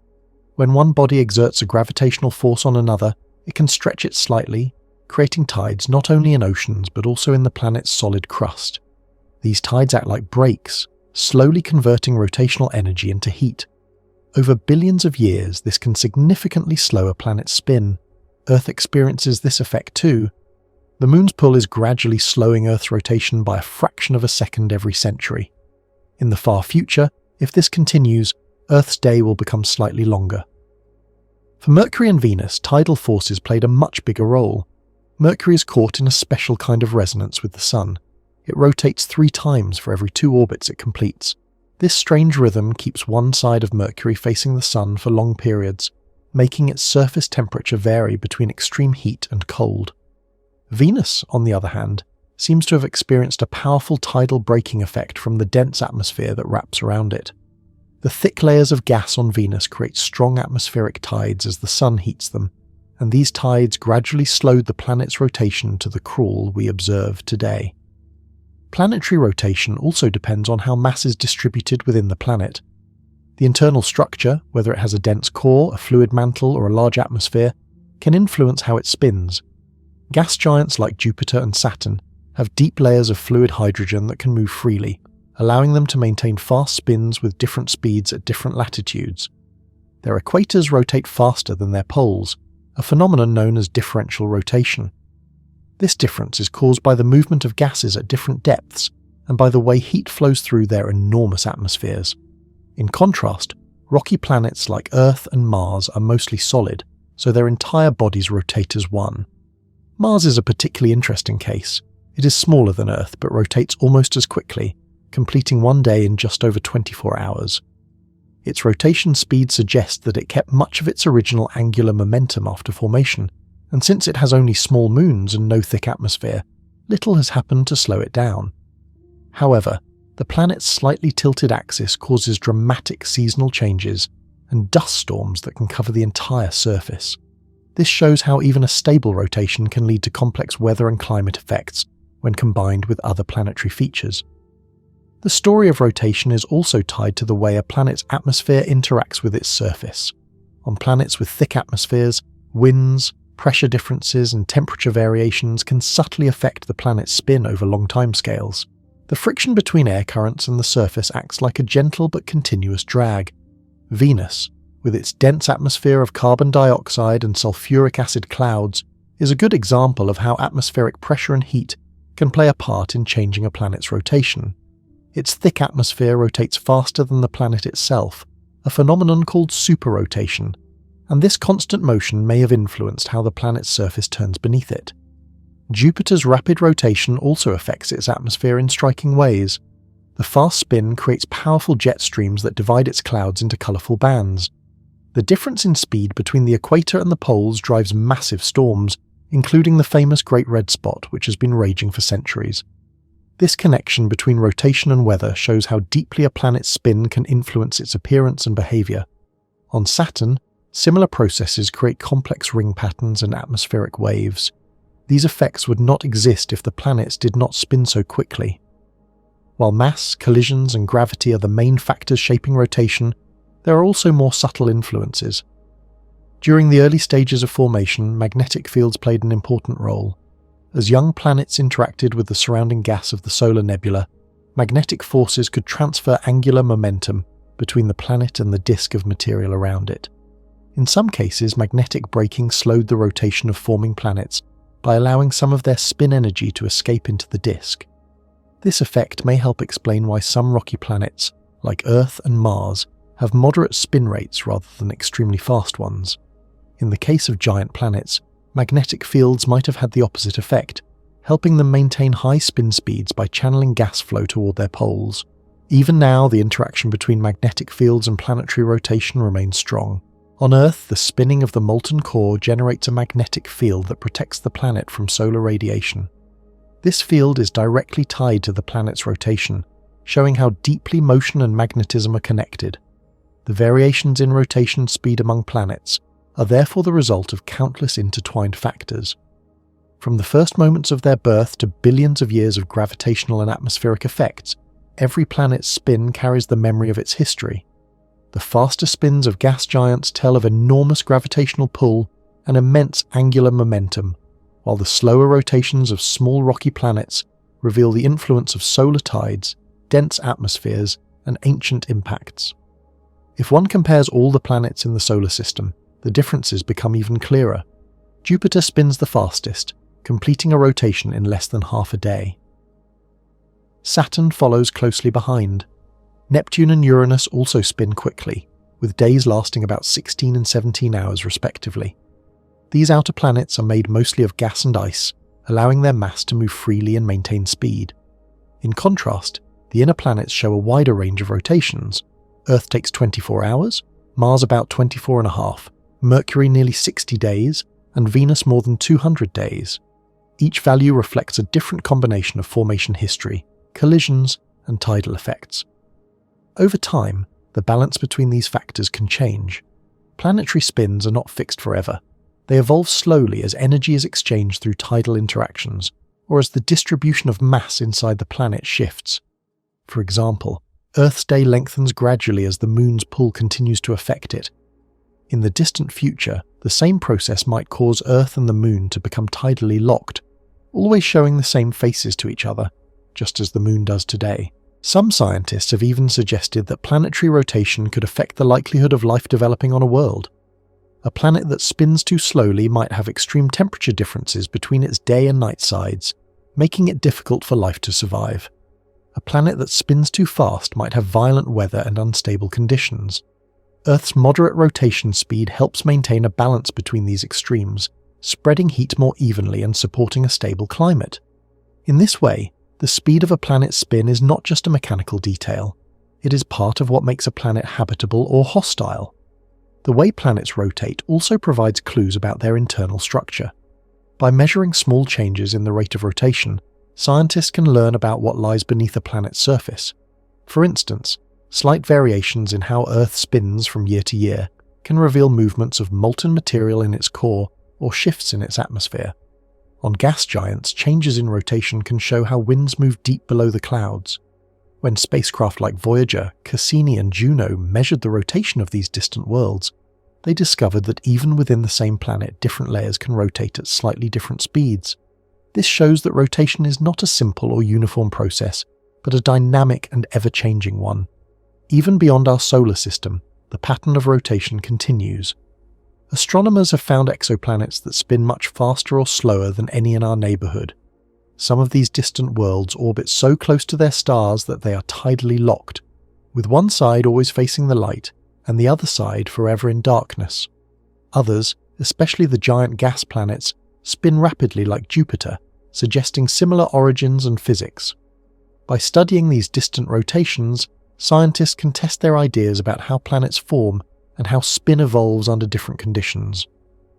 When one body exerts a gravitational force on another, it can stretch it slightly, creating tides not only in oceans but also in the planet's solid crust. These tides act like brakes, slowly converting rotational energy into heat. Over billions of years, this can significantly slow a planet's spin. Earth experiences this effect too. The Moon's pull is gradually slowing Earth's rotation by a fraction of a second every century. In the far future, if this continues, Earth's day will become slightly longer. For Mercury and Venus, tidal forces played a much bigger role. Mercury is caught in a special kind of resonance with the Sun. It rotates 3 times for every 2 orbits it completes. This strange rhythm keeps one side of Mercury facing the Sun for long periods, making its surface temperature vary between extreme heat and cold. Venus, on the other hand, seems to have experienced a powerful tidal braking effect from the dense atmosphere that wraps around it. The thick layers of gas on Venus create strong atmospheric tides as the Sun heats them, and these tides gradually slowed the planet's rotation to the crawl we observe today. Planetary rotation also depends on how mass is distributed within the planet. The internal structure, whether it has a dense core, a fluid mantle, or a large atmosphere, can influence how it spins. Gas giants like Jupiter and Saturn have deep layers of fluid hydrogen that can move freely, allowing them to maintain fast spins with different speeds at different latitudes. Their equators rotate faster than their poles, a phenomenon known as differential rotation. This difference is caused by the movement of gases at different depths and by the way heat flows through their enormous atmospheres. In contrast, rocky planets like Earth and Mars are mostly solid, so their entire bodies rotate as one. Mars is a particularly interesting case. It is smaller than Earth but rotates almost as quickly, completing one day in just over 24 hours. Its rotation speed suggests that it kept much of its original angular momentum after formation, and since it has only small moons and no thick atmosphere, little has happened to slow it down. However, the planet's slightly tilted axis causes dramatic seasonal changes and dust storms that can cover the entire surface. This shows how even a stable rotation can lead to complex weather and climate effects when combined with other planetary features. The story of rotation is also tied to the way a planet's atmosphere interacts with its surface. On planets with thick atmospheres, winds, pressure differences and temperature variations can subtly affect the planet's spin over long timescales. The friction between air currents and the surface acts like a gentle but continuous drag. Venus, with its dense atmosphere of carbon dioxide and sulfuric acid clouds, is a good example of how atmospheric pressure and heat can play a part in changing a planet's rotation. Its thick atmosphere rotates faster than the planet itself, a phenomenon called superrotation, and this constant motion may have influenced how the planet's surface turns beneath it. Jupiter's rapid rotation also affects its atmosphere in striking ways. The fast spin creates powerful jet streams that divide its clouds into colourful bands. The difference in speed between the equator and the poles drives massive storms, including the famous Great Red Spot, which has been raging for centuries. This connection between rotation and weather shows how deeply a planet's spin can influence its appearance and behaviour. On Saturn, similar processes create complex ring patterns and atmospheric waves. These effects would not exist if the planets did not spin so quickly. While mass, collisions, and gravity are the main factors shaping rotation, there are also more subtle influences. During the early stages of formation, magnetic fields played an important role. As young planets interacted with the surrounding gas of the solar nebula, magnetic forces could transfer angular momentum between the planet and the disk of material around it. In some cases, magnetic braking slowed the rotation of forming planets by allowing some of their spin energy to escape into the disk. This effect may help explain why some rocky planets, like Earth and Mars, have moderate spin rates rather than extremely fast ones. In the case of giant planets, magnetic fields might have had the opposite effect, helping them maintain high spin speeds by channeling gas flow toward their poles. Even now, the interaction between magnetic fields and planetary rotation remains strong. On Earth, the spinning of the molten core generates a magnetic field that protects the planet from solar radiation. This field is directly tied to the planet's rotation, showing how deeply motion and magnetism are connected. The variations in rotation speed among planets are therefore the result of countless intertwined factors. From the first moments of their birth to billions of years of gravitational and atmospheric effects, every planet's spin carries the memory of its history. The faster spins of gas giants tell of enormous gravitational pull and immense angular momentum, while the slower rotations of small rocky planets reveal the influence of solar tides, dense atmospheres, and ancient impacts. If one compares all the planets in the solar system, the differences become even clearer. Jupiter spins the fastest, completing a rotation in less than half a day. Saturn follows closely behind. Neptune and Uranus also spin quickly, with days lasting about 16 and 17 hours respectively. These outer planets are made mostly of gas and ice, allowing their mass to move freely and maintain speed. In contrast, the inner planets show a wider range of rotations. Earth takes 24 hours, Mars about 24 and a half, Mercury nearly 60 days, and Venus more than 200 days. Each value reflects a different combination of formation history, collisions, and tidal effects. Over time, the balance between these factors can change. Planetary spins are not fixed forever. They evolve slowly as energy is exchanged through tidal interactions, or as the distribution of mass inside the planet shifts. For example, Earth's day lengthens gradually as the Moon's pull continues to affect it. In the distant future, the same process might cause Earth and the Moon to become tidally locked, always showing the same faces to each other, just as the Moon does today. Some scientists have even suggested that planetary rotation could affect the likelihood of life developing on a world. A planet that spins too slowly might have extreme temperature differences between its day and night sides, making it difficult for life to survive. A planet that spins too fast might have violent weather and unstable conditions. Earth's moderate rotation speed helps maintain a balance between these extremes, spreading heat more evenly and supporting a stable climate. In this way, the speed of a planet's spin is not just a mechanical detail. It is part of what makes a planet habitable or hostile. The way planets rotate also provides clues about their internal structure. By measuring small changes in the rate of rotation, scientists can learn about what lies beneath a planet's surface. For instance, slight variations in how Earth spins from year to year can reveal movements of molten material in its core or shifts in its atmosphere. On gas giants, changes in rotation can show how winds move deep below the clouds. When spacecraft like Voyager, Cassini and Juno measured the rotation of these distant worlds, they discovered that even within the same planet, different layers can rotate at slightly different speeds. This shows that rotation is not a simple or uniform process, but a dynamic and ever-changing one. Even beyond our solar system, the pattern of rotation continues. Astronomers have found exoplanets that spin much faster or slower than any in our neighbourhood. Some of these distant worlds orbit so close to their stars that they are tidally locked, with one side always facing the light and the other side forever in darkness. Others, especially the giant gas planets, spin rapidly like Jupiter, suggesting similar origins and physics. By studying these distant rotations, scientists can test their ideas about how planets form and how spin evolves under different conditions.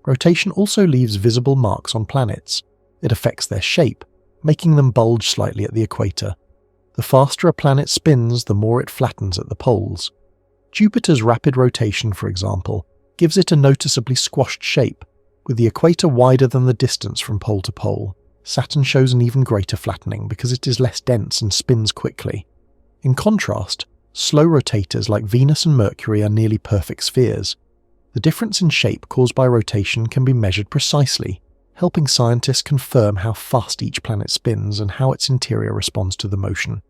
Rotation also leaves visible marks on planets. It affects their shape, making them bulge slightly at the equator. The faster a planet spins, the more it flattens at the poles. Jupiter's rapid rotation, for example, gives it a noticeably squashed shape, with the equator wider than the distance from pole to pole. Saturn shows an even greater flattening because it is less dense and spins quickly. In contrast, slow rotators like Venus and Mercury are nearly perfect spheres. The difference in shape caused by rotation can be measured precisely, helping scientists confirm how fast each planet spins and how its interior responds to the motion.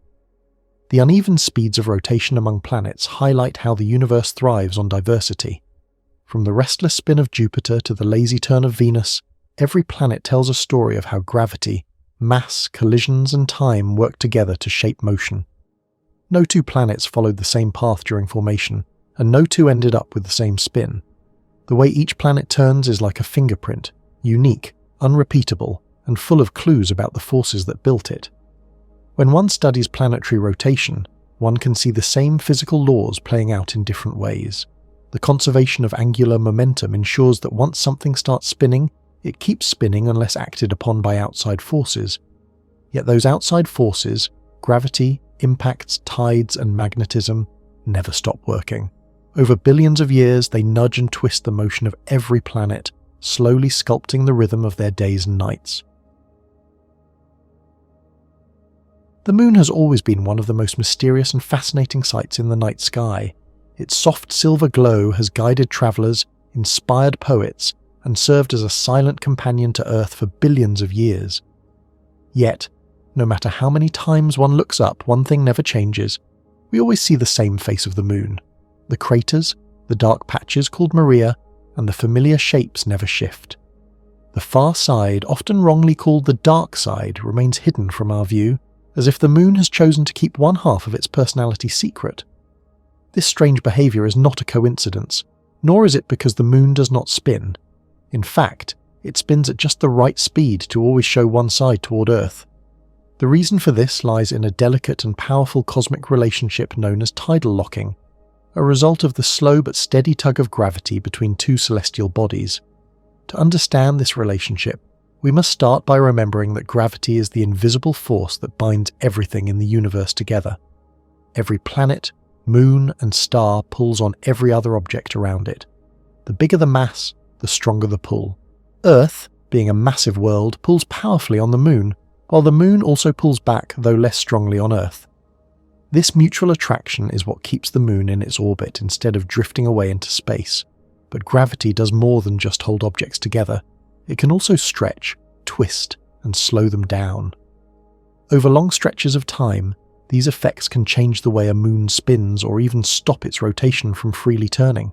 The uneven speeds of rotation among planets highlight how the universe thrives on diversity. From the restless spin of Jupiter to the lazy turn of Venus, every planet tells a story of how gravity, mass, collisions, and time work together to shape motion. No two planets followed the same path during formation, and no two ended up with the same spin. The way each planet turns is like a fingerprint, unique, unrepeatable, and full of clues about the forces that built it. When one studies planetary rotation, one can see the same physical laws playing out in different ways. The conservation of angular momentum ensures that once something starts spinning, it keeps spinning unless acted upon by outside forces. Yet those outside forces, gravity, impacts, tides, and magnetism, never stop working. Over billions of years, they nudge and twist the motion of every planet, slowly sculpting the rhythm of their days and nights. The moon has always been one of the most mysterious and fascinating sights in the night sky. Its soft silver glow has guided travelers, inspired poets, and served as a silent companion to Earth for billions of years. Yet, no matter how many times one looks up, one thing never changes. We always see the same face of the moon. The craters, the dark patches called Maria, and the familiar shapes never shift. The far side, often wrongly called the dark side, remains hidden from our view, as if the moon has chosen to keep one half of its personality secret. This strange behaviour is not a coincidence, nor is it because the moon does not spin. In fact, it spins at just the right speed to always show one side toward Earth. The reason for this lies in a delicate and powerful cosmic relationship known as tidal locking, a result of the slow but steady tug of gravity between two celestial bodies. To understand this relationship, we must start by remembering that gravity is the invisible force that binds everything in the universe together. Every planet, moon, and star pulls on every other object around it. The bigger the mass, the stronger the pull. Earth, being a massive world, pulls powerfully on the moon, while the moon also pulls back, though less strongly, on Earth. This mutual attraction is what keeps the moon in its orbit instead of drifting away into space. But gravity does more than just hold objects together. It can also stretch, twist, and slow them down. Over long stretches of time, these effects can change the way a moon spins or even stop its rotation from freely turning.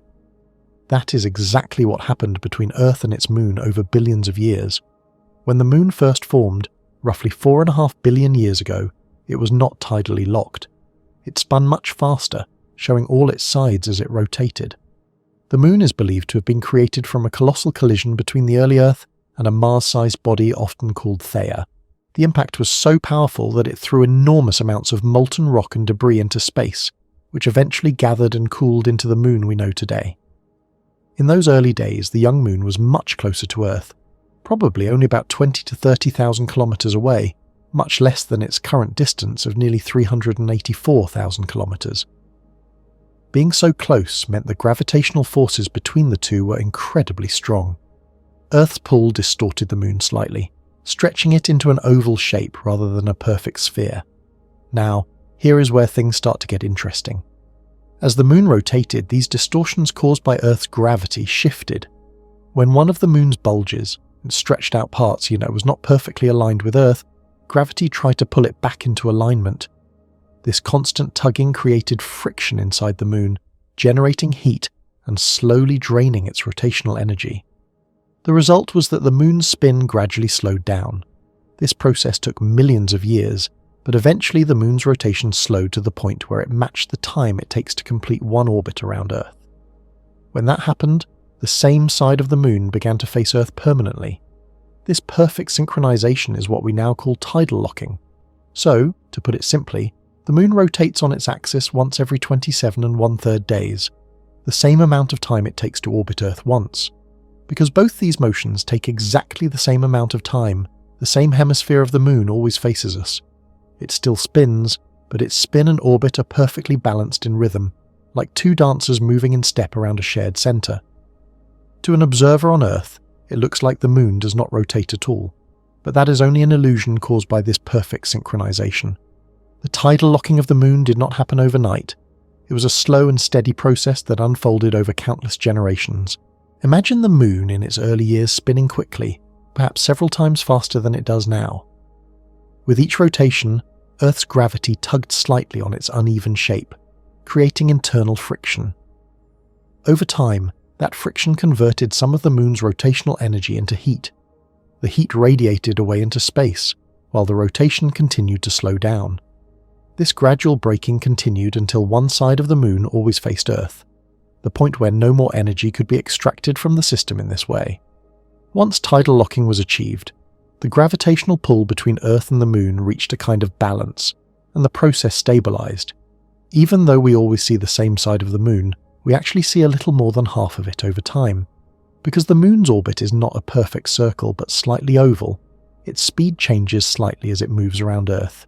That is exactly what happened between Earth and its moon over billions of years. When the moon first formed, roughly 4.5 billion years ago, it was not tidally locked. It spun much faster, showing all its sides as it rotated. The moon is believed to have been created from a colossal collision between the early Earth and a Mars-sized body often called Theia. The impact was so powerful that it threw enormous amounts of molten rock and debris into space, which eventually gathered and cooled into the moon we know today. In those early days, the young moon was much closer to Earth, probably only about 20 to 30,000 kilometers away, much less than its current distance of nearly 384,000 kilometers. Being so close meant the gravitational forces between the two were incredibly strong. Earth's pull distorted the moon slightly, stretching it into an oval shape rather than a perfect sphere. Now, here is where things start to get interesting. As the moon rotated, these distortions caused by Earth's gravity shifted. When one of the moon's bulges, its stretched out parts, was not perfectly aligned with Earth, gravity tried to pull it back into alignment. This constant tugging created friction inside the moon, generating heat and slowly draining its rotational energy. The result was that the moon's spin gradually slowed down. This process took millions of years, but eventually the moon's rotation slowed to the point where it matched the time it takes to complete one orbit around Earth. When that happened, the same side of the moon began to face Earth permanently. This perfect synchronization is what we now call tidal locking. So, to put it simply, the moon rotates on its axis once every 27 1/3 days, the same amount of time it takes to orbit Earth once. Because both these motions take exactly the same amount of time, the same hemisphere of the moon always faces us. It still spins, but its spin and orbit are perfectly balanced in rhythm, like two dancers moving in step around a shared center. To an observer on Earth, it looks like the moon does not rotate at all, but that is only an illusion caused by this perfect synchronization. The tidal locking of the moon did not happen overnight. It was a slow and steady process that unfolded over countless generations. Imagine the moon in its early years spinning quickly, perhaps several times faster than it does now. With each rotation, Earth's gravity tugged slightly on its uneven shape, creating internal friction. Over time, that friction converted some of the moon's rotational energy into heat. The heat radiated away into space, while the rotation continued to slow down. This gradual braking continued until one side of the moon always faced Earth. the point where no more energy could be extracted from the system in this way. Once tidal locking was achieved, the gravitational pull between Earth and the Moon reached a kind of balance, and the process stabilized. Even though we always see the same side of the Moon, we actually see a little more than half of it over time. Because the Moon's orbit is not a perfect circle but slightly oval, its speed changes slightly as it moves around Earth.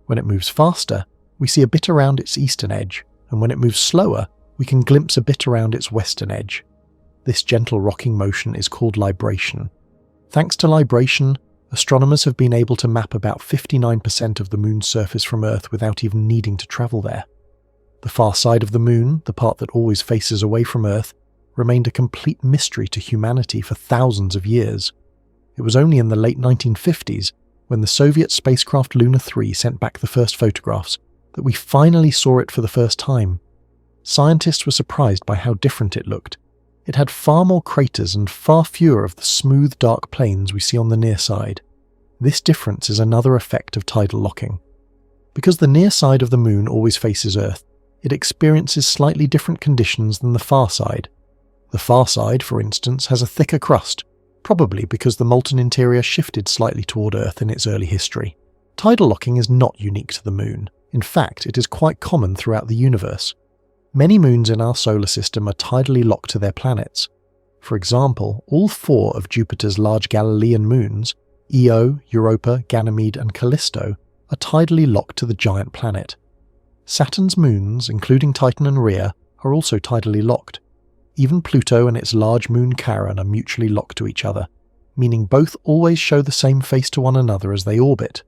When it moves faster, we see a bit around its eastern edge, and when it moves slower, we can glimpse a bit around its western edge. This gentle rocking motion is called libration. Thanks to libration, astronomers have been able to map about 59% of the Moon's surface from Earth without even needing to travel there. The far side of the Moon, the part that always faces away from Earth, remained a complete mystery to humanity for thousands of years. It was only in the late 1950s, when the Soviet spacecraft Luna 3 sent back the first photographs, that we finally saw it for the first time. Scientists were surprised by how different it looked. It had far more craters and far fewer of the smooth, dark plains we see on the near side. This difference is another effect of tidal locking. Because the near side of the Moon always faces Earth, it experiences slightly different conditions than the far side. The far side, for instance, has a thicker crust, probably because the molten interior shifted slightly toward Earth in its early history. Tidal locking is not unique to the Moon. In fact, it is quite common throughout the universe. Many moons in our solar system are tidally locked to their planets. For example, all 4 of Jupiter's large Galilean moons, Io, Europa, Ganymede and Callisto, are tidally locked to the giant planet. Saturn's moons, including Titan and Rhea, are also tidally locked. Even Pluto and its large moon Charon are mutually locked to each other, meaning both always show the same face to one another as they orbit.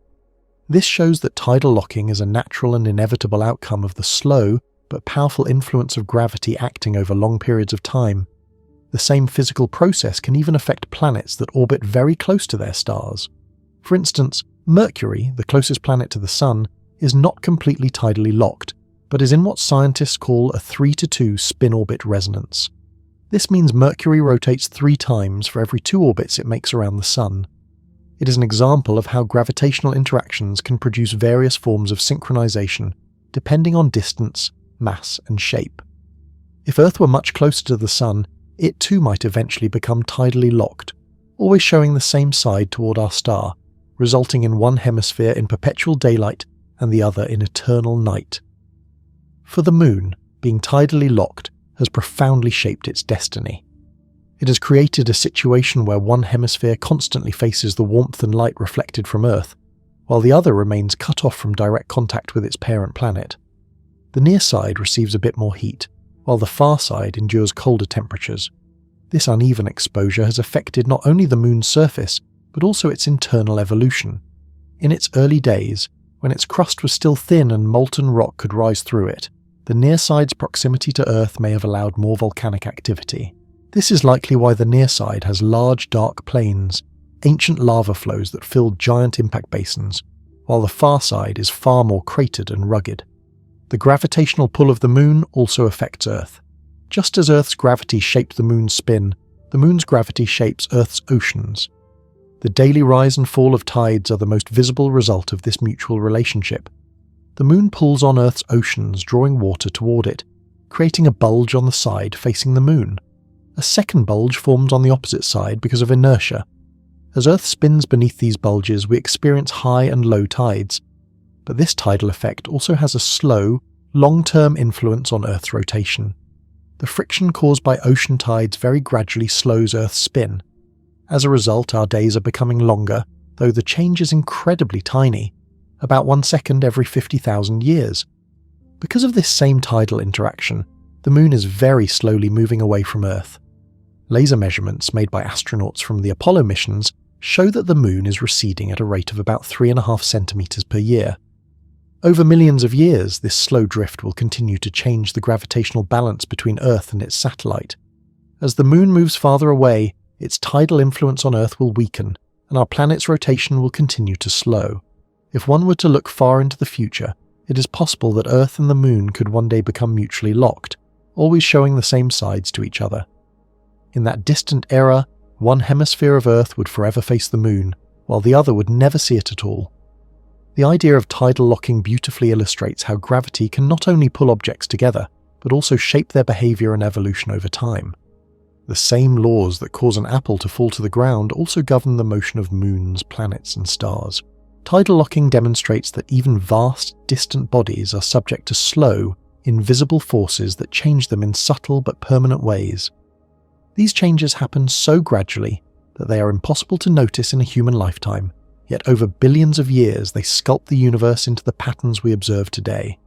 This shows that tidal locking is a natural and inevitable outcome of the slow but powerful influence of gravity acting over long periods of time. The same physical process can even affect planets that orbit very close to their stars. For instance, Mercury, the closest planet to the Sun, is not completely tidally locked, but is in what scientists call a 3-to-2 spin-orbit resonance. This means Mercury rotates 3 times for every 2 orbits it makes around the Sun. It is an example of how gravitational interactions can produce various forms of synchronization, depending on distance, mass, and shape. If Earth were much closer to the Sun, it too might eventually become tidally locked, always showing the same side toward our star, resulting in one hemisphere in perpetual daylight and the other in eternal night. For the Moon, being tidally locked has profoundly shaped its destiny. It has created a situation where one hemisphere constantly faces the warmth and light reflected from Earth, while the other remains cut off from direct contact with its parent planet. The near side receives a bit more heat, while the far side endures colder temperatures. This uneven exposure has affected not only the Moon's surface, but also its internal evolution. In its early days, when its crust was still thin and molten rock could rise through it, the near side's proximity to Earth may have allowed more volcanic activity. This is likely why the near side has large dark plains, ancient lava flows that filled giant impact basins, while the far side is far more cratered and rugged. The gravitational pull of the Moon also affects Earth. Just as Earth's gravity shaped the Moon's spin, the Moon's gravity shapes Earth's oceans. The daily rise and fall of tides are the most visible result of this mutual relationship. The Moon pulls on Earth's oceans, drawing water toward it, creating a bulge on the side facing the Moon. A second bulge forms on the opposite side because of inertia. As Earth spins beneath these bulges, we experience high and low tides. But this tidal effect also has a slow, long-term influence on Earth's rotation. The friction caused by ocean tides very gradually slows Earth's spin. As a result, our days are becoming longer, though the change is incredibly tiny, about 1 second every 50,000 years. Because of this same tidal interaction, the Moon is very slowly moving away from Earth. Laser measurements made by astronauts from the Apollo missions show that the Moon is receding at a rate of about 3.5 centimeters per year. Over millions of years, this slow drift will continue to change the gravitational balance between Earth and its satellite. As the Moon moves farther away, its tidal influence on Earth will weaken, and our planet's rotation will continue to slow. If one were to look far into the future, it is possible that Earth and the Moon could one day become mutually locked, always showing the same sides to each other. In that distant era, one hemisphere of Earth would forever face the Moon, while the other would never see it at all. The idea of tidal locking beautifully illustrates how gravity can not only pull objects together, but also shape their behavior and evolution over time. The same laws that cause an apple to fall to the ground also govern the motion of moons, planets, and stars. Tidal locking demonstrates that even vast, distant bodies are subject to slow, invisible forces that change them in subtle but permanent ways. These changes happen so gradually that they are impossible to notice in a human lifetime, yet over billions of years they sculpt the universe into the patterns we observe today.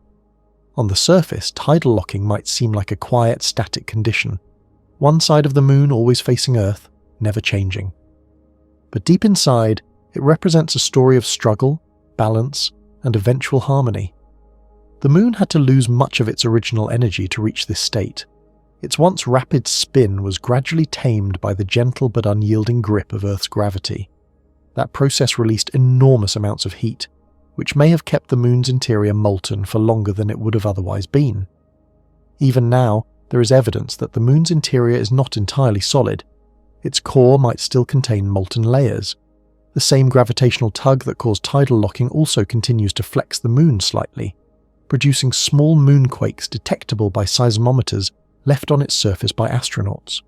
On the surface, tidal locking might seem like a quiet, static condition, one side of the moon always facing Earth, never changing. But deep inside, it represents a story of struggle, balance, and eventual harmony. The moon had to lose much of its original energy to reach this state. Its once rapid spin was gradually tamed by the gentle but unyielding grip of Earth's gravity. That process released enormous amounts of heat, which may have kept the moon's interior molten for longer than it would have otherwise been. Even now, there is evidence that the moon's interior is not entirely solid. Its core might still contain molten layers. The same gravitational tug that caused tidal locking also continues to flex the moon slightly, producing small moonquakes detectable by seismometers left on its surface by astronauts.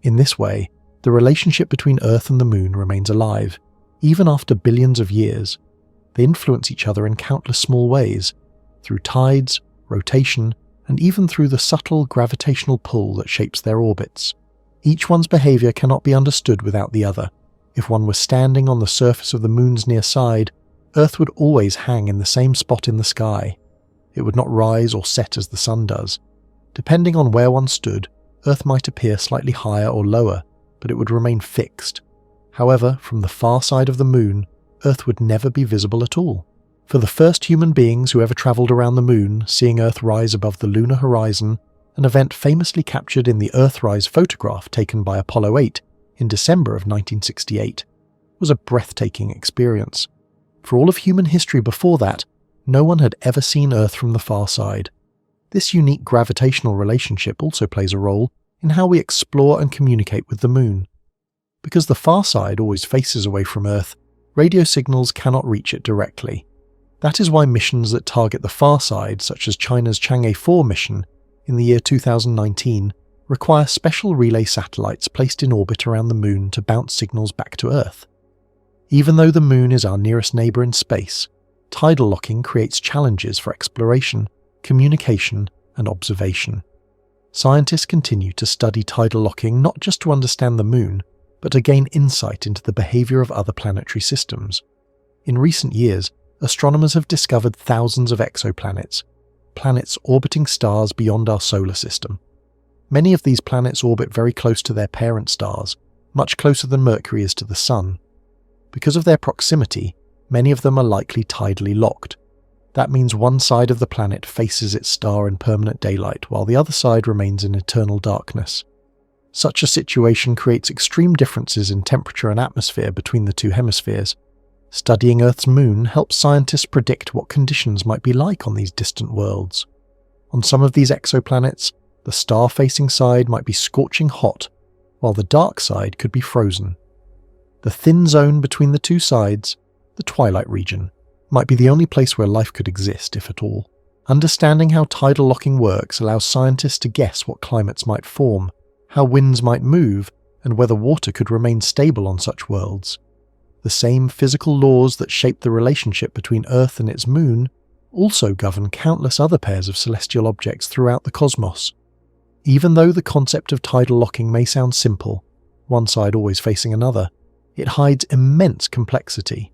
In this way, the relationship between Earth and the moon remains alive, even after billions of years. They influence each other in countless small ways, through tides, rotation, and even through the subtle gravitational pull that shapes their orbits. Each one's behavior cannot be understood without the other. If one were standing on the surface of the moon's near side, Earth would always hang in the same spot in the sky. It would not rise or set as the sun does. Depending on where one stood, Earth might appear slightly higher or lower, but it would remain fixed. However, from the far side of the moon, Earth would never be visible at all. For the first human beings who ever travelled around the moon, seeing Earth rise above the lunar horizon, an event famously captured in the Earthrise photograph taken by Apollo 8 in December of 1968, was a breathtaking experience. For all of human history before that, no one had ever seen Earth from the far side. This unique gravitational relationship also plays a role in how we explore and communicate with the moon. Because the far side always faces away from Earth, radio signals cannot reach it directly. That is why missions that target the far side, such as China's Chang'e 4 mission in the year 2019, require special relay satellites placed in orbit around the moon to bounce signals back to Earth. Even though the moon is our nearest neighbour in space, tidal locking creates challenges for exploration, communication, and observation. Scientists continue to study tidal locking not just to understand the moon, but to gain insight into the behaviour of other planetary systems. In recent years, astronomers have discovered thousands of exoplanets, planets orbiting stars beyond our solar system. Many of these planets orbit very close to their parent stars, much closer than Mercury is to the Sun. Because of their proximity, many of them are likely tidally locked. That means one side of the planet faces its star in permanent daylight, while the other side remains in eternal darkness. Such a situation creates extreme differences in temperature and atmosphere between the two hemispheres. Studying Earth's moon helps scientists predict what conditions might be like on these distant worlds. On some of these exoplanets, the star-facing side might be scorching hot, while the dark side could be frozen. The thin zone between the two sides, the twilight region, might be the only place where life could exist, if at all. Understanding how tidal locking works allows scientists to guess what climates might form, how winds might move, and whether water could remain stable on such worlds. The same physical laws that shape the relationship between Earth and its moon also govern countless other pairs of celestial objects throughout the cosmos. Even though the concept of tidal locking may sound simple, one side always facing another, it hides immense complexity.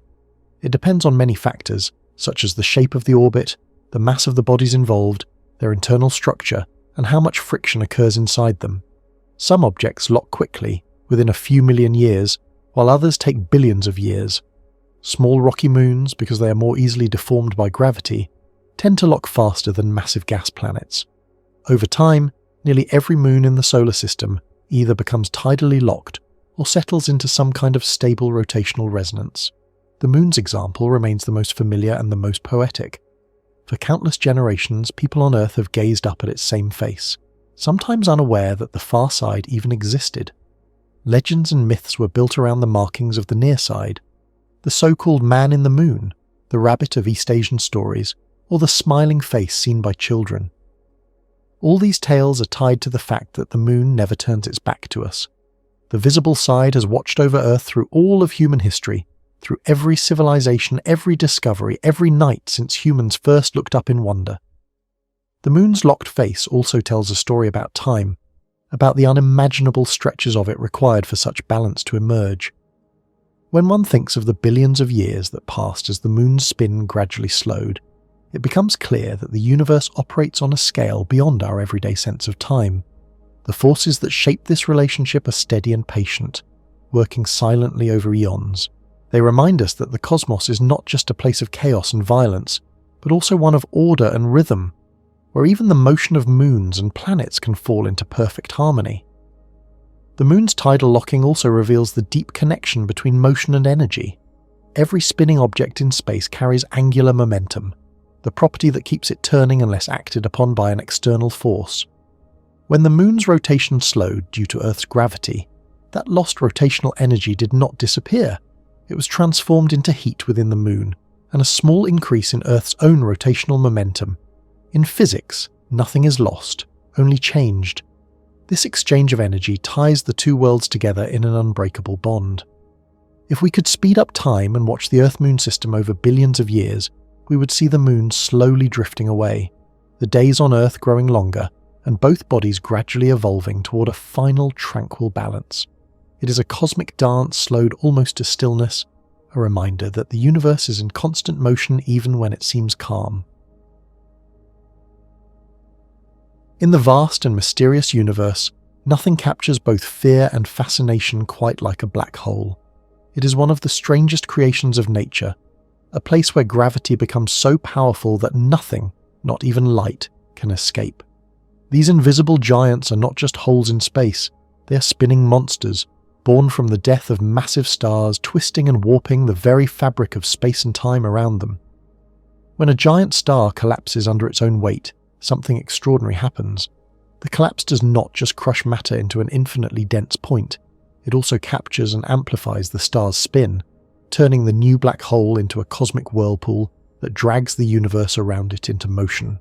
It depends on many factors, such as the shape of the orbit, the mass of the bodies involved, their internal structure, and how much friction occurs inside them. Some objects lock quickly, within a few million years, while others take billions of years. Small rocky moons, because they are more easily deformed by gravity, tend to lock faster than massive gas planets. Over time, nearly every moon in the solar system either becomes tidally locked or settles into some kind of stable rotational resonance. The moon's example remains the most familiar and the most poetic. For countless generations, people on Earth have gazed up at its same face, sometimes unaware that the far side even existed. Legends and myths were built around the markings of the near side. The so-called man in the moon, the rabbit of East Asian stories, or the smiling face seen by children. All these tales are tied to the fact that the moon never turns its back to us. The visible side has watched over Earth through all of human history, through every civilization, every discovery, every night since humans first looked up in wonder. The moon's locked face also tells a story about time, about the unimaginable stretches of it required for such balance to emerge. When one thinks of the billions of years that passed as the moon's spin gradually slowed, it becomes clear that the universe operates on a scale beyond our everyday sense of time. The forces that shape this relationship are steady and patient, working silently over eons. They remind us that the cosmos is not just a place of chaos and violence, but also one of order and rhythm, where even the motion of moons and planets can fall into perfect harmony. The moon's tidal locking also reveals the deep connection between motion and energy. Every spinning object in space carries angular momentum, the property that keeps it turning unless acted upon by an external force. When the moon's rotation slowed due to Earth's gravity, that lost rotational energy did not disappear. It was transformed into heat within the moon, and a small increase in Earth's own rotational momentum. In physics, nothing is lost, only changed. This exchange of energy ties the two worlds together in an unbreakable bond. If we could speed up time and watch the Earth-Moon system over billions of years, we would see the moon slowly drifting away, the days on Earth growing longer, and both bodies gradually evolving toward a final tranquil balance. It is a cosmic dance slowed almost to stillness, a reminder that the universe is in constant motion even when it seems calm. In the vast and mysterious universe, nothing captures both fear and fascination quite like a black hole. It is one of the strangest creations of nature, a place where gravity becomes so powerful that nothing, not even light, can escape. These invisible giants are not just holes in space, they are spinning monsters, born from the death of massive stars twisting and warping the very fabric of space and time around them. When a giant star collapses under its own weight, something extraordinary happens. The collapse does not just crush matter into an infinitely dense point, it also captures and amplifies the star's spin, turning the new black hole into a cosmic whirlpool that drags the universe around it into motion.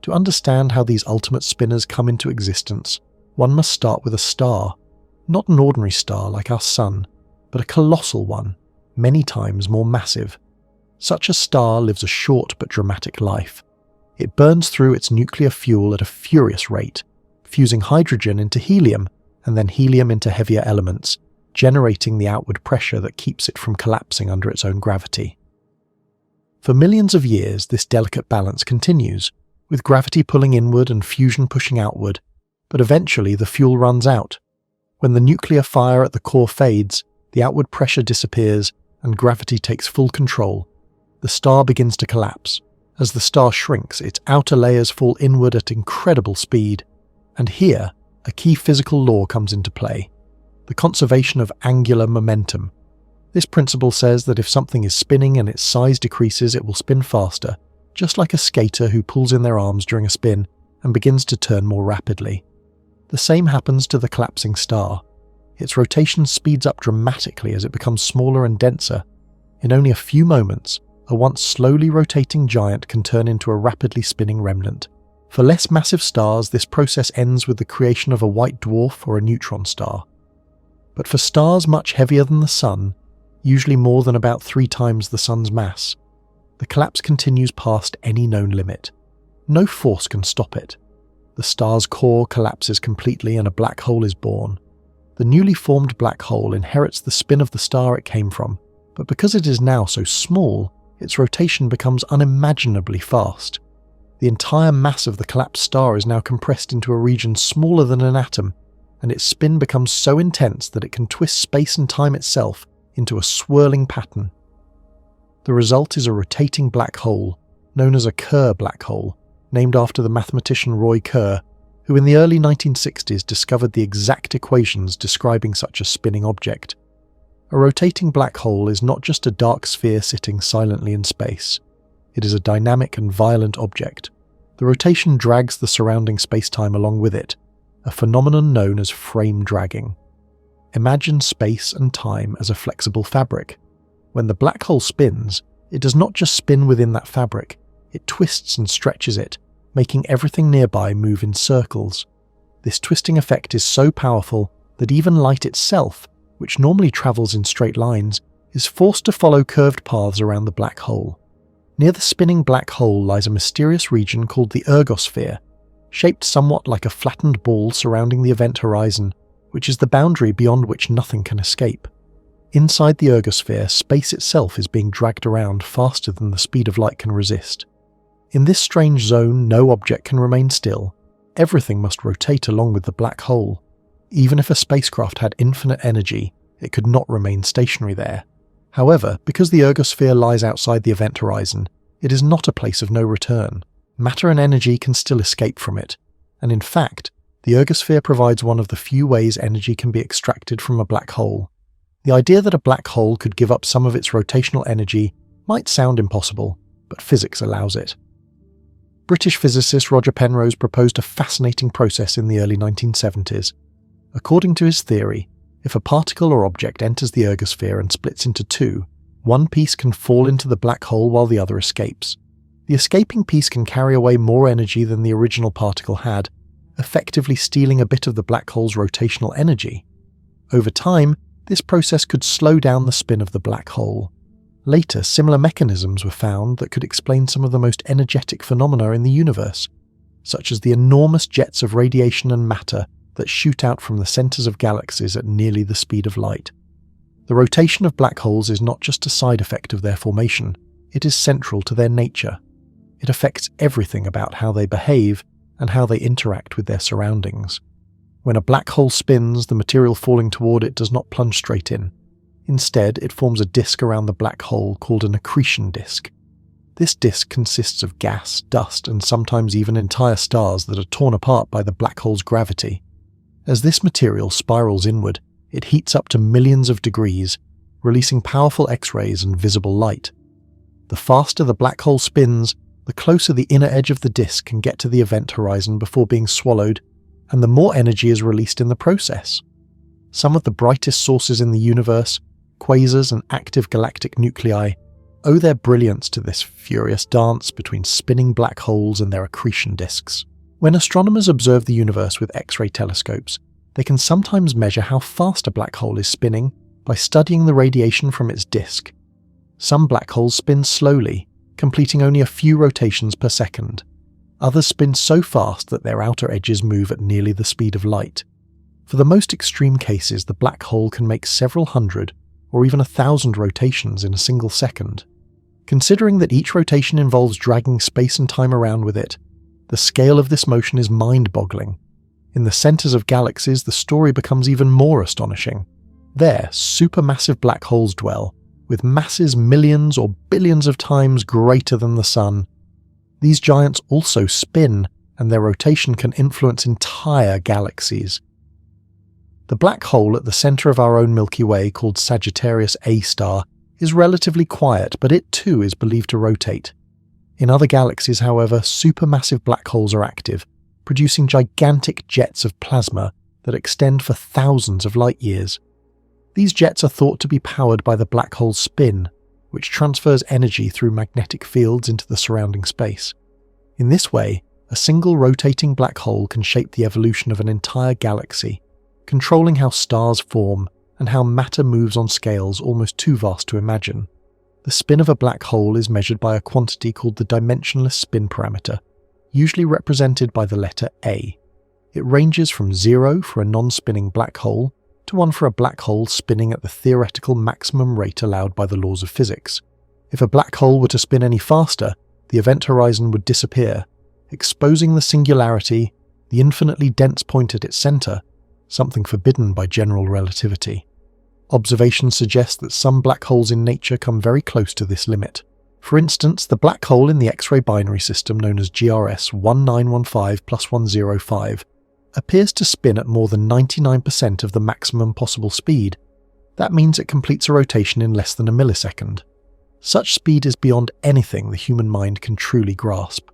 To understand how these ultimate spinners come into existence, one must start with a star, not an ordinary star like our Sun, but a colossal one, many times more massive. Such a star lives a short but dramatic life. It burns through its nuclear fuel at a furious rate, fusing hydrogen into helium and then helium into heavier elements, generating the outward pressure that keeps it from collapsing under its own gravity. For millions of years, this delicate balance continues, with gravity pulling inward and fusion pushing outward, but eventually the fuel runs out. When the nuclear fire at the core fades, the outward pressure disappears and gravity takes full control. The star begins to collapse. As the star shrinks, its outer layers fall inward at incredible speed. And here, a key physical law comes into play: the conservation of angular momentum. This principle says that if something is spinning and its size decreases, it will spin faster, just like a skater who pulls in their arms during a spin and begins to turn more rapidly. The same happens to the collapsing star. Its rotation speeds up dramatically as it becomes smaller and denser. In only a few moments, a once slowly rotating giant can turn into a rapidly spinning remnant. For less massive stars, this process ends with the creation of a white dwarf or a neutron star. But for stars much heavier than the Sun, usually more than about 3 times the Sun's mass, the collapse continues past any known limit. No force can stop it. The star's core collapses completely and a black hole is born. The newly formed black hole inherits the spin of the star it came from, but because it is now so small, its rotation becomes unimaginably fast. The entire mass of the collapsed star is now compressed into a region smaller than an atom, and its spin becomes so intense that it can twist space and time itself into a swirling pattern. The result is a rotating black hole, known as a Kerr black hole, named after the mathematician Roy Kerr, who in the early 1960s discovered the exact equations describing such a spinning object. A rotating black hole is not just a dark sphere sitting silently in space. It is a dynamic and violent object. The rotation drags the surrounding space-time along with it, a phenomenon known as frame dragging. Imagine space and time as a flexible fabric. When the black hole spins, it does not just spin within that fabric, it twists and stretches it, making everything nearby move in circles. This twisting effect is so powerful that even light itself, which normally travels in straight lines, is forced to follow curved paths around the black hole. Near the spinning black hole lies a mysterious region called the ergosphere, shaped somewhat like a flattened ball surrounding the event horizon, which is the boundary beyond which nothing can escape. Inside the ergosphere, space itself is being dragged around faster than the speed of light can resist. In this strange zone, no object can remain still. Everything must rotate along with the black hole. Even if a spacecraft had infinite energy, it could not remain stationary there. However, because the ergosphere lies outside the event horizon, it is not a place of no return. Matter and energy can still escape from it, and in fact, the ergosphere provides one of the few ways energy can be extracted from a black hole. The idea that a black hole could give up some of its rotational energy might sound impossible, but physics allows it. British physicist Roger Penrose proposed a fascinating process in the early 1970s. According to his theory, if a particle or object enters the ergosphere and splits into two, one piece can fall into the black hole while the other escapes. The escaping piece can carry away more energy than the original particle had, effectively stealing a bit of the black hole's rotational energy. Over time, this process could slow down the spin of the black hole. Later, similar mechanisms were found that could explain some of the most energetic phenomena in the universe, such as the enormous jets of radiation and matter that shoot out from the centers of galaxies at nearly the speed of light. The rotation of black holes is not just a side effect of their formation, it is central to their nature. It affects everything about how they behave and how they interact with their surroundings. When a black hole spins, the material falling toward it does not plunge straight in. Instead, it forms a disk around the black hole called an accretion disk. This disk consists of gas, dust, and sometimes even entire stars that are torn apart by the black hole's gravity. As this material spirals inward, it heats up to millions of degrees, releasing powerful X-rays and visible light. The faster the black hole spins, the closer the inner edge of the disk can get to the event horizon before being swallowed, and the more energy is released in the process. Some of the brightest sources in the universe, quasars and active galactic nuclei, owe their brilliance to this furious dance between spinning black holes and their accretion disks. When astronomers observe the universe with X-ray telescopes, they can sometimes measure how fast a black hole is spinning by studying the radiation from its disk. Some black holes spin slowly, completing only a few rotations per second. Others spin so fast that their outer edges move at nearly the speed of light. For the most extreme cases, the black hole can make several hundred or even 1,000 rotations in a single second. Considering that each rotation involves dragging space and time around with it, the scale of this motion is mind-boggling. In the centers of galaxies, the story becomes even more astonishing. There, supermassive black holes dwell, with masses millions or billions of times greater than the Sun. These giants also spin, and their rotation can influence entire galaxies. The black hole at the center of our own Milky Way, called Sagittarius A star, is relatively quiet, but it too is believed to rotate. In other galaxies, however, supermassive black holes are active, producing gigantic jets of plasma that extend for thousands of light years. These jets are thought to be powered by the black hole's spin, which transfers energy through magnetic fields into the surrounding space. In this way, a single rotating black hole can shape the evolution of an entire galaxy, controlling how stars form and how matter moves on scales almost too vast to imagine. The spin of a black hole is measured by a quantity called the dimensionless spin parameter, usually represented by the letter A. It ranges from 0 for a non-spinning black hole to 1 for a black hole spinning at the theoretical maximum rate allowed by the laws of physics. If a black hole were to spin any faster, the event horizon would disappear, exposing the singularity, the infinitely dense point at its center, something forbidden by general relativity. Observations suggest that some black holes in nature come very close to this limit. For instance, the black hole in the X-ray binary system known as GRS 1915+105 appears to spin at more than 99% of the maximum possible speed. That means it completes a rotation in less than a millisecond. Such speed is beyond anything the human mind can truly grasp.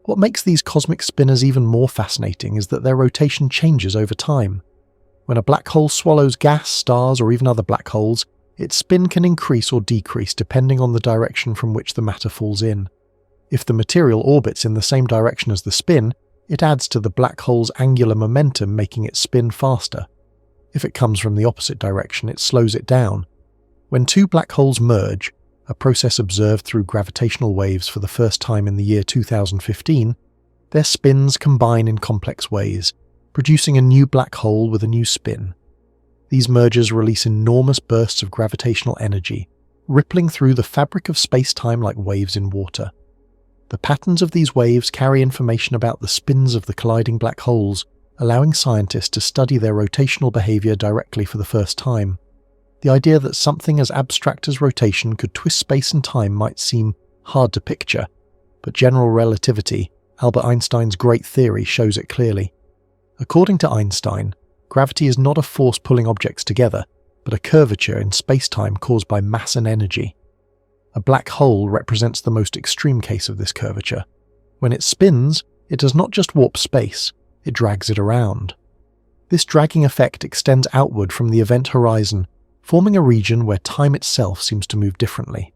What makes these cosmic spinners even more fascinating is that their rotation changes over time. When a black hole swallows gas, stars, or even other black holes, its spin can increase or decrease depending on the direction from which the matter falls in. If the material orbits in the same direction as the spin, it adds to the black hole's angular momentum, making it spin faster. If it comes from the opposite direction, it slows it down. When two black holes merge, a process observed through gravitational waves for the first time in the year 2015, their spins combine in complex ways, producing a new black hole with a new spin. These mergers release enormous bursts of gravitational energy, rippling through the fabric of space-time like waves in water. The patterns of these waves carry information about the spins of the colliding black holes, allowing scientists to study their rotational behavior directly for the first time. The idea that something as abstract as rotation could twist space and time might seem hard to picture, but general relativity, Albert Einstein's great theory, shows it clearly. According to Einstein, gravity is not a force pulling objects together, but a curvature in space-time caused by mass and energy. A black hole represents the most extreme case of this curvature. When it spins, it does not just warp space, it drags it around. This dragging effect extends outward from the event horizon, forming a region where time itself seems to move differently.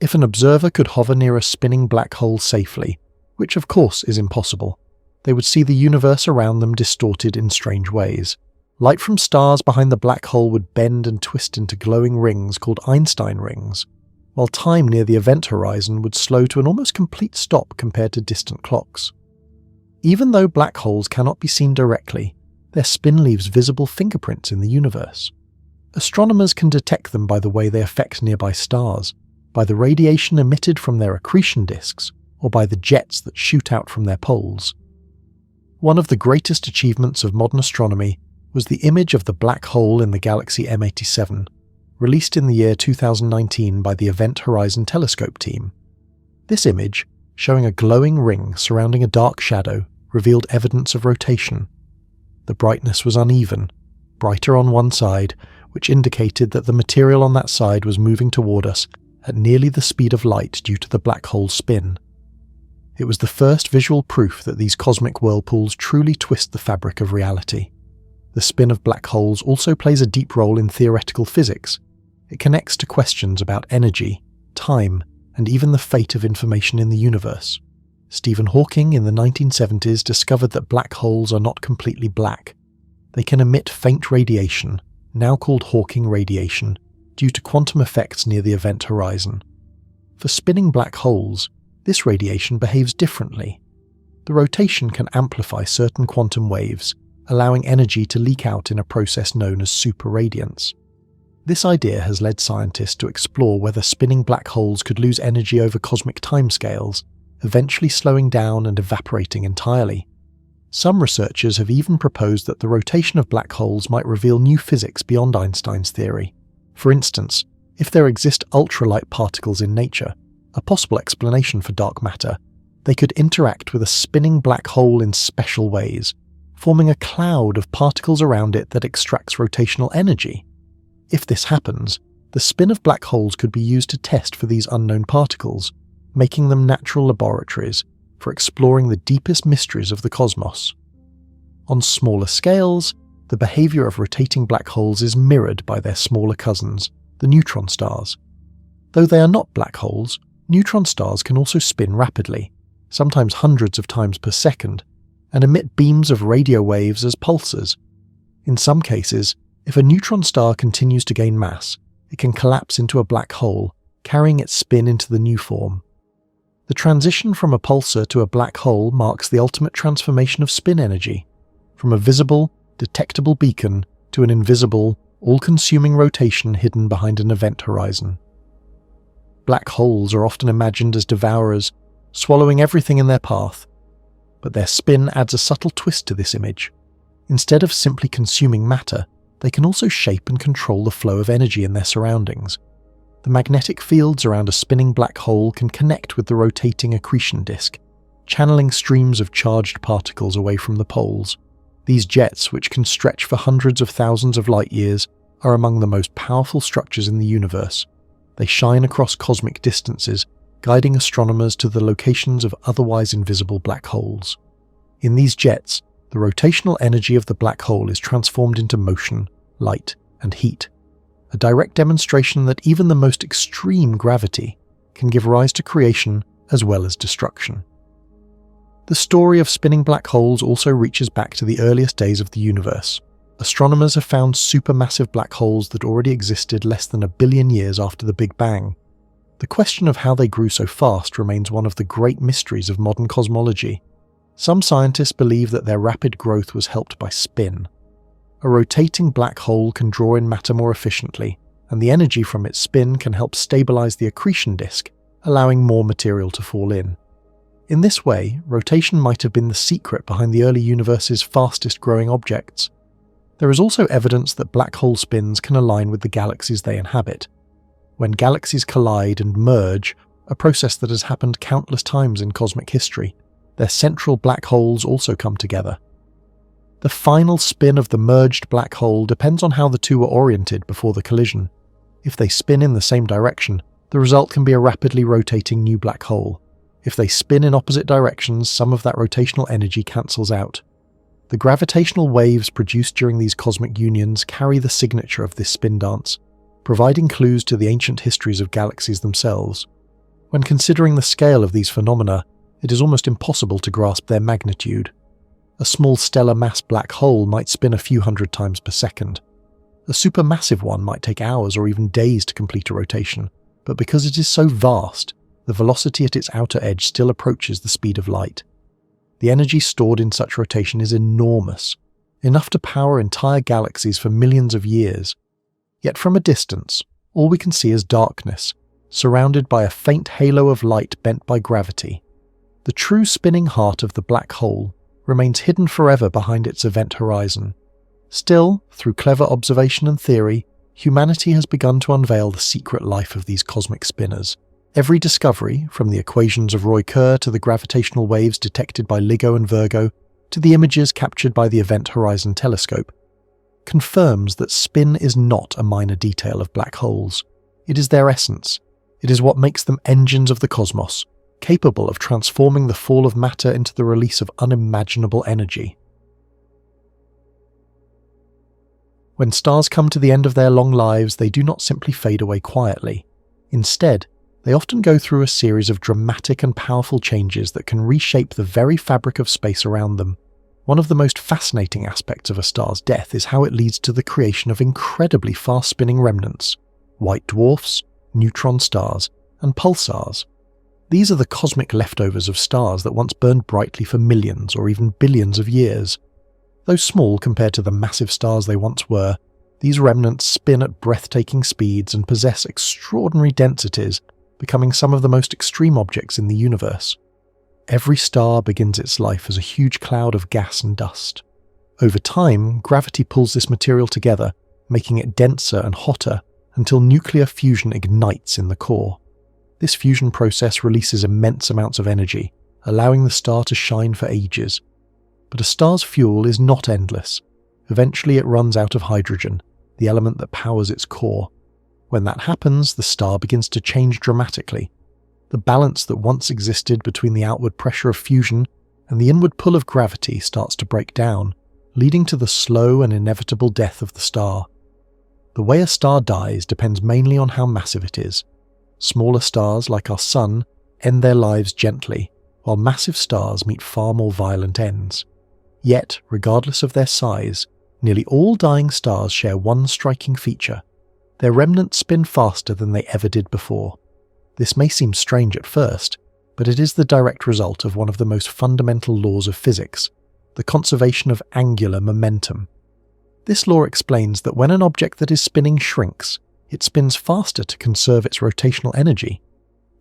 If an observer could hover near a spinning black hole safely, which of course is impossible, they would see the universe around them distorted in strange ways. Light from stars behind the black hole would bend and twist into glowing rings called Einstein rings, while time near the event horizon would slow to an almost complete stop compared to distant clocks. Even though black holes cannot be seen directly, their spin leaves visible fingerprints in the universe. Astronomers can detect them by the way they affect nearby stars, by the radiation emitted from their accretion disks, or by the jets that shoot out from their poles. One of the greatest achievements of modern astronomy was the image of the black hole in the galaxy M87, released in the year 2019 by the Event Horizon Telescope team. This image, showing a glowing ring surrounding a dark shadow, revealed evidence of rotation. The brightness was uneven, brighter on one side, which indicated that the material on that side was moving toward us at nearly the speed of light due to the black hole's spin. It was the first visual proof that these cosmic whirlpools truly twist the fabric of reality. The spin of black holes also plays a deep role in theoretical physics. It connects to questions about energy, time, and even the fate of information in the universe. Stephen Hawking in the 1970s discovered that black holes are not completely black. They can emit faint radiation, now called Hawking radiation, due to quantum effects near the event horizon. For spinning black holes, this radiation behaves differently. The rotation can amplify certain quantum waves, allowing energy to leak out in a process known as superradiance. This idea has led scientists to explore whether spinning black holes could lose energy over cosmic timescales, eventually slowing down and evaporating entirely. Some researchers have even proposed that the rotation of black holes might reveal new physics beyond Einstein's theory. For instance, if there exist ultralight particles in nature, a possible explanation for dark matter, they could interact with a spinning black hole in special ways, forming a cloud of particles around it that extracts rotational energy. If this happens, the spin of black holes could be used to test for these unknown particles, making them natural laboratories for exploring the deepest mysteries of the cosmos. On smaller scales, the behavior of rotating black holes is mirrored by their smaller cousins, the neutron stars. Though they are not black holes, neutron stars can also spin rapidly, sometimes hundreds of times per second, and emit beams of radio waves as pulsars. In some cases, if a neutron star continues to gain mass, it can collapse into a black hole, carrying its spin into the new form. The transition from a pulsar to a black hole marks the ultimate transformation of spin energy, from a visible, detectable beacon to an invisible, all-consuming rotation hidden behind an event horizon. Black holes are often imagined as devourers, swallowing everything in their path, but their spin adds a subtle twist to this image. Instead of simply consuming matter, they can also shape and control the flow of energy in their surroundings. The magnetic fields around a spinning black hole can connect with the rotating accretion disk, channeling streams of charged particles away from the poles. These jets, which can stretch for hundreds of thousands of light years, are among the most powerful structures in the universe. They shine across cosmic distances, guiding astronomers to the locations of otherwise invisible black holes. In these jets, the rotational energy of the black hole is transformed into motion, light, and heat, a direct demonstration that even the most extreme gravity can give rise to creation as well as destruction. The story of spinning black holes also reaches back to the earliest days of the universe. Astronomers have found supermassive black holes that already existed less than 1 billion years after the Big Bang. The question of how they grew so fast remains one of the great mysteries of modern cosmology. Some scientists believe that their rapid growth was helped by spin. A rotating black hole can draw in matter more efficiently, and the energy from its spin can help stabilize the accretion disk, allowing more material to fall in. In this way, rotation might have been the secret behind the early universe's fastest growing objects. There is also evidence that black hole spins can align with the galaxies they inhabit. When galaxies collide and merge, a process that has happened countless times in cosmic history, their central black holes also come together. The final spin of the merged black hole depends on how the two were oriented before the collision. If they spin in the same direction, the result can be a rapidly rotating new black hole. If they spin in opposite directions, some of that rotational energy cancels out. The gravitational waves produced during these cosmic unions carry the signature of this spin dance, providing clues to the ancient histories of galaxies themselves. When considering the scale of these phenomena, it is almost impossible to grasp their magnitude. A small stellar mass black hole might spin a few hundred times per second. A supermassive one might take hours or even days to complete a rotation, but because it is so vast, the velocity at its outer edge still approaches the speed of light. The energy stored in such rotation is enormous, enough to power entire galaxies for millions of years. Yet from a distance, all we can see is darkness, surrounded by a faint halo of light bent by gravity. The true spinning heart of the black hole remains hidden forever behind its event horizon. Still, through clever observation and theory, humanity has begun to unveil the secret life of these cosmic spinners. Every discovery, from the equations of Roy Kerr to the gravitational waves detected by LIGO and Virgo, to the images captured by the Event Horizon Telescope, confirms that spin is not a minor detail of black holes. It is their essence. It is what makes them engines of the cosmos, capable of transforming the fall of matter into the release of unimaginable energy. When stars come to the end of their long lives, they do not simply fade away quietly. Instead, they often go through a series of dramatic and powerful changes that can reshape the very fabric of space around them. One of the most fascinating aspects of a star's death is how it leads to the creation of incredibly fast-spinning remnants, white dwarfs, neutron stars, and pulsars. These are the cosmic leftovers of stars that once burned brightly for millions or even billions of years. Though small compared to the massive stars they once were, these remnants spin at breathtaking speeds and possess extraordinary densities, becoming some of the most extreme objects in the universe. Every star begins its life as a huge cloud of gas and dust. Over time, gravity pulls this material together, making it denser and hotter until nuclear fusion ignites in the core. This fusion process releases immense amounts of energy, allowing the star to shine for ages. But a star's fuel is not endless. Eventually it runs out of hydrogen, the element that powers its core. When that happens, the star begins to change dramatically. The balance that once existed between the outward pressure of fusion and the inward pull of gravity starts to break down, leading to the slow and inevitable death of the star. The way a star dies depends mainly on how massive it is. Smaller stars, like our Sun, end their lives gently, while massive stars meet far more violent ends. Yet, regardless of their size, nearly all dying stars share one striking feature. Their remnants spin faster than they ever did before. This may seem strange at first, but it is the direct result of one of the most fundamental laws of physics, the conservation of angular momentum. This law explains that when an object that is spinning shrinks, it spins faster to conserve its rotational energy.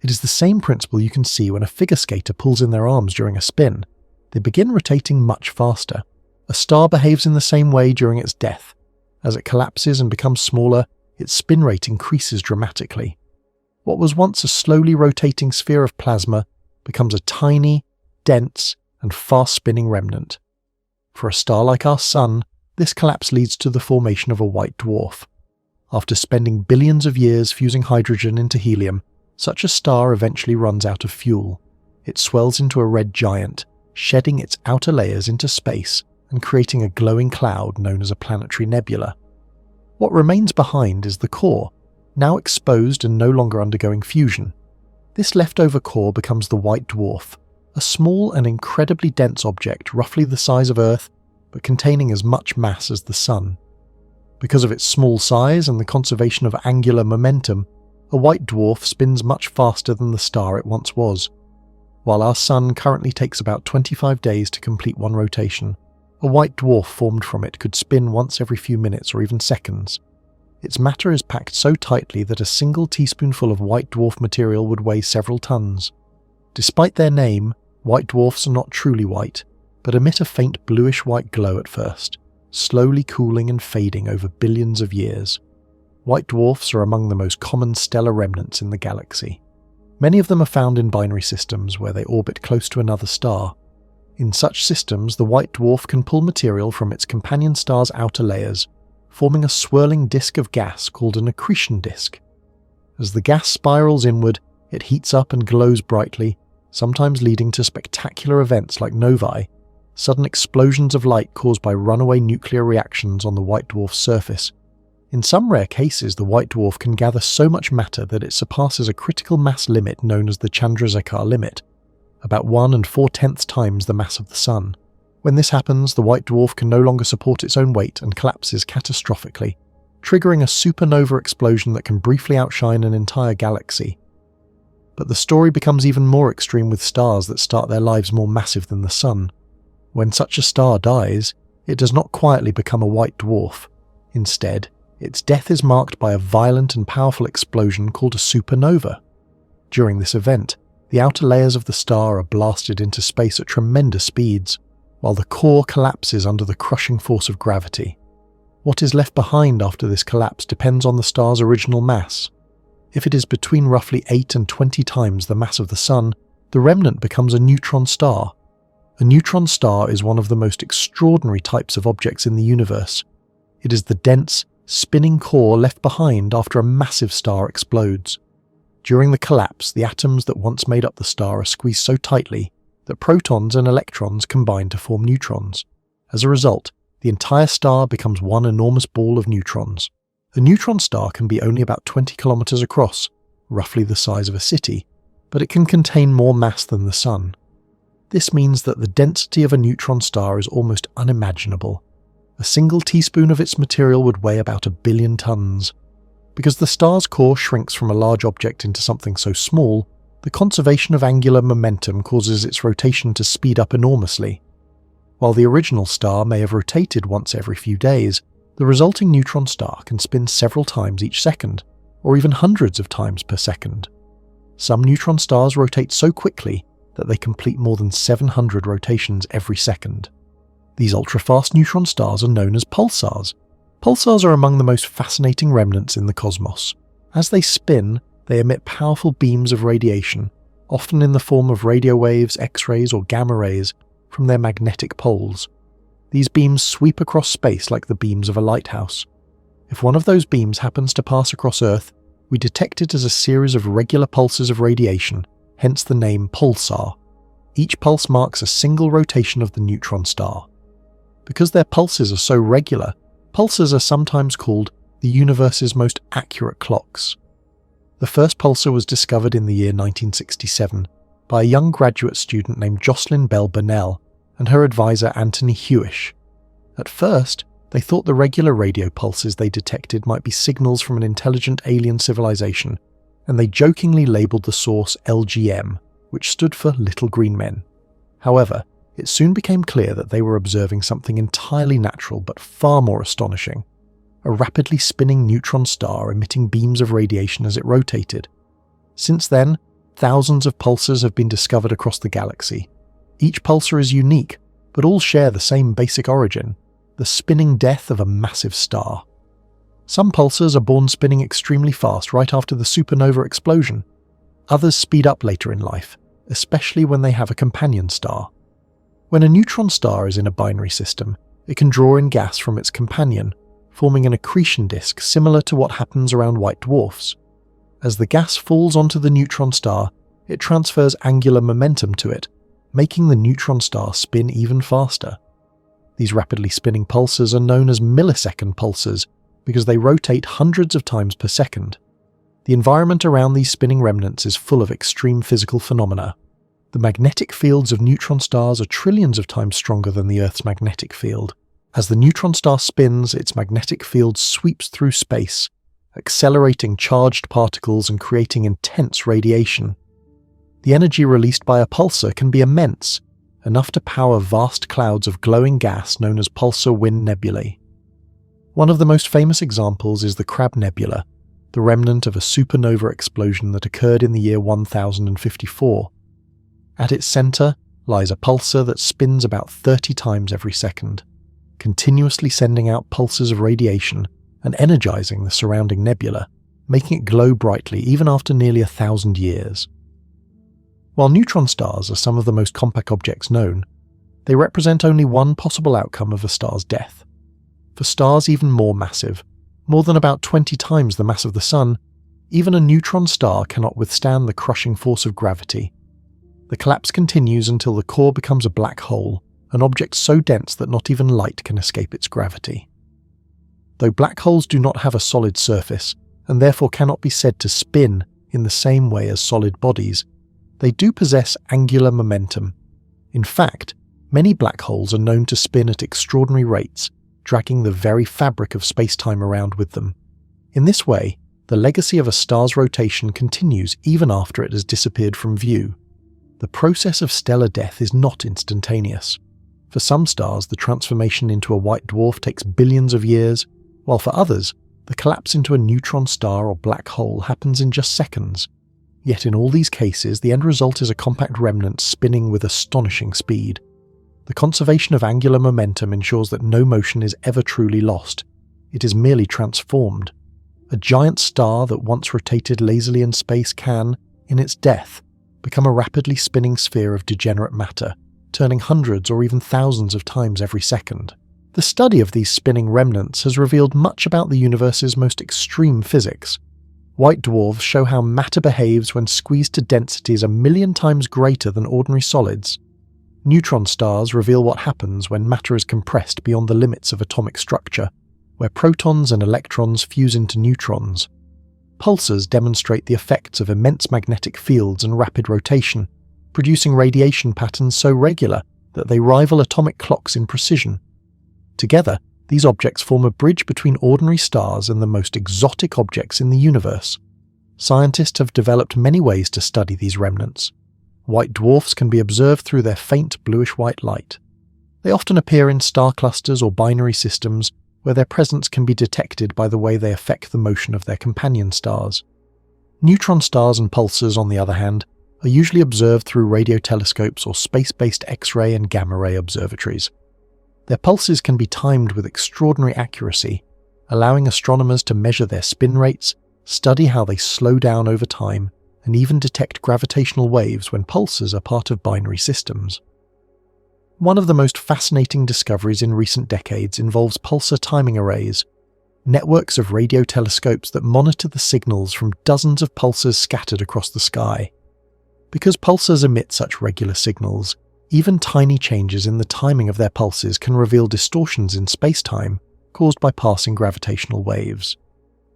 It is the same principle you can see when a figure skater pulls in their arms during a spin. They begin rotating much faster. A star behaves in the same way during its death. As it collapses and becomes smaller, its spin rate increases dramatically. What was once a slowly rotating sphere of plasma becomes a tiny, dense, and fast-spinning remnant. For a star like our Sun, this collapse leads to the formation of a white dwarf. After spending billions of years fusing hydrogen into helium, such a star eventually runs out of fuel. It swells into a red giant, shedding its outer layers into space and creating a glowing cloud known as a planetary nebula. What remains behind is the core, now exposed and no longer undergoing fusion. This leftover core becomes the white dwarf, a small and incredibly dense object roughly the size of Earth, but containing as much mass as the Sun. Because of its small size and the conservation of angular momentum, a white dwarf spins much faster than the star it once was. While our Sun currently takes about 25 days to complete one rotation, a white dwarf formed from it could spin once every few minutes or even seconds. Its matter is packed so tightly that a single teaspoonful of white dwarf material would weigh several tons. Despite their name, white dwarfs are not truly white, but emit a faint bluish-white glow at first, slowly cooling and fading over billions of years. White dwarfs are among the most common stellar remnants in the galaxy. Many of them are found in binary systems where they orbit close to another star. In such systems, the white dwarf can pull material from its companion star's outer layers, forming a swirling disk of gas called an accretion disk. As the gas spirals inward, it heats up and glows brightly, sometimes leading to spectacular events like novae, sudden explosions of light caused by runaway nuclear reactions on the white dwarf's surface. In some rare cases, the white dwarf can gather so much matter that it surpasses a critical mass limit known as the Chandrasekhar limit, about 1 4/10 times the mass of the Sun. When this happens, the white dwarf can no longer support its own weight and collapses catastrophically, triggering a supernova explosion that can briefly outshine an entire galaxy. But the story becomes even more extreme with stars that start their lives more massive than the Sun. When such a star dies, it does not quietly become a white dwarf. Instead, its death is marked by a violent and powerful explosion called a supernova. During this event, the outer layers of the star are blasted into space at tremendous speeds, while the core collapses under the crushing force of gravity. What is left behind after this collapse depends on the star's original mass. If it is between roughly 8 and 20 times the mass of the Sun, the remnant becomes a neutron star. A neutron star is one of the most extraordinary types of objects in the universe. It is the dense, spinning core left behind after a massive star explodes. During the collapse, the atoms that once made up the star are squeezed so tightly that protons and electrons combine to form neutrons. As a result, the entire star becomes one enormous ball of neutrons. A neutron star can be only about 20 kilometers across, roughly the size of a city, but it can contain more mass than the Sun. This means that the density of a neutron star is almost unimaginable. A single teaspoon of its material would weigh about 1 billion tons. Because the star's core shrinks from a large object into something so small, the conservation of angular momentum causes its rotation to speed up enormously. While the original star may have rotated once every few days, the resulting neutron star can spin several times each second, or even hundreds of times per second. Some neutron stars rotate so quickly that they complete more than 700 rotations every second. These ultra-fast neutron stars are known as pulsars. Pulsars are among the most fascinating remnants in the cosmos. As they spin, they emit powerful beams of radiation, often in the form of radio waves, X-rays, or gamma rays, from their magnetic poles. These beams sweep across space like the beams of a lighthouse. If one of those beams happens to pass across Earth, we detect it as a series of regular pulses of radiation, hence the name pulsar. Each pulse marks a single rotation of the neutron star. Because their pulses are so regular, pulsars are sometimes called the universe's most accurate clocks. The first pulsar was discovered in the year 1967 by a young graduate student named Jocelyn Bell Burnell and her advisor Anthony Hewish. At first, they thought the regular radio pulses they detected might be signals from an intelligent alien civilization, and they jokingly labelled the source LGM, which stood for Little Green Men. However, it soon became clear that they were observing something entirely natural but far more astonishing: a rapidly spinning neutron star emitting beams of radiation as it rotated. Since then, thousands of pulsars have been discovered across the galaxy. Each pulsar is unique, but all share the same basic origin: the spinning death of a massive star. Some pulsars are born spinning extremely fast right after the supernova explosion. Others speed up later in life, especially when they have a companion star. When a neutron star is in a binary system, it can draw in gas from its companion, forming an accretion disk similar to what happens around white dwarfs. As the gas falls onto the neutron star, it transfers angular momentum to it, making the neutron star spin even faster. These rapidly spinning pulsars are known as millisecond pulsars because they rotate hundreds of times per second. The environment around these spinning remnants is full of extreme physical phenomena. The magnetic fields of neutron stars are trillions of times stronger than the Earth's magnetic field. As the neutron star spins, its magnetic field sweeps through space, accelerating charged particles and creating intense radiation. The energy released by a pulsar can be immense, enough to power vast clouds of glowing gas known as pulsar wind nebulae. One of the most famous examples is the Crab Nebula, the remnant of a supernova explosion that occurred in the year 1054. At its center lies a pulsar that spins about 30 times every second, continuously sending out pulses of radiation and energizing the surrounding nebula, making it glow brightly even after nearly 1,000 years. While neutron stars are some of the most compact objects known, they represent only one possible outcome of a star's death. For stars even more massive, more than about 20 times the mass of the Sun, even a neutron star cannot withstand the crushing force of gravity. The collapse continues until the core becomes a black hole, an object so dense that not even light can escape its gravity. Though black holes do not have a solid surface, and therefore cannot be said to spin in the same way as solid bodies, they do possess angular momentum. In fact, many black holes are known to spin at extraordinary rates, dragging the very fabric of space-time around with them. In this way, the legacy of a star's rotation continues even after it has disappeared from view. The process of stellar death is not instantaneous. For some stars, the transformation into a white dwarf takes billions of years, while for others, the collapse into a neutron star or black hole happens in just seconds. Yet in all these cases, the end result is a compact remnant spinning with astonishing speed. The conservation of angular momentum ensures that no motion is ever truly lost. It is merely transformed. A giant star that once rotated lazily in space can, in its death, become a rapidly spinning sphere of degenerate matter, turning hundreds or even thousands of times every second. The study of these spinning remnants has revealed much about the universe's most extreme physics. White dwarfs show how matter behaves when squeezed to densities 1,000,000 times greater than ordinary solids. Neutron stars reveal what happens when matter is compressed beyond the limits of atomic structure, where protons and electrons fuse into neutrons. Pulsars demonstrate the effects of immense magnetic fields and rapid rotation, producing radiation patterns so regular that they rival atomic clocks in precision. Together, these objects form a bridge between ordinary stars and the most exotic objects in the universe. Scientists have developed many ways to study these remnants. White dwarfs can be observed through their faint bluish-white light. They often appear in star clusters or binary systems where their presence can be detected by the way they affect the motion of their companion stars. Neutron stars and pulsars, on the other hand, are usually observed through radio telescopes or space-based X-ray and gamma-ray observatories. Their pulses can be timed with extraordinary accuracy, allowing astronomers to measure their spin rates, study how they slow down over time, and even detect gravitational waves when pulsars are part of binary systems. One of the most fascinating discoveries in recent decades involves pulsar timing arrays, networks of radio telescopes that monitor the signals from dozens of pulsars scattered across the sky. Because pulsars emit such regular signals, even tiny changes in the timing of their pulses can reveal distortions in space-time caused by passing gravitational waves.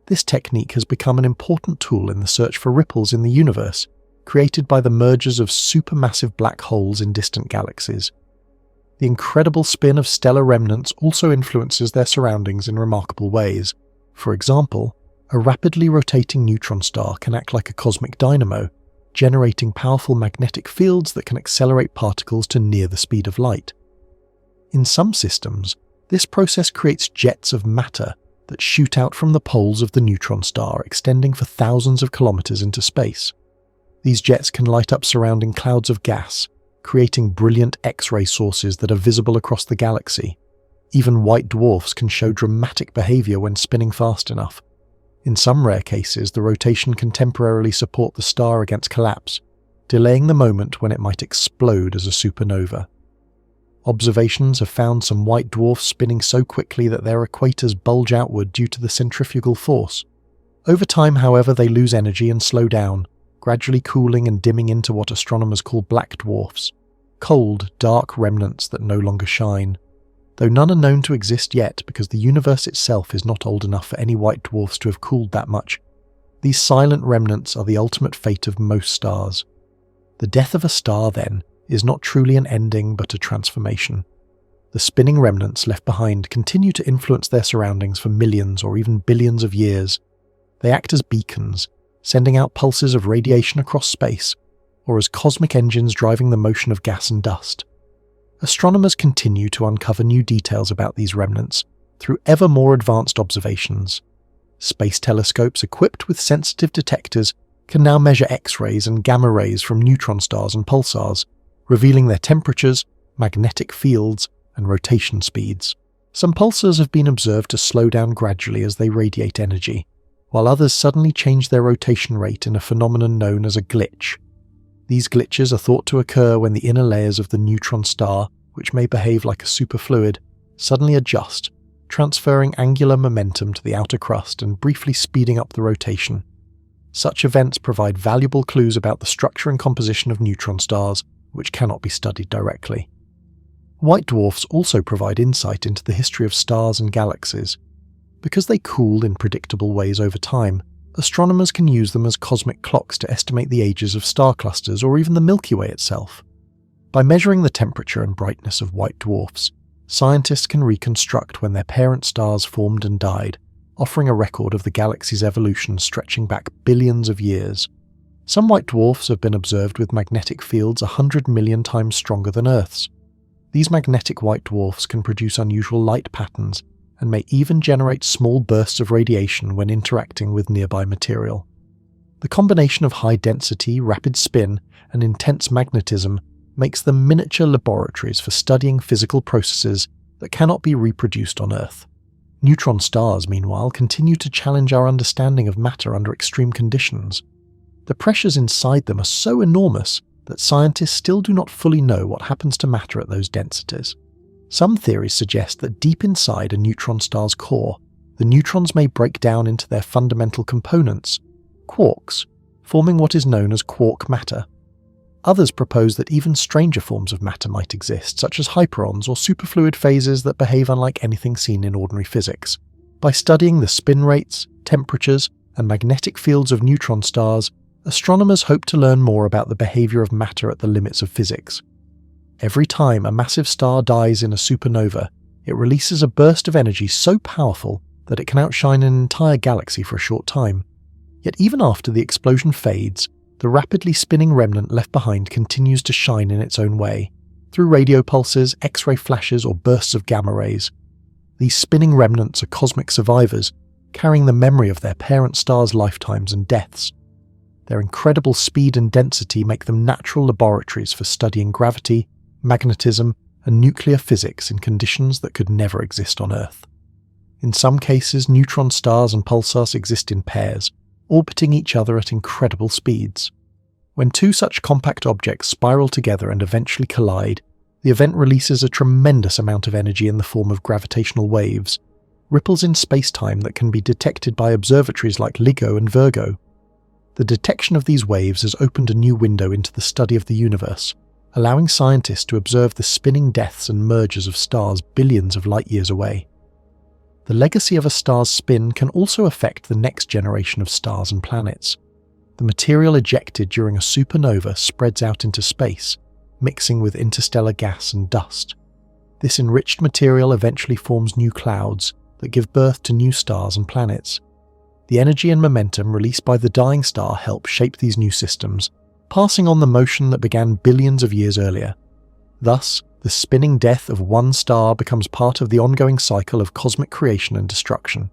This technique has become an important tool in the search for ripples in the universe, created by the mergers of supermassive black holes in distant galaxies. The incredible spin of stellar remnants also influences their surroundings in remarkable ways. For example, a rapidly rotating neutron star can act like a cosmic dynamo, generating powerful magnetic fields that can accelerate particles to near the speed of light. In some systems, this process creates jets of matter that shoot out from the poles of the neutron star, extending for thousands of kilometers into space. These jets can light up surrounding clouds of gas, creating brilliant X-ray sources that are visible across the galaxy. Even white dwarfs can show dramatic behavior when spinning fast enough. In some rare cases, the rotation can temporarily support the star against collapse, delaying the moment when it might explode as a supernova. Observations have found some white dwarfs spinning so quickly that their equators bulge outward due to the centrifugal force. Over time, however, they lose energy and slow down, gradually cooling and dimming into what astronomers call black dwarfs, cold, dark remnants that no longer shine. Though none are known to exist yet because the universe itself is not old enough for any white dwarfs to have cooled that much, These silent remnants are the ultimate fate of most stars. The death of a star, then, is not truly an ending but a transformation. The spinning remnants left behind continue to influence their surroundings for millions or even billions of years. They act as beacons, sending out pulses of radiation across space, or as cosmic engines driving the motion of gas and dust. Astronomers continue to uncover new details about these remnants through ever more advanced observations. Space telescopes equipped with sensitive detectors can now measure X-rays and gamma rays from neutron stars and pulsars, revealing their temperatures, magnetic fields, and rotation speeds. Some pulsars have been observed to slow down gradually as they radiate energy, while others suddenly change their rotation rate in a phenomenon known as a glitch. These glitches are thought to occur when the inner layers of the neutron star, which may behave like a superfluid, suddenly adjust, transferring angular momentum to the outer crust and briefly speeding up the rotation. Such events provide valuable clues about the structure and composition of neutron stars, which cannot be studied directly. White dwarfs also provide insight into the history of stars and galaxies. Because they cool in predictable ways over time, astronomers can use them as cosmic clocks to estimate the ages of star clusters or even the Milky Way itself. By measuring the temperature and brightness of white dwarfs, scientists can reconstruct when their parent stars formed and died, offering a record of the galaxy's evolution stretching back billions of years. Some white dwarfs have been observed with magnetic fields 100 million times stronger than Earth's. These magnetic white dwarfs can produce unusual light patterns and may even generate small bursts of radiation when interacting with nearby material. The combination of high density, rapid spin, and intense magnetism makes them miniature laboratories for studying physical processes that cannot be reproduced on Earth. Neutron stars, meanwhile, continue to challenge our understanding of matter under extreme conditions. The pressures inside them are so enormous that scientists still do not fully know what happens to matter at those densities. Some theories suggest that deep inside a neutron star's core, the neutrons may break down into their fundamental components, quarks, forming what is known as quark matter. Others propose that even stranger forms of matter might exist, such as hyperons or superfluid phases that behave unlike anything seen in ordinary physics. By studying the spin rates, temperatures, and magnetic fields of neutron stars, astronomers hope to learn more about the behavior of matter at the limits of physics. Every time a massive star dies in a supernova, it releases a burst of energy so powerful that it can outshine an entire galaxy for a short time. Yet even after the explosion fades, the rapidly spinning remnant left behind continues to shine in its own way, through radio pulses, X-ray flashes, or bursts of gamma rays. These spinning remnants are cosmic survivors, carrying the memory of their parent stars' lifetimes and deaths. Their incredible speed and density make them natural laboratories for studying gravity, magnetism, and nuclear physics in conditions that could never exist on Earth. In some cases, neutron stars and pulsars exist in pairs, orbiting each other at incredible speeds. When two such compact objects spiral together and eventually collide, the event releases a tremendous amount of energy in the form of gravitational waves, ripples in space-time that can be detected by observatories like LIGO and Virgo. The detection of these waves has opened a new window into the study of the universe, allowing scientists to observe the spinning deaths and mergers of stars billions of light-years away. The legacy of a star's spin can also affect the next generation of stars and planets. The material ejected during a supernova spreads out into space, mixing with interstellar gas and dust. This enriched material eventually forms new clouds that give birth to new stars and planets. The energy and momentum released by the dying star help shape these new systems, passing on the motion that began billions of years earlier. Thus, the spinning death of one star becomes part of the ongoing cycle of cosmic creation and destruction.